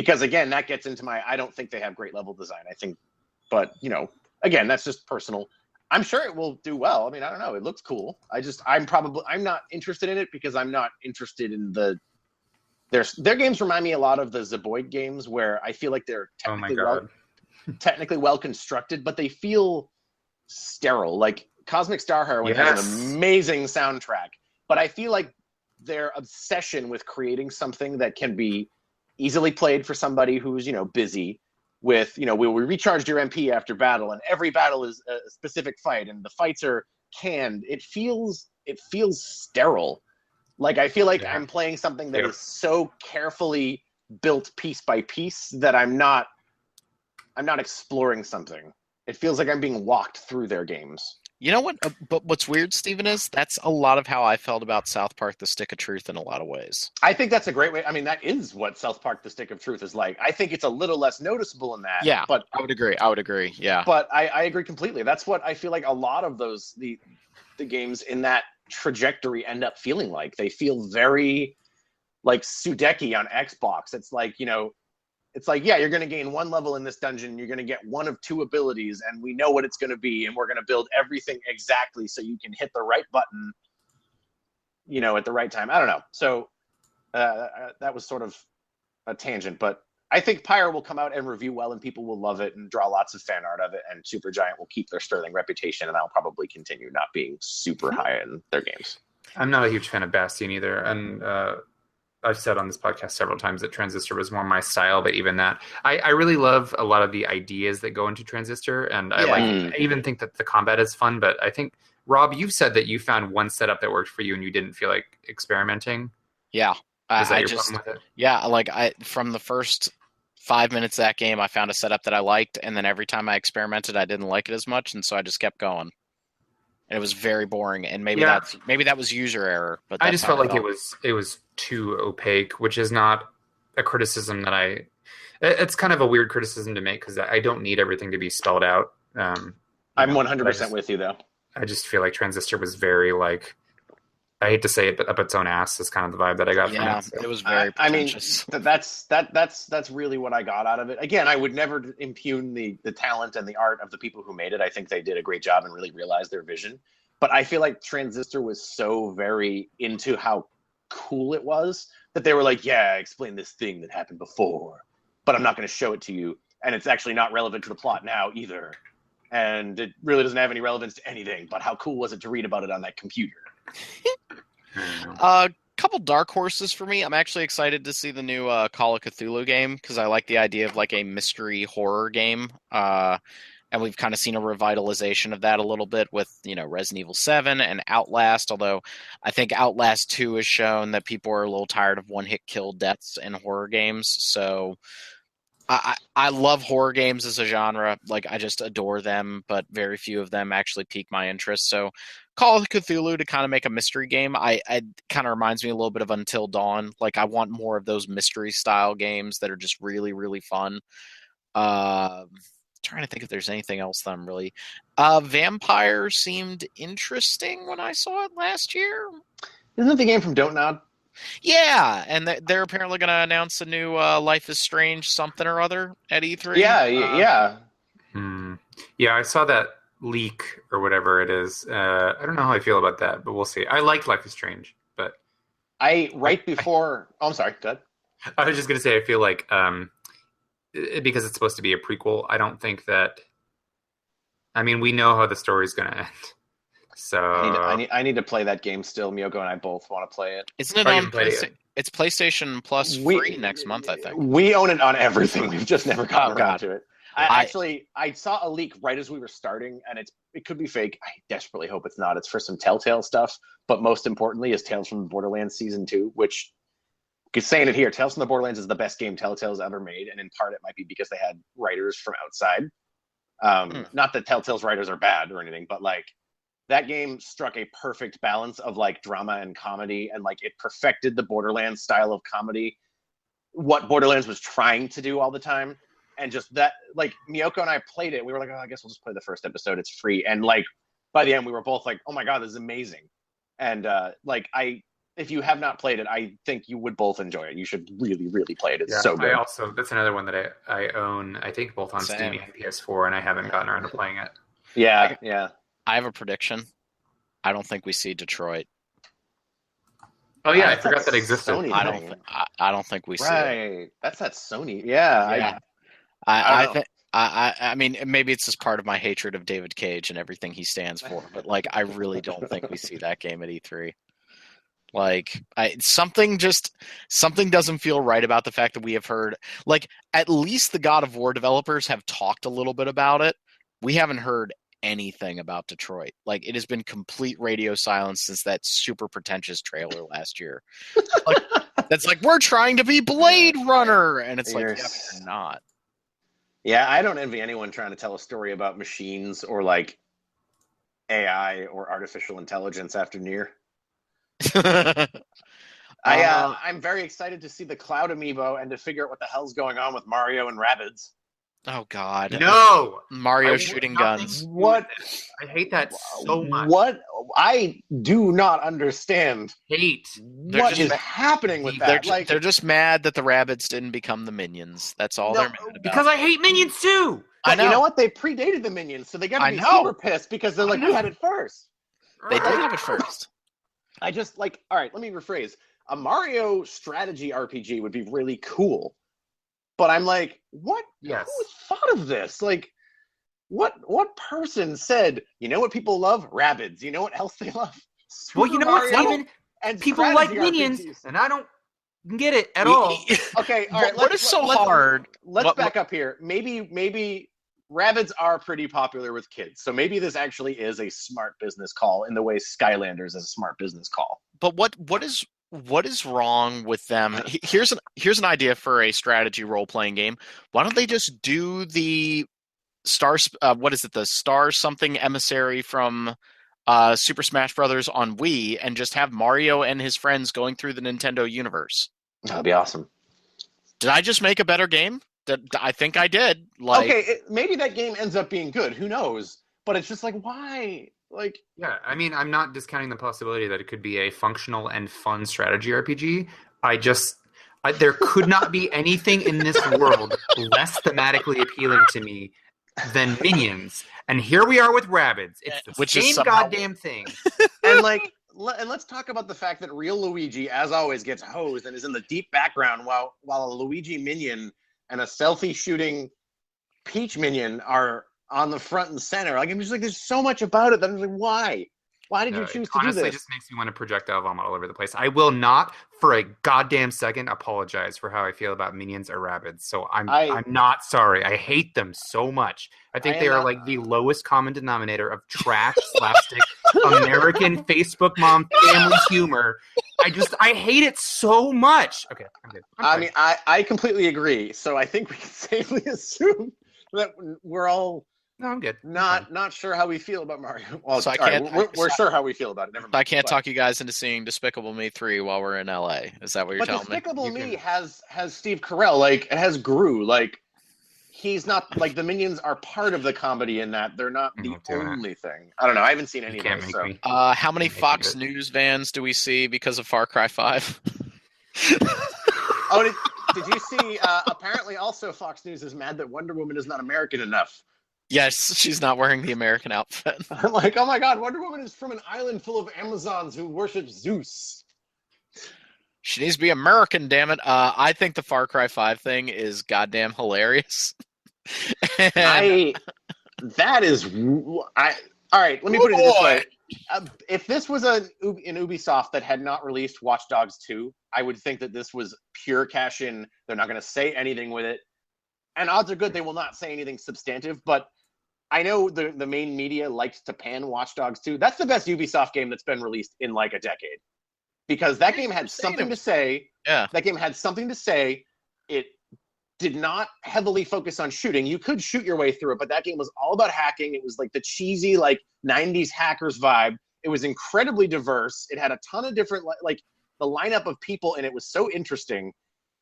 because again, that gets into I don't think they have great level design. I think, but again, that's just personal. I'm sure it will do well. I mean, I don't know. It looks cool. I'm not interested in it because I'm not interested in their games remind me a lot of the Zeboyd games where I feel like they're technically well constructed, but they feel sterile. Like Cosmic Star Heroine has an amazing soundtrack, but I feel like their obsession with creating something that can be easily played for somebody who's busy with we recharged your MP after battle, and every battle is a specific fight, and the fights are canned. It feels sterile. Like I feel like I'm playing something that is so carefully built piece by piece that I'm not exploring something. It feels like I'm being walked through their games. You know what? But what's weird, Steven, is that's a lot of how I felt about South Park: The Stick of Truth in a lot of ways. I think that's a great way. I mean, that is what South Park: The Stick of Truth is like. I think it's a little less noticeable in that. Yeah, but I would agree. Yeah, but I agree completely. That's what I feel like a lot of the games in that trajectory end up feeling like. They feel very like Sudeki on Xbox. It's like it's like, you're going to gain one level in this dungeon. You're going to get one of two abilities, and we know what it's going to be, and we're going to build everything exactly so you can hit the right button, at the right time. I don't know. So that was sort of a tangent, but I think Pyre will come out and review well, and people will love it and draw lots of fan art of it, and Supergiant will keep their sterling reputation, and I'll probably continue not being super high in their games. I'm not a huge fan of Bastion either, and I've said on this podcast several times that Transistor was more my style, but even that, I really love a lot of the ideas that go into Transistor, and I even think that the combat is fun. But I think, Rob, you've said that you found one setup that worked for you, and you didn't feel like experimenting. Yeah, is that your problem with it? Yeah, from the first 5 minutes of that game, I found a setup that I liked, and then every time I experimented, I didn't like it as much, and so I just kept going. And it was very boring, and maybe that was user error. But I just felt like it was too opaque, which is not a criticism that it's kind of a weird criticism to make because I don't need everything to be spelled out. I'm 100% with you, though. I just feel like Transistor was very I hate to say it, but up its own ass is kind of the vibe that I got from it. Yeah, So. it was very pretentious. I mean, that's really what I got out of it. Again, I would never impugn the talent and the art of the people who made it. I think they did a great job and really realized their vision. But I feel like Transistor was so very into how cool it was that they were like, explain this thing that happened before, but I'm not going to show it to you. And it's actually not relevant to the plot now either. And it really doesn't have any relevance to anything, but how cool was it to read about it on that computer? Couple dark horses for me. I'm actually excited to see the new Call of Cthulhu game because I like the idea of like a mystery horror game. And we've kind of seen a revitalization of that a little bit with, Resident Evil 7 and Outlast, although I think Outlast 2 has shown that people are a little tired of one-hit kill deaths in horror games. So I love horror games as a genre. Like, I just adore them, but very few of them actually pique my interest. So Call of Cthulhu to kind of make a mystery game, I kind of reminds me a little bit of Until Dawn. Like, I want more of those mystery-style games that are just really, really fun. Trying to think if there's anything else that I'm really... Vampire seemed interesting when I saw it last year. Isn't it the game from Don't Nod? Yeah, and they're apparently going to announce a new Life is Strange something or other at E3. Yeah. Yeah, I saw that leak or whatever it is. I don't know how I feel about that, but we'll see. I liked Life is Strange, but... I'm sorry, go ahead. I was just going to say, I feel like... because it's supposed to be a prequel, I don't think that... I mean, we know how the story's going to end. So I need to play that game still. Miyoko and I both want to play it. Isn't it on PlayStation? It's PlayStation Plus free next month, I think. We own it on everything. We've just never gotten around to it. I saw a leak right as we were starting, and it could be fake. I desperately hope it's not. It's for some Telltale stuff, but most importantly is Tales from the Borderlands Season 2, which, saying it here, Tales from the Borderlands is the best game Telltale's ever made, and in part it might be because they had writers from outside. Not that Telltale's writers are bad or anything, but like, that game struck a perfect balance of like drama and comedy, and like it perfected the Borderlands style of comedy, what Borderlands was trying to do all the time. And just that, like, Miyoko and I played it. We were like, I guess we'll just play the first episode. It's free. And like, by the end, we were both like, oh my God, this is amazing. And like, I if you have not played it, I think you would both enjoy it. You should really, really play it. It's Yeah, so good. that's another one that I own. I think both on Same. Steam and PS4, and I haven't gotten around to playing it. Yeah, yeah. I have a prediction. I don't think we see Detroit. Oh yeah, I That's forgot that that existed. Sony I thing. don't. I don't think we see it. Right. That's that Sony. Yeah. Yeah. I I don't think. I mean, maybe it's just part of my hatred of David Cage and everything he stands for, but like, I really don't think we see that game at E3. Like, something doesn't feel right about the fact that we have heard, like, at least the God of War developers have talked a little bit about it. We haven't heard anything about Detroit. Like, it has been complete radio silence since that super pretentious trailer last year. Like, that's like, we're trying to be Blade Runner, and it's like, You're yeah, but you're not. Yeah, I don't envy anyone trying to tell a story about machines or like AI or artificial intelligence after Nier. I'm very excited to see the Cloud Amiibo and to figure out what the hell's going on with Mario and Rabbids. Oh God! No, Mario I shooting want nothing guns. to do What? with this. I hate that so much. What? I do not understand Hate. what just- is happening with They're, that. Like, they're just mad that the rabbits didn't become the minions. That's all No, they're mad about. Because I hate minions too. I but you know know. what? They predated the minions, so they got I to be know. super pissed because they're like, I we know. had it first. They did have it first. I just like, all right, let me rephrase. A Mario strategy RPG would be really cool. But I'm like, what? Yes. Who thought of this? Like, what person said, you know what people love? Rabbids. You know what else they love? Well, you know what, Mario Steven? and People like strategy minions, RPGs. and I don't get it at all. Okay, all right. What is so hard? Let's back up here. Maybe Rabbids are pretty popular with kids, so maybe this actually is a smart business call in the way Skylanders is a smart business call. But what is wrong with them? Here's an idea for a strategy role playing game. Why don't they just do the the Star something emissary from Super Smash Brothers on Wii and just have Mario and his friends going through the Nintendo universe? That'd be awesome. Did I just make a better game? I think I did. Like, Okay, maybe that game ends up being good. Who knows? But it's just like, why? Like, Yeah, I mean, I'm not discounting the possibility that it could be a functional and fun strategy RPG. There could not be anything in this world less thematically appealing to me than minions. And here we are with Rabbids. It's the Which is same somehow- goddamn thing. and like, and let's talk about the fact that real Luigi, as always, gets hosed and is in the deep background while a Luigi minion and a selfie shooting Peach minion are on the front and center. Like, I'm just like, there's so much about it that I'm like, why? Why did you choose It to do honestly this? just makes me want to projectile vomit all over the place. I will not, for a goddamn second, apologize for how I feel about minions or Rabbids. So I'm not sorry. I hate them so much. I think they are like the lowest common denominator of trash, slapstick, American Facebook mom family humor. I hate it so much. Okay, I'm good. I mean, I completely agree. So I think we can safely assume that we're all no, I'm good. not sure how we feel about Mario. Well, So I all right, can't- we're sure how we feel about it. Never mind. I can't But- talk you guys into seeing Despicable Me 3 while we're in LA. Is that what you're But telling me? Despicable You Me can- has Steve Carell, like it has Gru, like he's not like the minions are part of the comedy in that they're not the Oh, damn it. only thing. I don't know. I haven't seen any You of can't those. make So. me. How many Make Fox it. News vans do we see because of Far Cry 5? Oh, did you see? Apparently, also Fox News is mad that Wonder Woman is not American enough. Yes, she's not wearing the American outfit. I'm like, oh my god, Wonder Woman is from an island full of Amazons who worship Zeus. She needs to be American, damn it. I think the Far Cry 5 thing is goddamn hilarious. And All right, let me put it this way. If this was an Ubisoft that had not released Watch Dogs 2, I would think that this was pure cash in. They're not going to say anything with it. And odds are good they will not say anything substantive, but I know the main media likes to pan Watch Dogs 2. That's the best Ubisoft game that's been released in like a decade. Because that game had something to say. Yeah. That game had something to say. It did not heavily focus on shooting. You could shoot your way through it, but that game was all about hacking. It was like the cheesy, like 90s hackers vibe. It was incredibly diverse. It had a ton of different, like the lineup of people, and it was so interesting.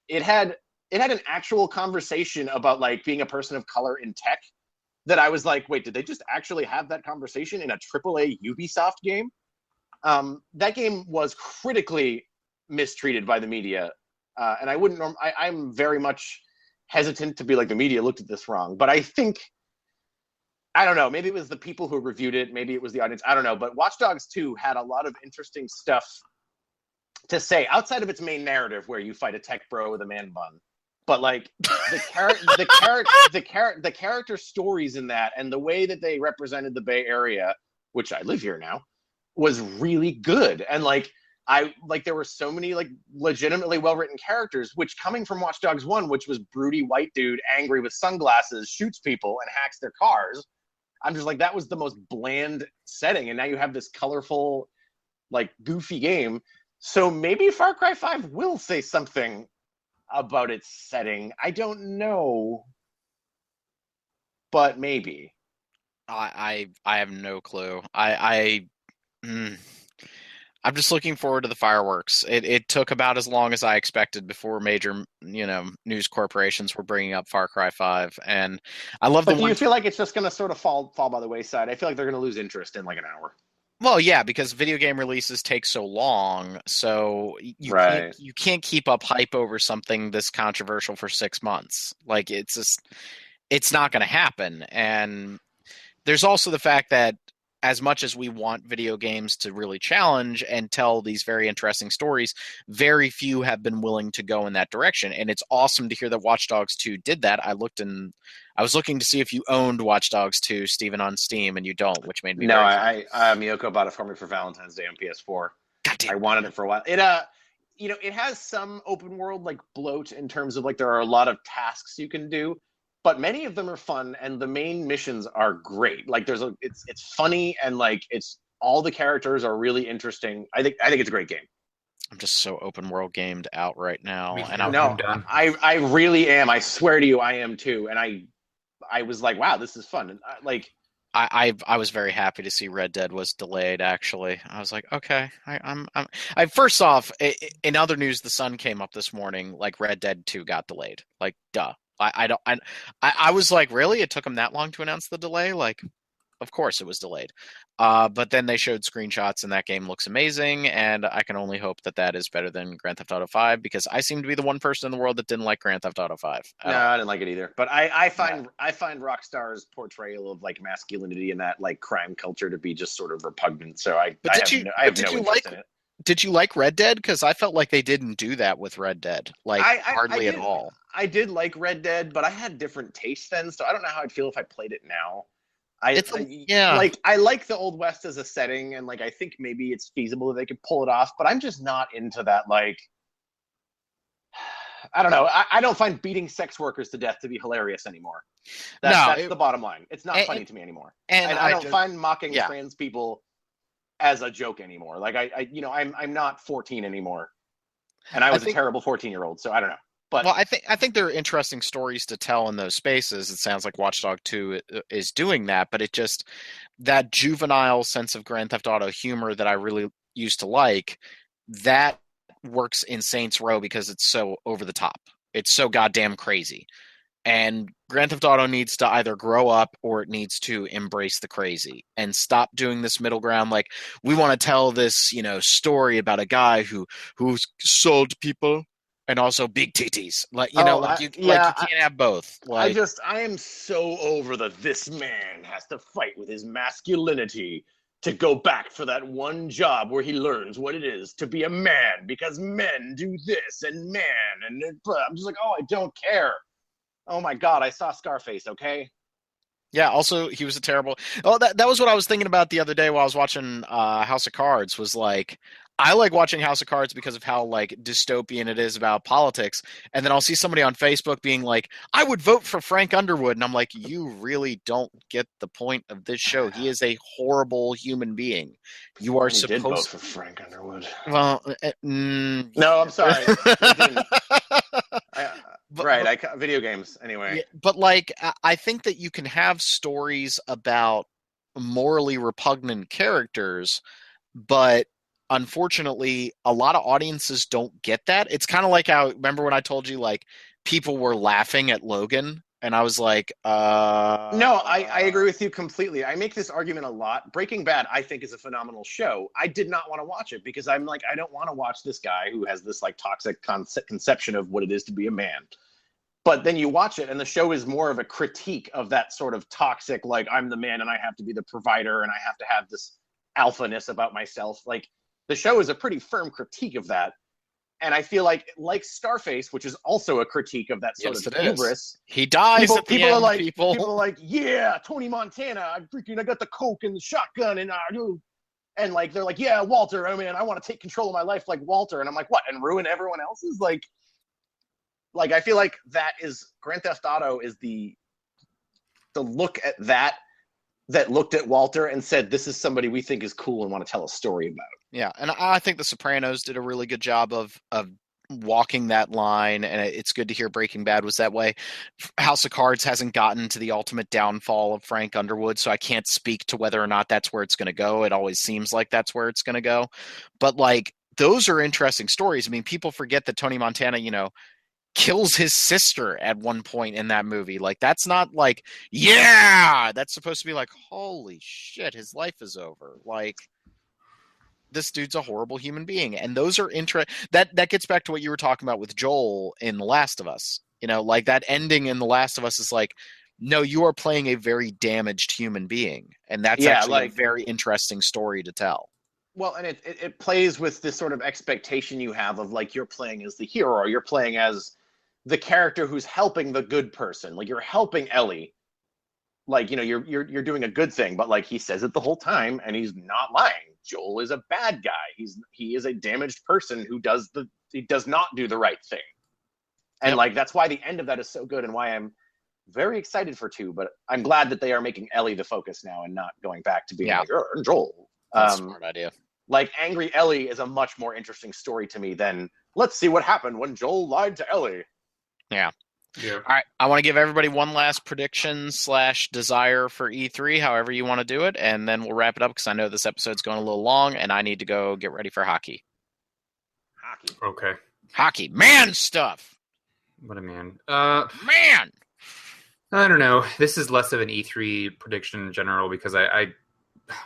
It had an actual conversation about like being a person of color in tech that I was like, wait, did they just actually have that conversation in a AAA Ubisoft game? That game was critically mistreated by the media, and I wouldn't. I'm very much hesitant to be like the media looked at this wrong, but I think I don't know. Maybe it was the people who reviewed it. Maybe it was the audience. I don't know. But Watch Dogs 2 had a lot of interesting stuff to say outside of its main narrative, where you fight a tech bro with a man bun. But like the character stories in that, and the way that they represented the Bay Area, which I live here now, was really good. And like there were so many like legitimately well written characters, which coming from Watch Dogs 1, which was broody white dude angry with sunglasses, shoots people and hacks their cars. I'm just like, that was the most bland setting, and now you have this colorful, like goofy game. So maybe Far Cry 5 will say something about its setting. I don't know, but maybe. I have no clue. I'm just looking forward to the fireworks. It took about as long as I expected before major, news corporations were bringing up Far Cry 5, and I love But do you feel like it's just going to sort of fall by the wayside? I feel like they're going to lose interest in like an hour. Well, yeah, because video game releases take so long, so you can't keep up hype over something this controversial for 6 months. Like it's not going to happen. And there's also the fact that as much as we want video games to really challenge and tell these very interesting stories, very few have been willing to go in that direction. And it's awesome to hear that Watch Dogs 2 did that. I was looking to see if you owned Watch Dogs 2, Steven, on Steam, and you don't, which made me No, Miyoko bought it for me for Valentine's Day on PS4. God damn. I wanted it for a while. It it has some open world like bloat in terms of like there are a lot of tasks you can do, but many of them are fun, and the main missions are great. Like it's funny, and like it's all the characters are really interesting. I think it's a great game. I'm just so open world gamed out right now, and I'm done. I really am. I swear to you, I am too. And I was like, wow, this is fun. And I was very happy to see Red Dead was delayed. Actually, I was like, okay, I first off, in other news, the Sun came up this morning. Like Red Dead 2 got delayed. Like, duh. I was like, really? It took them that long to announce the delay? Like, of course it was delayed. But then they showed screenshots, and that game looks amazing, and I can only hope that is better than Grand Theft Auto 5, because I seem to be the one person in the world that didn't like Grand Theft Auto 5. No, I didn't like it either. But I find Rockstar's portrayal of like masculinity and that like crime culture to be just sort of repugnant. So I have no interest in it. Did you like Red Dead? Because I felt like they didn't do that with Red Dead, hardly at all. I did like Red Dead, but I had different tastes then, so I don't know how I'd feel if I played it now. I like the Old West as a setting, and like I think maybe it's feasible that they could pull it off, but I'm just not into that. Like, I don't know. I don't find beating sex workers to death to be hilarious anymore. That's the bottom line. It's not funny to me anymore, and I don't find mocking trans people as a joke anymore. Like I'm not 14 anymore, and I was a terrible 14-year-old, so I don't know. But well, I think there are interesting stories to tell in those spaces. It sounds like Watch Dogs 2 is doing that, but it just, that juvenile sense of Grand Theft Auto humor that I really used to like, that works in Saints Row because it's so over the top. It's so goddamn crazy. And Grand Theft Auto needs to either grow up or it needs to embrace the crazy and stop doing this middle ground. Like, we want to tell this, story about a guy who sold people and also big titties. You can't have both. Like, I am so over this man has to fight with his masculinity to go back for that one job where he learns what it is to be a man, because men do this and I'm just like, oh, I don't care. Oh my God, I saw Scarface, okay? Yeah, also, he was a terrible... Oh, that was what I was thinking about the other day while I was watching House of Cards, was like, I like watching House of Cards because of how like dystopian it is about politics. And then I'll see somebody on Facebook being like, I would vote for Frank Underwood. And I'm like, you really don't get the point of this show. He is a horrible human being. You are supposed to vote for Frank Underwood. Well, no, I'm sorry. Video games anyway. Yeah, but like, I think that you can have stories about morally repugnant characters, but unfortunately, a lot of audiences don't get that. It's kind of like how, remember when I told you, like, people were laughing at Logan And I was like, No, I agree with you completely. I make this argument a lot. Breaking Bad, I think, is a phenomenal show. I did not want to watch it because I'm like, I don't want to watch this guy who has this like toxic conception of what it is to be a man. But then you watch it, and the show is more of a critique of that sort of toxic, like, I'm the man and I have to be the provider and I have to have this alphaness about myself. Like, the show is a pretty firm critique of that. And I feel like Scarface, which is also a critique of that sort of hubris. He dies at the people end, are like, people. People are like, yeah, Tony Montana, I got the coke and the shotgun, and like they're like, yeah, Walter, I mean, I want to take control of my life like Walter. And I'm like, what? And ruin everyone else's? Like I feel like that is Grand Theft Auto is the look at that looked at Walter and said, this is somebody we think is cool and want to tell a story about. Yeah, and I think The Sopranos did a really good job of walking that line, and it's good to hear Breaking Bad was that way. House of Cards hasn't gotten to the ultimate downfall of Frank Underwood, so I can't speak to whether or not that's where it's going to go. It always seems like that's where it's going to go. But, like, those are interesting stories. I mean, people forget that Tony Montana, kills his sister at one point in that movie. Like, that's not like, yeah, that's supposed to be like, holy shit, his life is over. Like, this dude's a horrible human being. And those are that gets back to what you were talking about with Joel in The Last of Us. Like that ending in The Last of Us is like, no, you are playing a very damaged human being. And that's actually a very interesting story to tell. Well, and it plays with this sort of expectation you have of like, you're playing as the hero, or you're playing as the character who's helping the good person. Like, you're helping Ellie. Like, you're doing a good thing, but like, he says it the whole time and he's not lying. Joel is a bad guy. He is a damaged person who does not do the right thing. And like, that's why the end of that is so good and why I'm very excited for 2, but I'm glad that they are making Ellie the focus now and not going back to being like, Joel. That's a smart idea. Like, Angry Ellie is a much more interesting story to me than let's see what happened when Joel lied to Ellie. Yeah. All right. I want to give everybody one last prediction / desire for E3, however you want to do it, and then we'll wrap it up because I know this episode's going a little long and I need to go get ready for hockey. Okay. Hockey. Man stuff. What a man. Man! I don't know. This is less of an E3 prediction in general because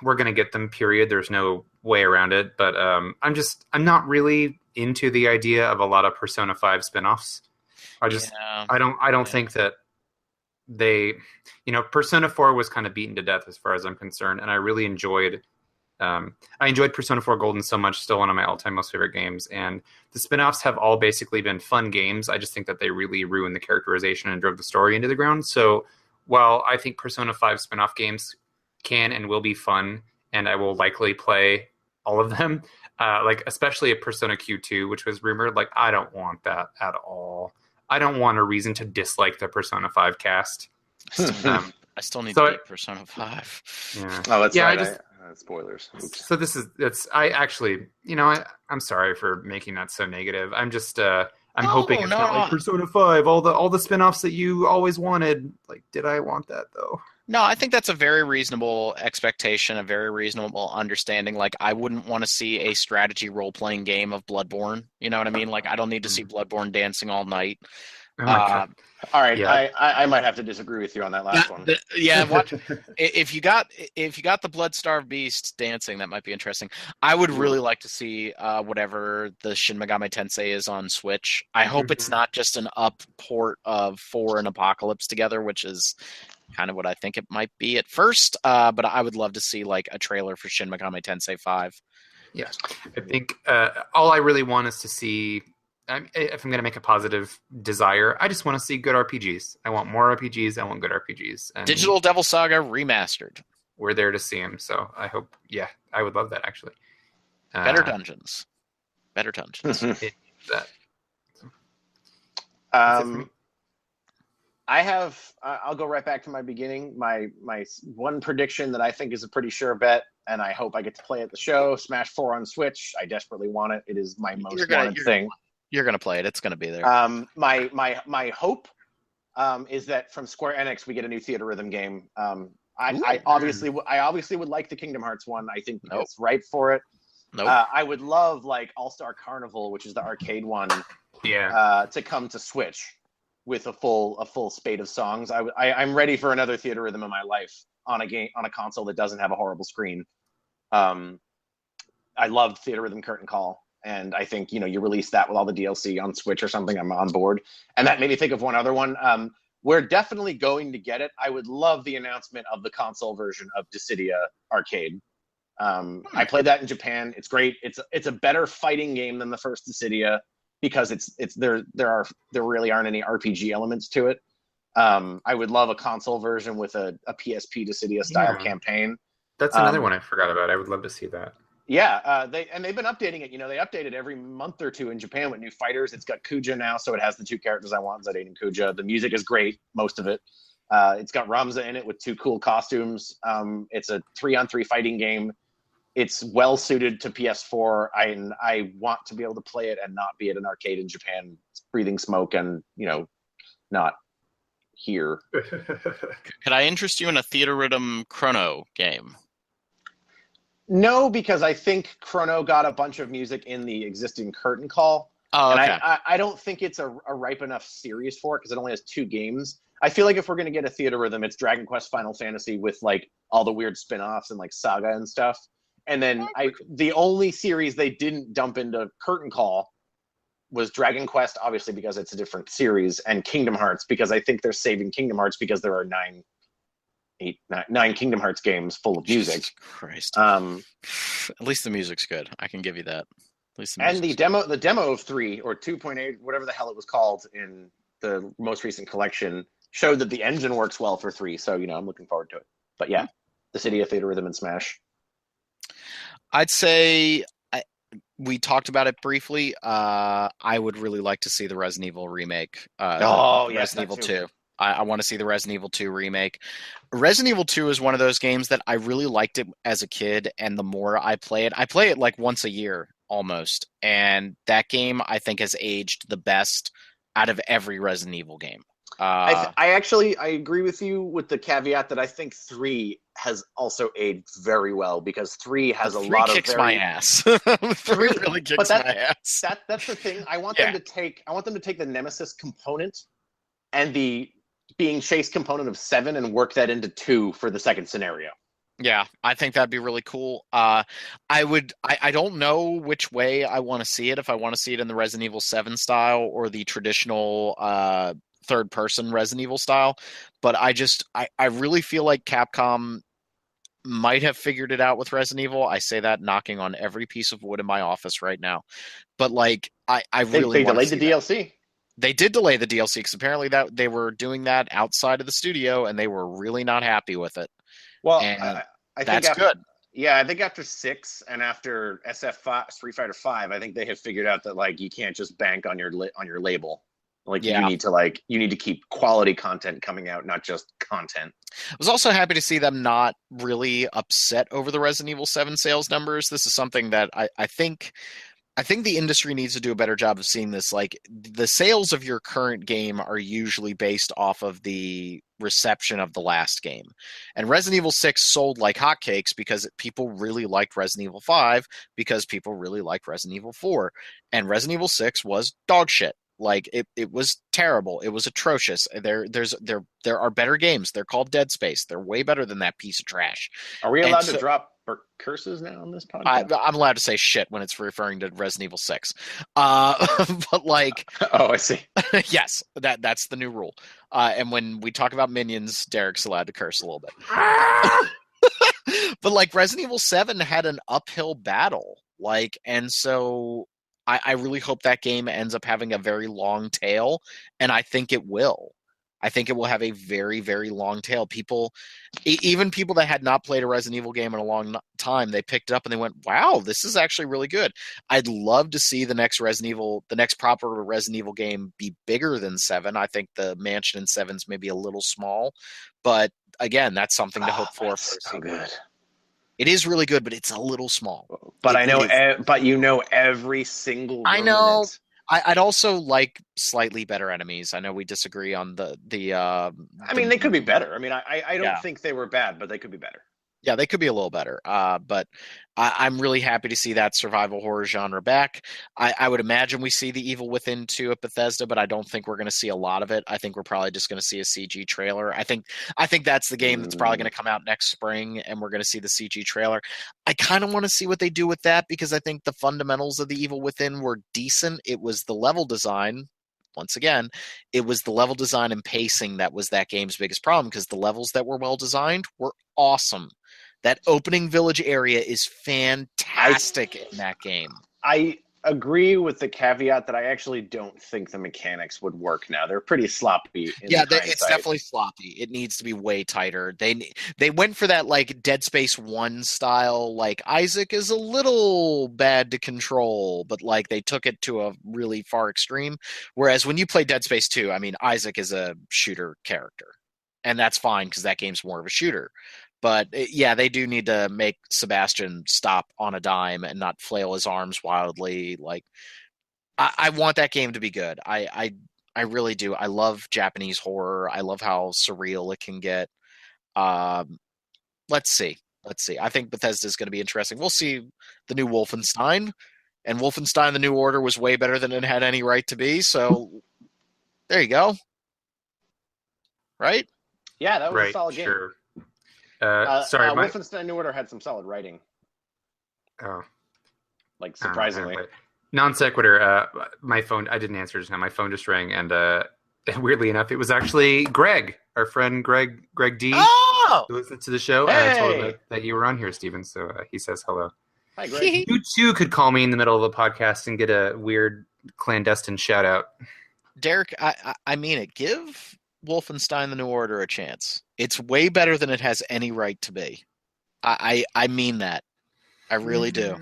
we're going to get them, period. There's no way around it. But I'm not really into the idea of a lot of Persona 5 spinoffs. I don't think that they, Persona 4 was kind of beaten to death as far as I'm concerned. And I really enjoyed Persona 4 Golden so much, still one of my all-time most favorite games. And the spinoffs have all basically been fun games. I just think that they really ruined the characterization and drove the story into the ground. So while I think Persona 5 spinoff games can and will be fun, and I will likely play all of them, like especially a Persona Q2, which was rumored, like I don't want that at all. I don't want a reason to dislike the Persona 5 cast. I still need to beat Persona 5. Yeah. Oh, that's right. Spoilers. Oops. So I'm sorry for making that so negative. I'm just, I'm hoping it's not like Persona 5, all the spinoffs that you always wanted. Like, did I want that though? No, I think that's a very reasonable expectation, a very reasonable understanding. Like, I wouldn't want to see a strategy role-playing game of Bloodborne. You know what I mean? Like, I don't need to see Bloodborne dancing all night. Oh all right, yeah. I might have to disagree with you on that last one. Watch. If you got the Blood-Starved Beast dancing, that might be interesting. I would really like to see whatever the Shin Megami Tensei is on Switch. I hope it's not just an up port of 4 and Apocalypse together, which is kind of what I think it might be at first. But I would love to see like a trailer for Shin Megami Tensei 5. Yeah, I think all I really want is to see. If I'm going to make a positive desire, I just want to see good RPGs. I want more RPGs. I want good RPGs. And Digital Devil Saga Remastered. We're there to see them. So I hope, I would love that actually. Better dungeons. I'll go right back to my beginning. My one prediction that I think is a pretty sure bet, and I hope I get to play at the show, Smash 4 on Switch. I desperately want it. It is my most wanted thing. You're going to play it. It's going to be there. My hope is that from Square Enix we get a new Theater Rhythm game. I obviously would like the Kingdom Hearts one. I think it's ripe for it. I would love like All Star Carnival, which is the arcade one, to come to Switch, with a full spate of songs. I'm ready for another Theater Rhythm in my life on a console that doesn't have a horrible screen. I loved Theater Rhythm Curtain Call, and I think you release that with all the DLC on Switch or something, I'm on board. And that made me think of one other one. We're definitely going to get it. I would love the announcement of the console version of Dissidia Arcade. I played that in Japan. It's great. It's a better fighting game than the first Dissidia because there really aren't any RPG elements to it. I would love a console version with a PSP Dissidia style campaign. That's another one I forgot about. I would love to see that. Yeah, they've been updating it. They update it every month or two in Japan with new fighters. It's got Kuja now, so it has the two characters I want, Zidane and Kuja. The music is great, most of it. It's got Ramza in it with 2 cool costumes. It's a 3-on-3 fighting game. It's well suited to PS4. I want to be able to play it and not be at an arcade in Japan, breathing smoke and not here. Could I interest you in a Theater Rhythm Chrono game? No, because I think Chrono got a bunch of music in the existing Curtain Call. Oh, okay. And I don't think it's a ripe enough series for it because it only has 2 games. I feel like if we're going to get a Theater Rhythm, it's Dragon Quest Final Fantasy with like all the weird spin-offs and like Saga and stuff. And then the only series they didn't dump into Curtain Call was Dragon Quest, obviously because it's a different series, and Kingdom Hearts because I think they're saving Kingdom Hearts because there are 9 Kingdom Hearts games full of music. Jesus Christ. At least the music's good. I can give you that. At least the demo of 3 or 2.8, whatever the hell it was called in the most recent collection, showed that the engine works well for 3. So I'm looking forward to it. But yeah, Dissidia, Theater Rhythm, and Smash. I'd say we talked about it briefly. I would really like to see the Resident Evil remake. Resident Evil 2. I want to see the Resident Evil 2 remake. Resident Evil 2 is one of those games that I really liked it as a kid, and the more I play it like once a year almost. And that game, I think, has aged the best out of every Resident Evil game. I agree with you with the caveat that I think 3 has also aged very well because 3 has a lot of kicks my ass. 3 really kicks my ass. That's the thing. I want them to take the Nemesis component and the being chased component of 7 and work that into 2 for the second scenario. Yeah, I think that'd be really cool. I don't know which way I want to see it. If I want to see it in the Resident Evil 7 style or the traditional third-person Resident Evil style, but I really feel like Capcom might have figured it out with Resident Evil. I say that knocking on every piece of wood in my office right now, but like I really they delayed the DLC. They did delay the DLC because apparently that they were doing that outside of the studio and they were really not happy with it. Well, I think that's good. Yeah, I think after 6 and after SF5, Street Fighter 5, I think they have figured out that like you can't just bank on your label. Like you need to keep quality content coming out, not just content. I was also happy to see them not really upset over the Resident Evil 7 sales numbers. This is something that I think the industry needs to do a better job of seeing this. Like the sales of your current game are usually based off of the reception of the last game. And Resident Evil 6 sold like hotcakes because people really liked Resident Evil 5 because people really liked Resident Evil 4. And Resident Evil 6 was dog shit. Like it was terrible. It was atrocious. There are better games. They're called Dead Space. They're way better than that piece of trash. Are we allowed to drop curses now on this podcast? I'm allowed to say shit when it's referring to Resident Evil 6. But like, oh, I see. Yes, that's the new rule. And when we talk about minions, Derek's allowed to curse a little bit. But like Resident Evil 7 had an uphill battle. Like, and so I really hope that game ends up having a very long tail, and I think it will. I think it will have a very, very long tail. People, even people that had not played a Resident Evil game in a long time, they picked it up and they went, wow, this is actually really good. I'd love to see the next proper Resident Evil game be bigger than 7. I think the mansion in 7's maybe a little small, but again, that's something to hope for. So good. It is really good, but it's a little small. But but every single. I know. I'd also like slightly better enemies. I know we disagree on the. I mean, they could be better. I mean, I don't think they were bad, but they could be better. Yeah, they could be a little better. But I'm really happy to see that survival horror genre back. I would imagine we see the Evil Within 2 at Bethesda, but I don't think we're going to see a lot of it. I think we're probably just going to see a CG trailer. I think that's the game that's probably going to come out next spring, and we're going to see the CG trailer. I kind of want to see what they do with that because I think the fundamentals of the Evil Within were decent. It was the level design. Once again, it was the level design and pacing that was that game's biggest problem because the levels that were well designed were awesome. That opening village area is fantastic in that game. I agree with the caveat that I actually don't think the mechanics would work now. They're pretty sloppy. It's definitely sloppy. It needs to be way tighter. They went for that like Dead Space 1 style, like Isaac is a little bad to control, but like they took it to a really far extreme. Whereas when you play Dead Space 2, I mean, Isaac is a shooter character. And that's fine because that game's more of a shooter. But yeah, they do need to make Sebastian stop on a dime and not flail his arms wildly. Like, I want that game to be good. I really do. I love Japanese horror. I love how surreal it can get. Let's see. I think Bethesda is going to be interesting. We'll see the new Wolfenstein, and Wolfenstein: The New Order was way better than it had any right to be. So there you go. Right? Yeah, that was a solid game. Sure. Wolfenstein New Order had some solid writing. Oh, like surprisingly. Non sequitur. My phone. I didn't answer just now. My phone just rang, and weirdly enough, it was actually Greg, our friend Greg D, who listened to the show. Hey! And I told him that you were on here, Steven. So he says hello. Hi, Greg. You too could call me in the middle of the podcast and get a weird clandestine shout out. Derek, I mean it. Give Wolfenstein: The New Order a chance. It's way better than it has any right to be. I mean that. I really do.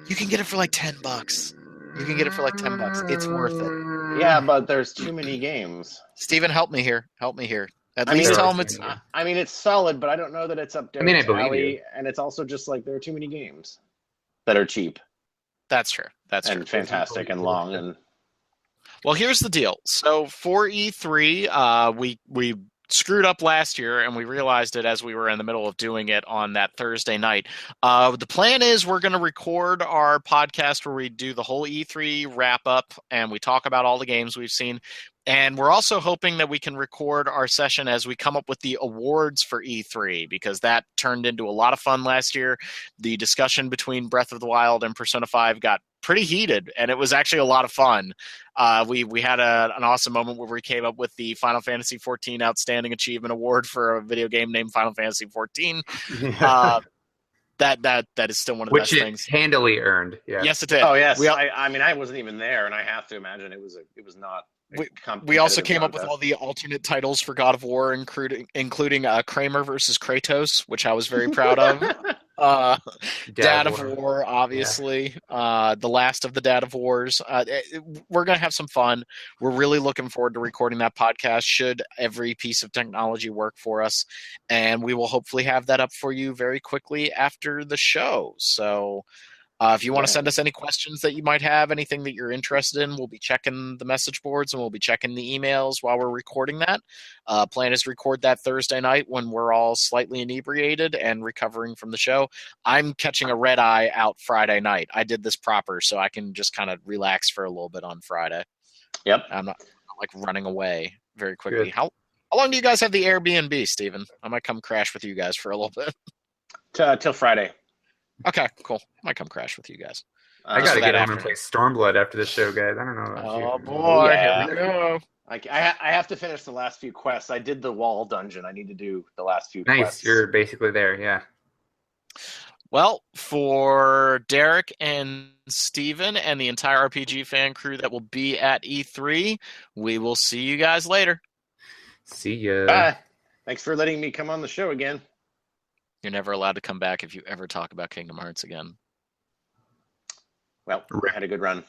You can get it for like $10. You can get it for like $10. It's worth it. Yeah, but there's too many games. Steven, help me here. At least tell him it's. I mean, it's solid, but I don't know that it's up there. I believe you. And it's also just like there are too many games that are cheap. That's true. And fantastic and long and. Well, here's the deal. So for E3, we screwed up last year, and we realized it as we were in the middle of doing it on that Thursday night. The plan is we're going to record our podcast where we do the whole E3 wrap up, and we talk about all the games we've seen. And we're also hoping that we can record our session as we come up with the awards for E3, because that turned into a lot of fun last year. The discussion between Breath of the Wild and Persona 5 got pretty heated, and it was actually a lot of fun. We had an awesome moment where we came up with the Final Fantasy XIV Outstanding Achievement Award for a video game named Final Fantasy XIV. That is still one of the best things. Which it handily earned. Yeah. Yes, it did. Oh yes. I mean, I wasn't even there, and I have to imagine it was not. We also came up with all the alternate titles for God of War, including Kramer versus Kratos, which I was very proud of. Dad of War, obviously. Yeah. The last of the Dad of Wars. We're going to have some fun. We're really looking forward to recording that podcast, should every piece of technology work for us. And we will hopefully have that up for you very quickly after the show. So if you want to send us any questions that you might have, anything that you're interested in, we'll be checking the message boards and we'll be checking the emails while we're recording that. Plan is to record that Thursday night when we're all slightly inebriated and recovering from the show. I'm catching a red eye out Friday night. I did this proper so I can just kind of relax for a little bit on Friday. Yep. I'm not like running away very quickly. Good. How long do you guys have the Airbnb, Steven? I might come crash with you guys for a little bit. Till Friday. Okay, cool. Might come crash with you guys. I gotta get home and play Stormblood after the show, guys. I don't know about you. Oh boy, yeah. Here we go. I have to finish the last few quests. I did the wall dungeon. I need to do the last few quests. Nice, you're basically there, yeah. Well, for Derek and Steven and the entire RPG fan crew that will be at E3, we will see you guys later. See ya. Bye. Thanks for letting me come on the show again. You're never allowed to come back if you ever talk about Kingdom Hearts again. Well, I had a good run.